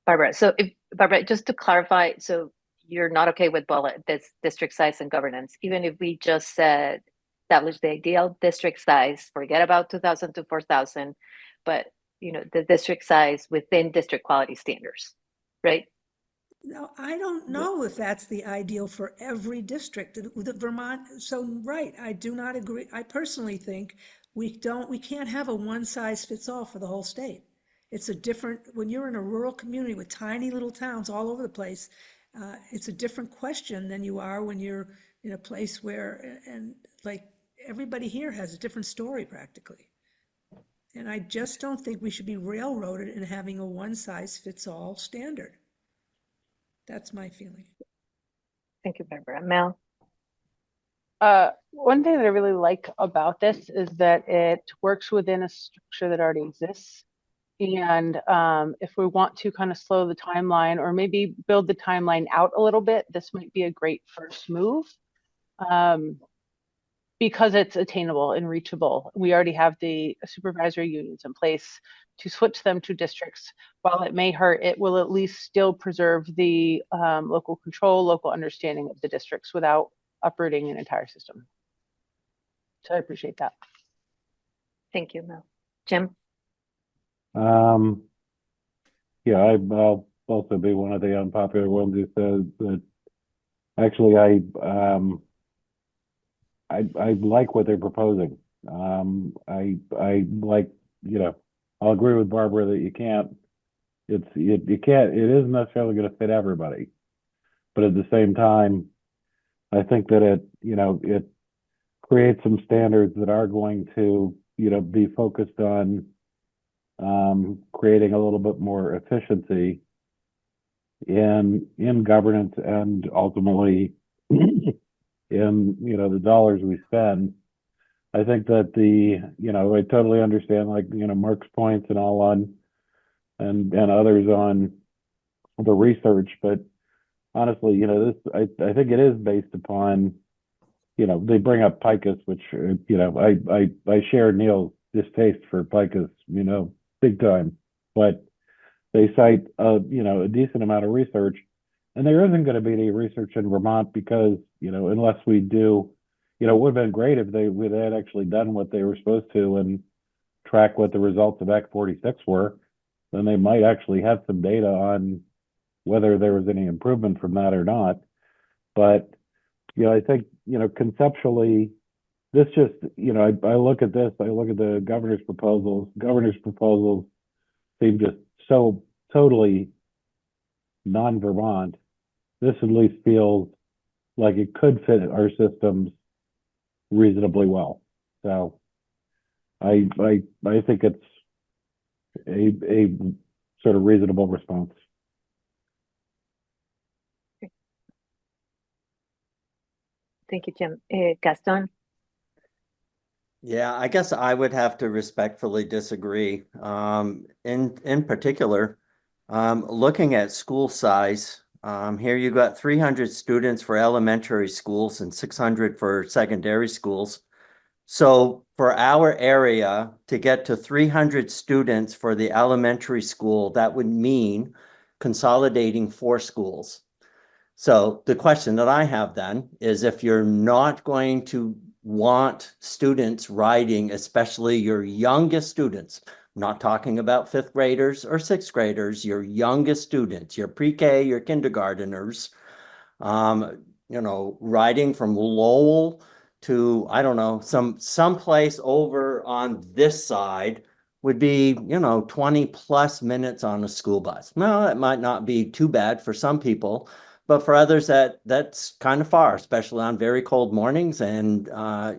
Barbara. So Barbara, just to clarify, so you're not okay with this district size and governance, even if we just said establish the ideal district size, forget about 2,000 to 4,000, but the district size within district quality standards, right? No, I don't know if that's the ideal for every district. The Vermont, so right, I do not agree. I personally think we can't have a one size fits all for the whole state. It's a different, when you're in a rural community with tiny little towns all over the place, it's a different question than you are when you're in a place where, and like everybody here has a different story practically. And I just don't think we should be railroaded in having a one size fits all standard. That's my feeling. Thank you, Barbara. Mel? One thing that I really like about this is that it works within a structure that already exists. And if we want to kind of slow the timeline, or maybe build the timeline out a little bit, this might be a great first move. Because it's attainable and reachable. We already have the supervisory unions in place. To switch them to districts, while it may hurt, it will at least still preserve the local control, local understanding of the districts without uprooting an entire system. So I appreciate that. Thank you, Mel. Jim? Yeah, I'll also be one of the unpopular ones who says that actually I like what they're proposing. I like, I'll agree with Barbara that it isn't necessarily going to fit everybody, but at the same time, I think that it creates some standards that are going to, be focused on creating a little bit more efficiency in governance and ultimately in, the dollars we spend. I think that I totally understand, like, Mark's points and all on, and others on the research, but honestly, I think it is based upon, they bring up PICUS, which, I share Neil's distaste for PICUS, big time, but they cite, a decent amount of research, and there isn't going to be any research in Vermont because, unless we do, it would have been great if they had actually done what they were supposed to and track what the results of Act 46 were. Then they might actually have some data on whether there was any improvement from that or not. But, I think, conceptually, this just, I look at this, I look at the governor's proposals. Governor's proposals seem just so totally non-Vermont. This at least feels like it could fit our systems reasonably well. So I think it's a sort of reasonable response. Thank you, Jim. Gaston? Yeah, I guess I would have to respectfully disagree. In particular, looking at school size, here you got 300 students for elementary schools and 600 for secondary schools. So for our area to get to 300 students for the elementary school, that would mean consolidating 4 schools. So the question that I have then is, if you're not going to want students riding, especially your youngest students, I'm not talking about 5th graders or 6th graders, your youngest students, your pre-K, your kindergarteners, riding from Lowell to, I don't know, some place over on this side would be, 20 plus minutes on a school bus. Well, that might not be too bad for some people, but for others that's kind of far, especially on very cold mornings and,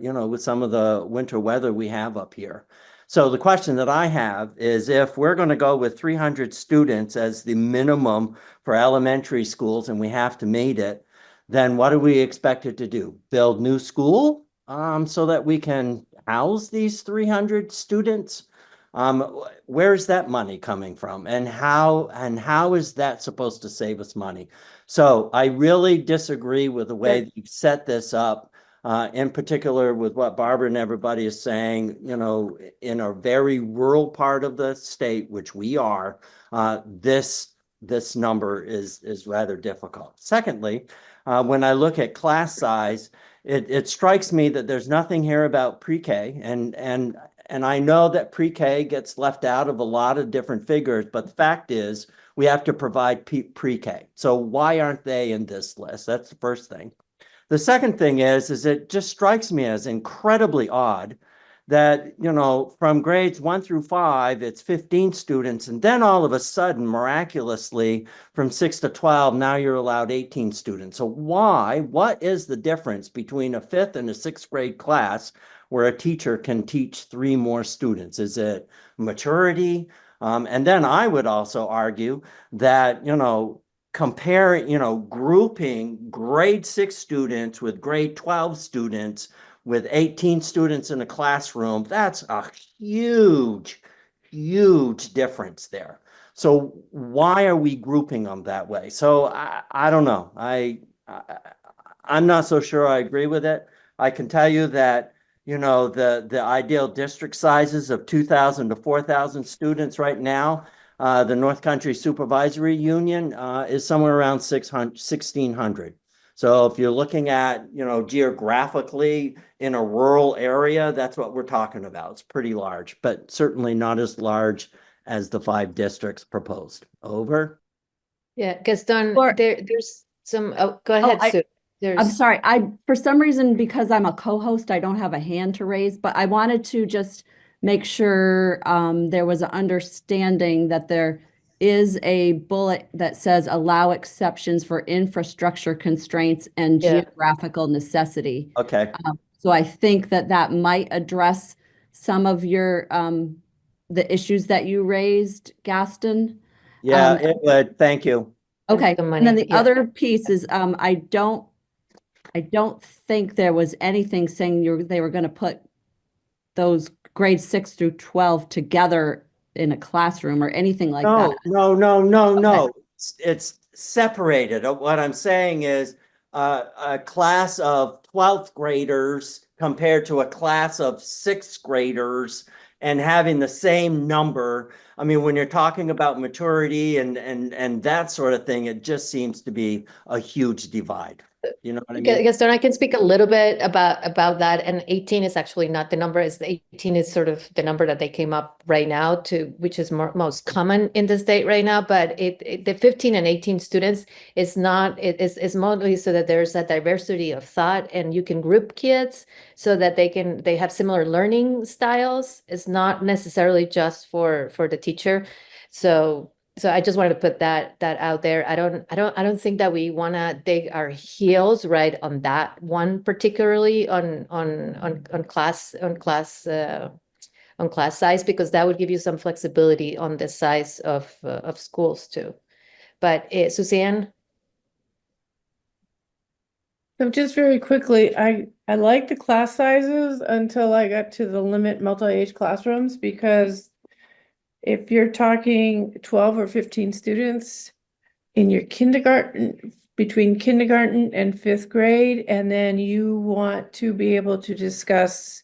with some of the winter weather we have up here. So the question that I have is, if we're going to go with 300 students as the minimum for elementary schools and we have to meet it, then what do we expect it to do? Build new school so that we can house these 300 students? Where's that money coming from, and how is that supposed to save us money? So I really disagree with the way that you've set this up, in particular with what Barbara and everybody is saying. In a very rural part of the state, which we are, this number is rather difficult. Secondly, when I look at class size, it strikes me that there's nothing here about pre-K, and I know that pre-K gets left out of a lot of different figures, but the fact is we have to provide pre-K. So why aren't they in this list? That's the first thing. The second thing is it just strikes me as incredibly odd that, from grades 1 through 5, it's 15 students. And then all of a sudden, miraculously, from 6 to 12, now you're allowed 18 students. So what is the difference between a 5th and a 6th grade class where a teacher can teach 3 more students? Is it maturity? And then I would also argue that, comparing, grouping grade 6 students with grade 12 students with 18 students in a classroom, that's a huge, huge difference there. So why are we grouping them that way? So I don't know. I'm not so sure I agree with it. I can tell you that, the ideal district sizes of 2,000 to 4,000 students right now, the North Country Supervisory Union is somewhere around 1,600. So if you're looking at, geographically in a rural area, that's what we're talking about. It's pretty large, but certainly not as large as the 5 districts proposed. Over. Yeah, Gaston, there's some, go Oh, ahead, Sue. I'm sorry. For some reason, because I'm a co-host, I don't have a hand to raise, but I wanted to just make sure there was an understanding that there is a bullet that says allow exceptions for infrastructure constraints and Yeah. geographical necessity. Okay. So I think that that might address some of your, the issues that you raised, Gaston. Yeah, it would. Thank you. Okay, The and then money, the yeah. other piece is, I don't think there was anything saying they were gonna put those grades 6 through 12 together in a classroom or anything like that. No. It's separated. What I'm saying is a class of 12th graders compared to a class of 6th graders and having the same number. I mean, when you're talking about maturity and that sort of thing, it just seems to be a huge divide. You know what I mean? Gaston, I can speak a little bit about that. And 18 is actually not the number. Is 18 is sort of the number that they came up right now to, which is most common in the state right now. But the 15 and 18 students is not, it's mostly so that there's a diversity of thought and you can group kids so that they have similar learning styles. It's not necessarily just for the teacher. So I just wanted to put that out there. I don't think that we want to dig our heels right on that one, particularly on class size, because that would give you some flexibility on the size of schools too. But Suzanne? So just very quickly, I like the class sizes until I got to the limit multi-age classrooms, because if you're talking 12 or 15 students in your kindergarten, between kindergarten and 5th grade, and then you want to be able to discuss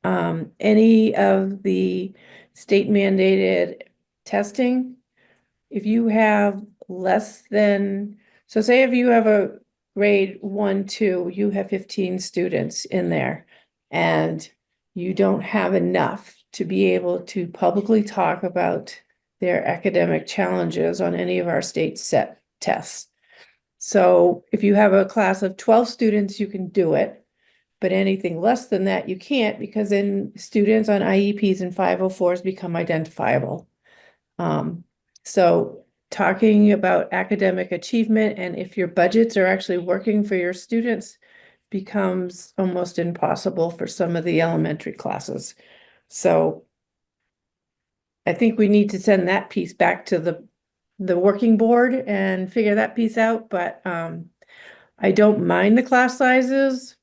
any of the state mandated testing, if you have less than, so say if you have a grade 1, 2, you have 15 students in there, and you don't have enough to be able to publicly talk about their academic challenges on any of our state set tests. So if you have a class of 12 students, you can do it, but anything less than that, you can't, because then students on IEPs and 504s become identifiable. So talking about academic achievement and if your budgets are actually working for your students becomes almost impossible for some of the elementary classes. So I think we need to send that piece back to the working board and figure that piece out, but I don't mind the class sizes.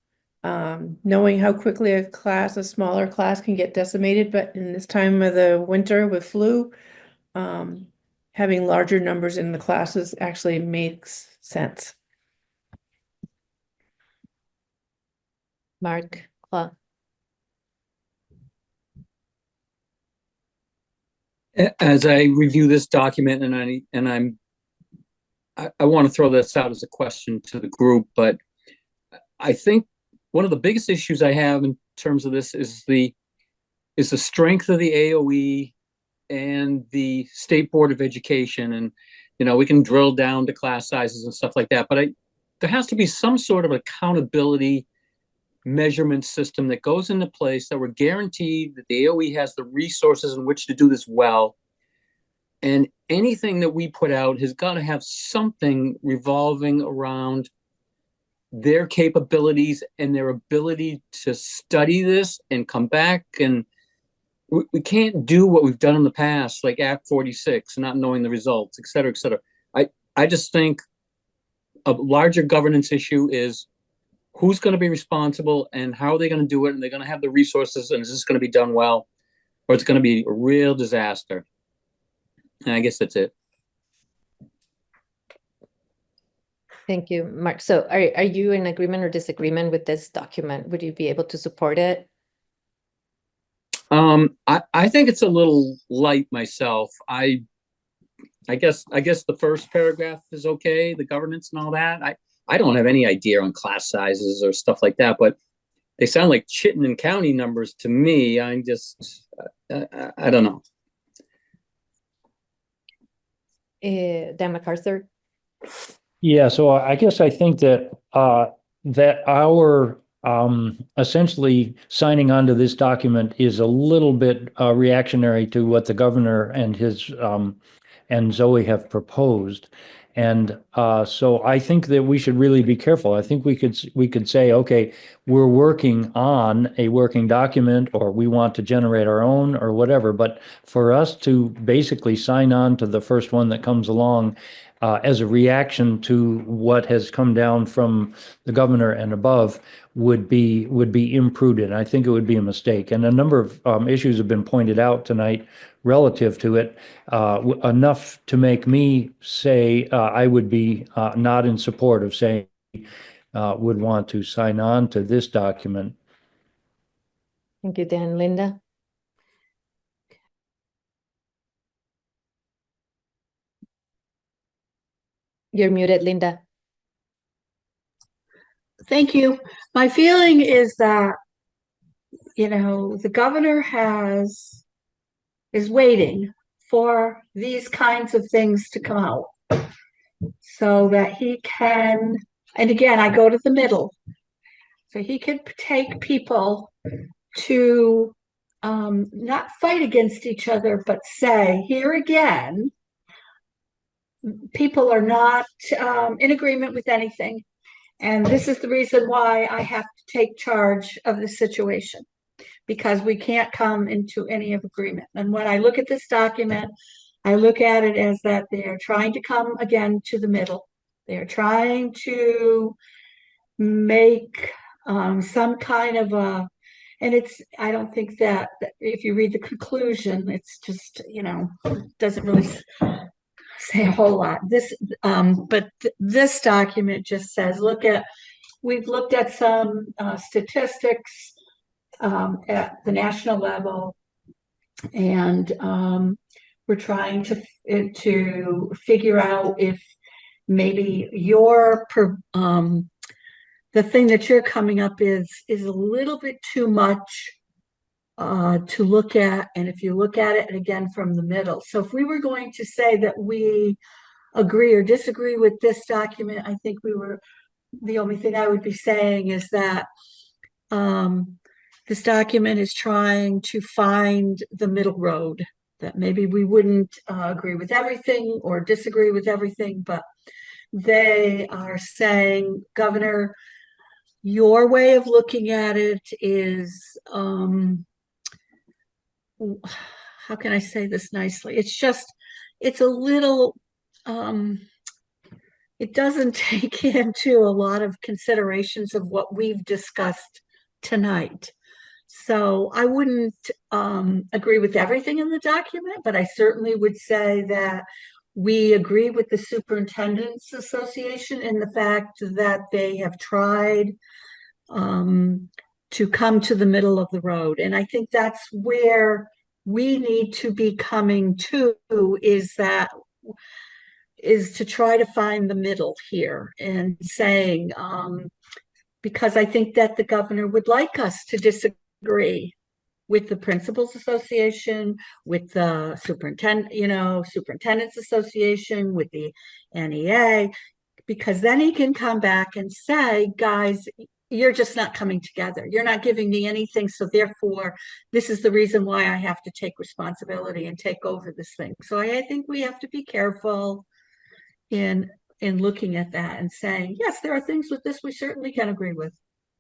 Knowing how quickly a smaller class can get decimated, but in this time of the winter with flu, having larger numbers in the classes actually makes sense. Mark, Claude. As I review this document, I want to throw this out as a question to the group, but I think one of the biggest issues I have in terms of this is the strength of the AOE and the State Board of Education. And, we can drill down to class sizes and stuff like that, but there has to be some sort of accountability measurement system that goes into place that we're guaranteed that the AOE has the resources in which to do this well. And anything that we put out has got to have something revolving around their capabilities and their ability to study this and come back. And we can't do what we've done in the past, like Act 46, not knowing the results, et cetera, et cetera. I just think a larger governance issue is who's going to be responsible and how are they going to do it? And they're going to have the resources, and is this going to be done well, or it's going to be a real disaster? And I guess that's it. Thank you, Mark. So are you in agreement or disagreement with this document? Would you be able to support it? I think it's a little light myself. I guess the first paragraph is okay, the governance and all that. I don't have any idea on class sizes or stuff like that, but they sound like Chittenden County numbers to me. I'm just, I don't know. Dan MacArthur. Yeah, so I guess I think that that our essentially signing on to this document is a little bit reactionary to what the governor and his and Zoe have proposed. And so I think that we should really be careful. I think we could say, okay, we're working on a working document, or we want to generate our own, or whatever. But for us to basically sign on to the first one that comes along as a reaction to what has come down from the governor and above would be imprudent. I think it would be a mistake. And a number of issues have been pointed out tonight relative to it, enough to make me say I would be not in support of saying would want to sign on to this document. Thank you, Dan. Linda? You're muted, Linda. Thank you. My feeling is that, the governor is waiting for these kinds of things to come out so that he can, and again, I go to the middle, so he can take people to not fight against each other, but say, here again, people are not in agreement with anything. And this is the reason why I have to take charge of the situation, because we can't come into any of agreement. And when I look at this document, I look at it as that they are trying to come again to the middle. They are trying to make some kind of a, and I don't think that if you read the conclusion, it's just, doesn't really say a whole lot. But this document just says, we've looked at some statistics at the national level, and we're trying to figure out if maybe the thing that you're coming up is a little bit too much to look at, and if you look at it again from the middle. So if we were going to say that we agree or disagree with this document, I think the only thing I would be saying is that this document is trying to find the middle road, that maybe we wouldn't agree with everything or disagree with everything, but they are saying, Governor, your way of looking at it is, how can I say this nicely? It's a little, it doesn't take into a lot of considerations of what we've discussed tonight. So I wouldn't agree with everything in the document, but I certainly would say that we agree with the Superintendents Association in the fact that they have tried to come to the middle of the road. And I think that's where we need to be coming to, is to try to find the middle here and saying, because I think that the governor would like us to disagree with the Principals Association, with the Superintendents Association, with the NEA, because then he can come back and say, guys, you're just not coming together. You're not giving me anything. So therefore, this is the reason why I have to take responsibility and take over this thing. So I think we have to be careful in looking at that and saying, yes, there are things with this we certainly can agree with.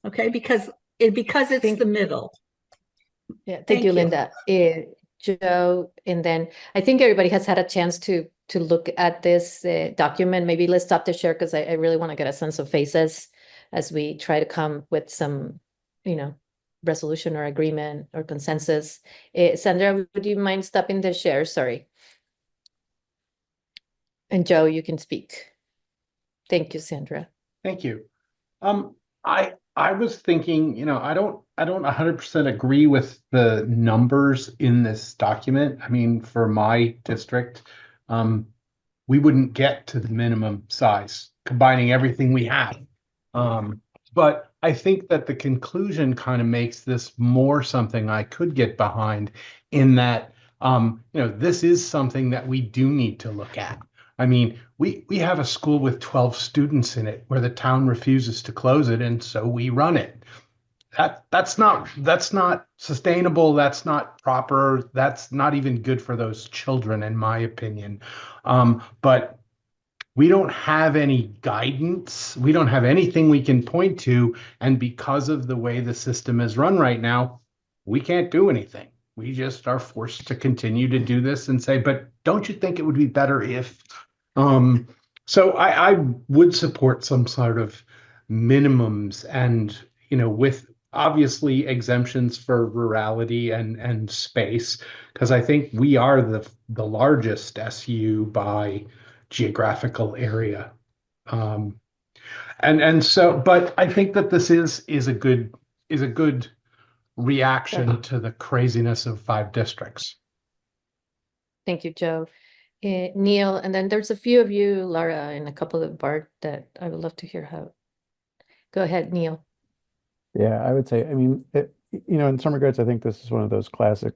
Okay, because it's the middle. Yeah, thank you, Linda. Joe, and then I think everybody has had a chance to look at this document. Maybe let's stop the share, because I really want to get a sense of faces as we try to come with some, resolution or agreement or consensus. Sandra, would you mind stopping the share? Sorry. And Joe, you can speak. Thank you, Sandra. Thank you. I was thinking, I don't 100% agree with the numbers in this document. I mean, for my district, we wouldn't get to the minimum size, combining everything we have. But I think that the conclusion kind of makes this more something I could get behind, in that, this is something that we do need to look at. I mean, we have a school with 12 students in it where the town refuses to close it, and so we run it. that's not sustainable. That's not proper. That's not even good for those children, in my opinion. But we don't have any guidance. We don't have anything we can point to. And because of the way the system is run right now, we can't do anything. We just are forced to continue to do this and say, but don't you think it would be better if? So I would support some sort of minimums and, with obviously exemptions for rurality and space, because I think we are the largest SU by geographical area. And so, but I think that this is a good reaction to the craziness of 5 districts. Thank you, Joe. Neil, and then there's a few of you, Laura, and a couple of Bart that I would love to hear how. Go ahead, Neil. Yeah, I would say, I mean, in some regards, I think this is one of those classic,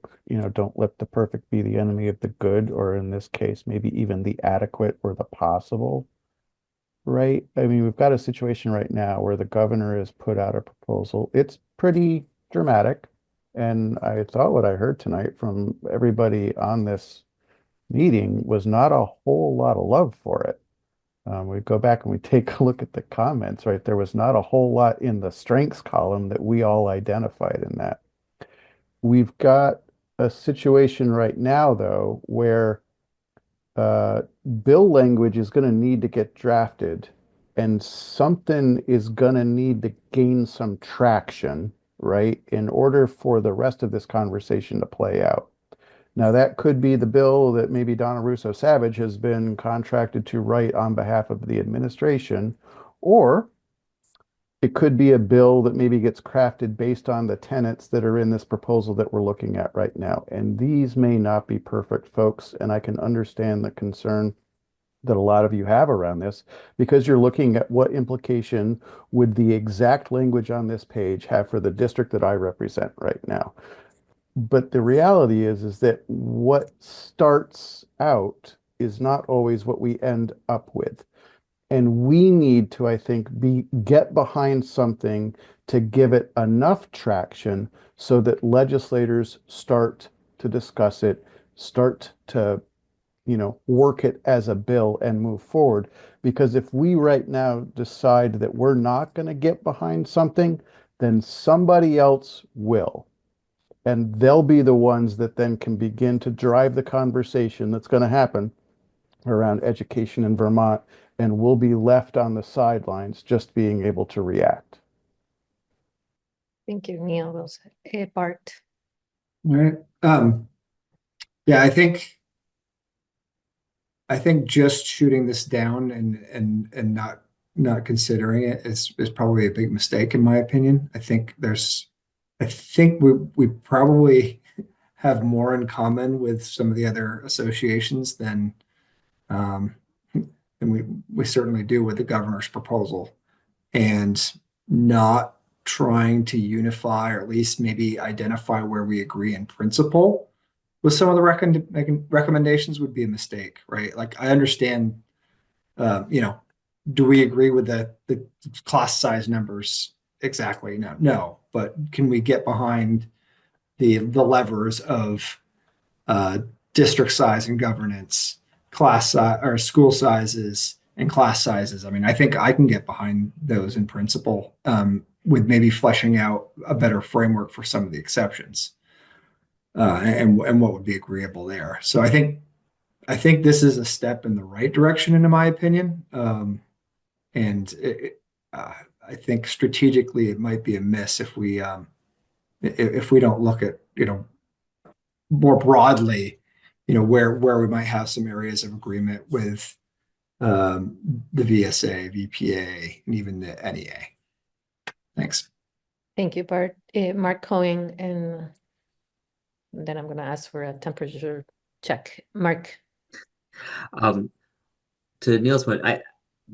don't let the perfect be the enemy of the good, or in this case, maybe even the adequate or the possible, right? I mean, we've got a situation right now where the governor has put out a proposal. It's pretty dramatic. And I thought what I heard tonight from everybody on this meeting was not a whole lot of love for it. We go back and we take a look at the comments, right? There was not a whole lot in the strengths column that we all identified in that. We've got a situation right now, though, where bill language is going to need to get drafted and something is going to need to gain some traction, right, in order for the rest of this conversation to play out. Now, that could be the bill that maybe Donna Russo Savage has been contracted to write on behalf of the administration, or it could be a bill that maybe gets crafted based on the tenets that are in this proposal that we're looking at right now. And these may not be perfect, folks, and I can understand the concern that a lot of you have around this, because you're looking at what implication would the exact language on this page have for the district that I represent right now. But the reality is that what starts out is not always what we end up with. And we need to, I think, get behind something to give it enough traction so that legislators start to discuss it, start to, work it as a bill and move forward. Because if we right now decide that we're not going to get behind something, then somebody else will. And they'll be the ones that then can begin to drive the conversation that's going to happen around education in Vermont, and we'll be left on the sidelines just being able to react. Thank you, Neil. Well said. Bart. All right. Yeah, I think just shooting this down and not considering it is probably a big mistake in my opinion. I think we probably have more in common with some of the other associations than we certainly do with the governor's proposal, and not trying to unify or at least maybe identify where we agree in principle with some of the recommendations would be a mistake, right? Like I understand, do we agree with the class size numbers exactly? No, but can we get behind the levers of district size and governance, class size or school sizes and class sizes? I mean, I think I can get behind those in principle, with maybe fleshing out a better framework for some of the exceptions, and what would be agreeable there. So I think this is a step in the right direction, in my opinion. And I think strategically it might be a miss if we don't look at, more broadly, where we might have some areas of agreement with the VSA, VPA, and even the NEA. Thanks. Thank you, Bart. Mark Cohen, and then I'm going to ask for a temperature check. Mark. To Neil's point,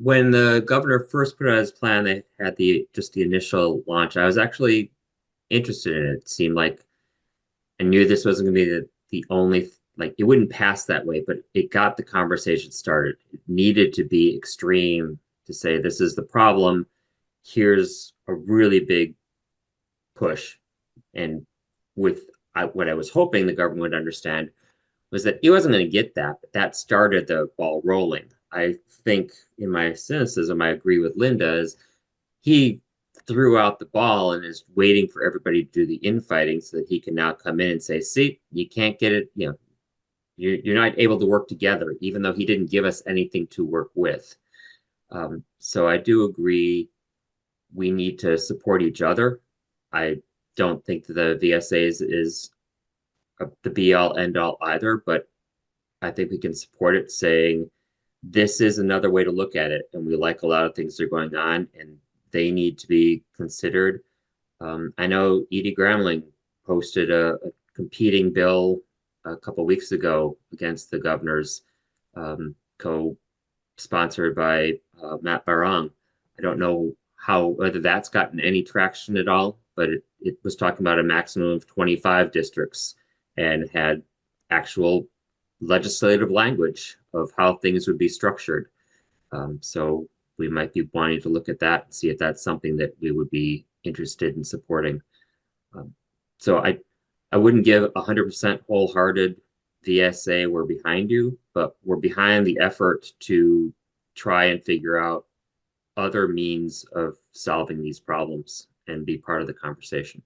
when the governor first put out his plan, they had the initial launch. I was actually interested in it. It seemed like I knew this wasn't going to be the only, like, it wouldn't pass that way, but it got the conversation started. It needed to be extreme to say, this is the problem. Here's a really big push. And what I was hoping the government would understand was that he wasn't going to get that, but that started the ball rolling. I think in my cynicism, I agree with Linda, is he threw out the ball and is waiting for everybody to do the infighting so that he can now come in and say, see, you can't get it, you're not able to work together, even though he didn't give us anything to work with. So I do agree we need to support each other. I don't think the VSA is the be all end all either, but I think we can support it saying this is another way to look at it. And we like a lot of things that are going on and they need to be considered. I know Edie Gramling posted a competing bill a couple weeks ago against the governor's, co-sponsored by Matt Barong. I don't know whether that's gotten any traction at all, but it was talking about a maximum of 25 districts and had actual legislative language of how things would be structured. So we might be wanting to look at that and see if that's something that we would be interested in supporting. So I wouldn't give 100% wholehearted VSA, we're behind you, but we're behind the effort to try and figure out other means of solving these problems and be part of the conversation.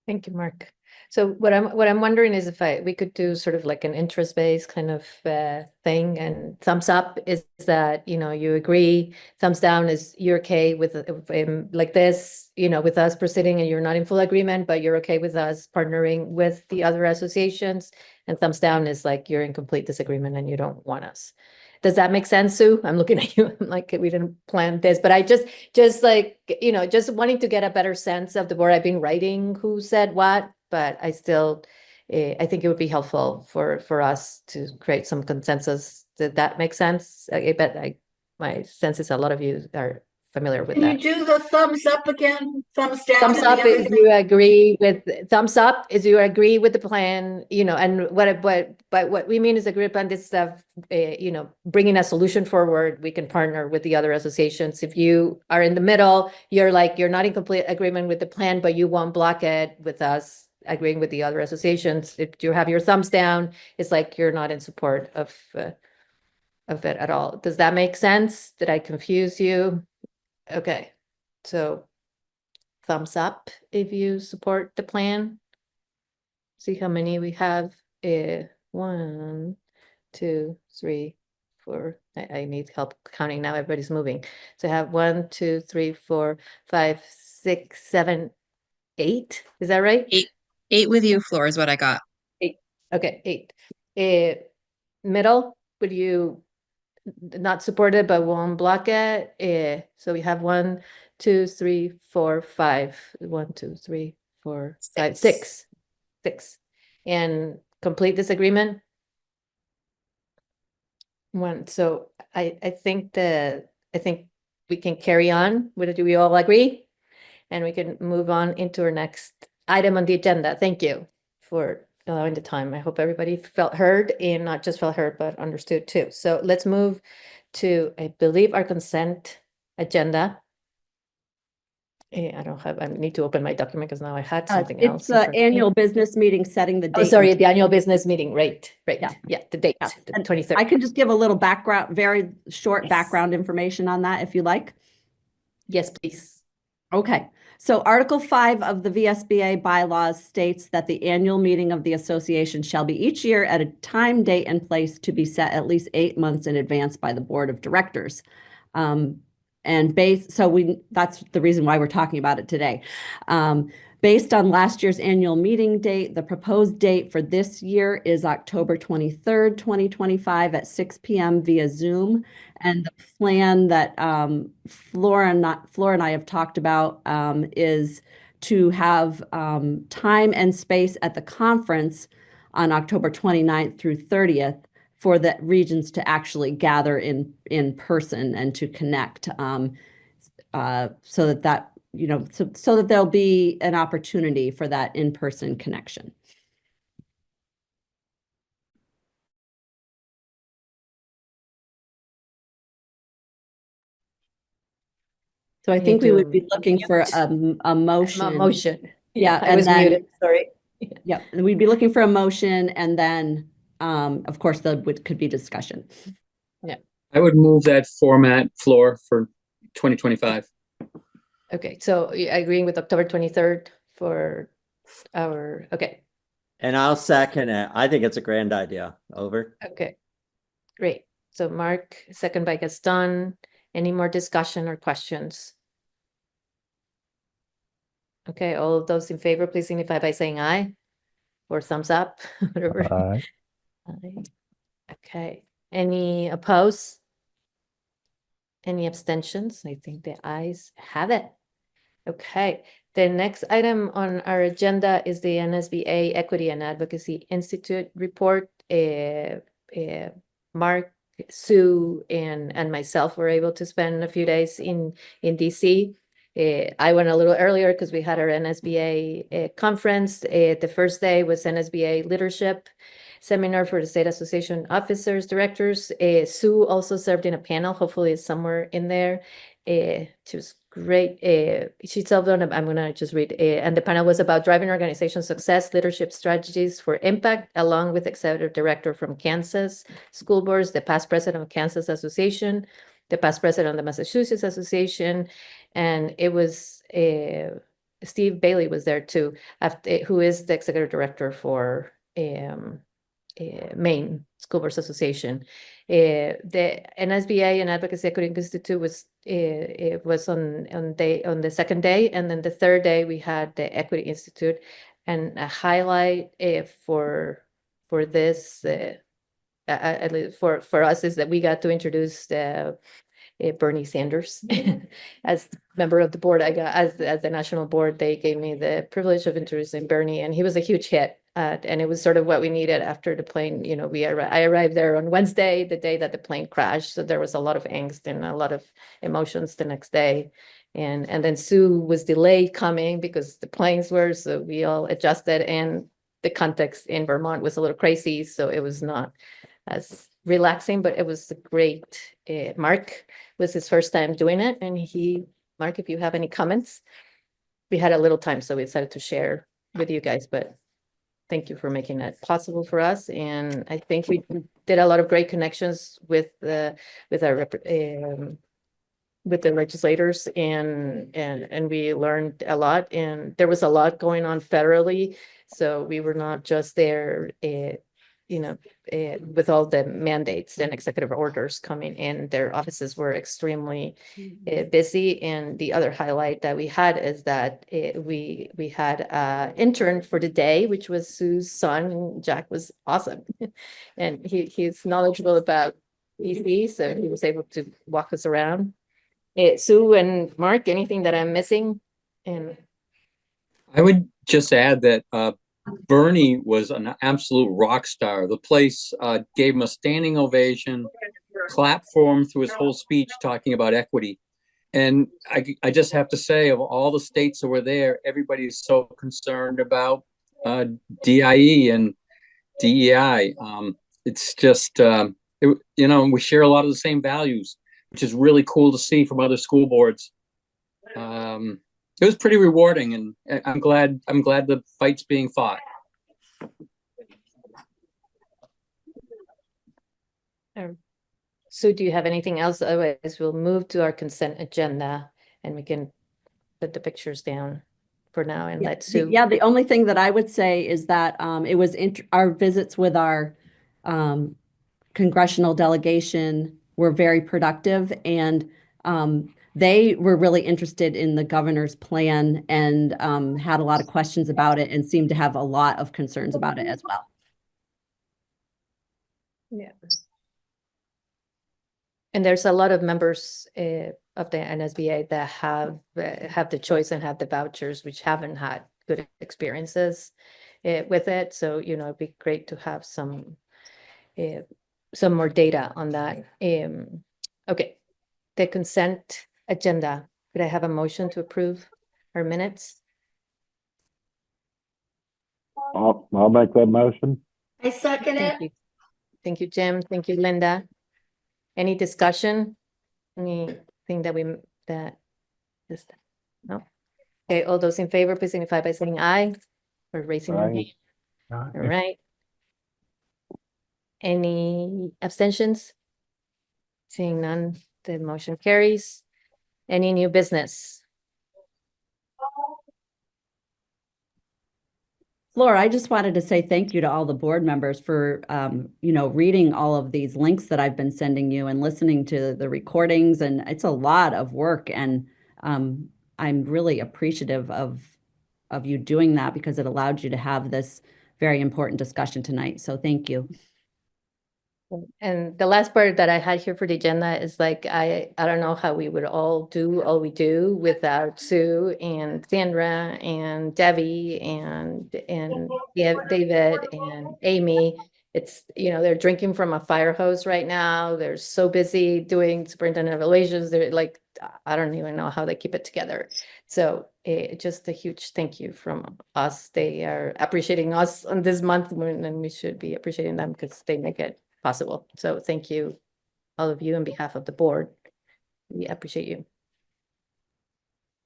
Thank you, Mark. So what I'm wondering is if we could do sort of like an interest-based kind of thing, and thumbs up is that, you agree, thumbs down is you're okay with like this, with us proceeding and you're not in full agreement, but you're okay with us partnering with the other associations, and thumbs down is like you're in complete disagreement and you don't want us. Does that make sense, Sue? I'm looking at you like we didn't plan this, but I just like, just wanting to get a better sense of the board. I've been writing who said what, but I still, I think it would be helpful for us to create some consensus. Did that make sense? I bet my sense is a lot of you are familiar with that. Can you do the thumbs up again? Thumbs down? Thumbs and the up other is thing? you agree with, thumbs up is you agree with the plan, and what we mean is agree upon this stuff, bringing a solution forward. We can partner with the other associations. If you are in the middle, you're not in complete agreement with the plan, but you won't block it with us agreeing with the other associations. If you have your thumbs down, it's like you're not in support of it at all. Does that make sense? Did I confuse you? Okay, so thumbs up if you support the plan. See how many we have. 1, 2, 3, 4. I need help counting now. Everybody's moving. So I have 1, 2, 3, 4, 5, 6, 7, 8. Is that right? 8 with you, Floor, is what I got. 8. Okay, 8. Middle, would you not support it but won't block it? So we have 1, 2, 3, 4, 5. 1, 2, 3, 4, 5, 6. 6. And complete disagreement? 1. So I think we can carry on. Do we all agree? And we can move on into our next item on the agenda. Thank you for allowing the time. I hope everybody felt heard, and not just felt heard, but understood too. So let's move to, I believe, our consent agenda. I need to open my document because now I had something else. It's the annual business meeting setting the date. Oh, sorry, the annual business meeting, right. Yeah, the date, the 23rd. I can just give a little background, very short background information on that if you like. Yes, please. Okay, so Article 5 of the VSBA bylaws states that the annual meeting of the association shall be each year at a time, date, and place to be set at least 8 months in advance by the board of directors. That's the reason why we're talking about it today. Based on last year's annual meeting date, the proposed date for this year is October 23rd, 2025 at 6 p.m. via Zoom. And the plan that Flora and I have talked about is to have time and space at the conference on October 29th through 30th for the regions to actually gather in person and to connect, so that there'll be an opportunity for that in-person connection. So I We think need we to would be looking for a motion. motion. Yeah, I and was then, muted, sorry. yep, and we'd be looking for a motion, and then, of course, could be discussion. Yeah. I would move that format floor for 2025. Okay, so agreeing with October 23rd for our, okay, And I'll second it. I think it's a grand idea. Over. okay, great. So Mark, second by Gaston. Any more discussion or questions? Okay, all of those in favor, please signify by saying aye or thumbs up, whatever. Aye. Aye. Okay, any opposed? Any abstentions? I think the ayes have it. Okay, the next item on our agenda is the NSBA Equity and Advocacy Institute report. Mark, Sue, and myself were able to spend a few days in DC. I went a little earlier because we had our NSBA conference. The first day was NSBA leadership seminar for the state association officers, directors. Sue also served in a panel, hopefully it's somewhere in there. She was great. She served on, I'm gonna just read, and the panel was about driving organization success, leadership strategies for impact, along with executive director from Kansas School Boards, the past president of Kansas Association, the past president of the Massachusetts Association, and it was Steve Bailey was there too, who is the executive director for Maine School Boards Association. The NSBA and Advocacy Equity Institute was it was on the second day, and then the third day we had the Equity Institute, and a highlight for this at least for us is that we got to introduce Bernie Sanders as member of the board. I got as the national board, they gave me the privilege of introducing Bernie, and he was a huge hit. And it was sort of what we needed after the plane. You know, I arrived there on Wednesday, the day that the plane crashed. So there was a lot of angst and a lot of emotions the next day. And then Sue was delayed coming because the planes were, so we all adjusted, and the context in Vermont was a little crazy. So it was not as relaxing, but it was a great. Mark was his first time doing it, and Mark, if you have any comments, we had a little time, so we decided to share with you guys, but thank you for making that possible for us. And I think we did a lot of great connections with our with the legislators, and we learned a lot, and there was a lot going on federally. So we were not just there, with all the mandates and executive orders coming in. Their offices were extremely busy. And the other highlight that we had is that we had an intern for the day, which was Sue's son. Jack was awesome, and he's knowledgeable about EC, so he was able to walk us around. Sue and Mark, anything that I'm missing? And I would just add that Bernie was an absolute rock star. The place gave him a standing ovation, clapped for him through his whole speech talking about equity. And I just have to say, of all the states that were there, everybody is so concerned about DIE and DEI. It's just, we share a lot of the same values, which is really cool to see from other school boards. It was pretty rewarding, and I'm glad the fight's being fought. Sue, do you have anything else? Otherwise, we'll move to our consent agenda, and we can put the pictures down for now and let Sue. Yeah, the only thing that I would say is that it was our visits with our congressional delegation were very productive, and they were really interested in the governor's plan and had a lot of questions about it and seemed to have a lot of concerns about it as well. Yeah. And there's a lot of members of the NSBA that have the choice and have the vouchers, which haven't had good experiences with it. So, it'd be great to have some more data on that. Okay, the consent agenda. Could I have a motion to approve our minutes? I'll make that motion. I second it. Thank you. Thank you, Jim. Thank you, Linda. Any discussion? Anything that This, no. Okay, all those in favor, please signify by saying aye or raising your hand. All right. Any abstentions? Seeing none, the motion carries. Any new business? Laura, I just wanted to say thank you to all the board members for, reading all of these links that I've been sending you and listening to the recordings. And it's a lot of work. And I'm really appreciative of you doing that because it allowed you to have this very important discussion tonight. So thank you. And the last part that I had here for the agenda is like, I don't know how we would all do all we do without Sue and Sandra and Debbie and David and Amy. It's, they're drinking from a fire hose right now. They're so busy doing superintendent evaluations. They're like, I don't even know how they keep it together. So just a huge thank you from us. They are appreciating us on this month, and we should be appreciating them because they make it possible. So thank you, all of you, on behalf of the board. We appreciate you.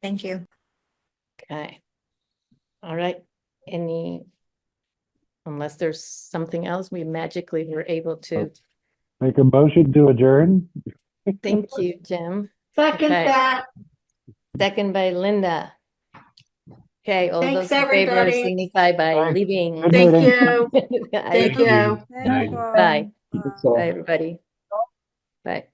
Thank you. Okay. All right. Unless there's something else, we magically were able to. Make a motion to adjourn. Thank you, Jim. Second Okay. that. Second by Linda. Okay, all Thanks, those in favor everybody. signify by leaving. Good Thank meeting. you. Thank you. Thank you all. Bye. Bye, everybody. Bye.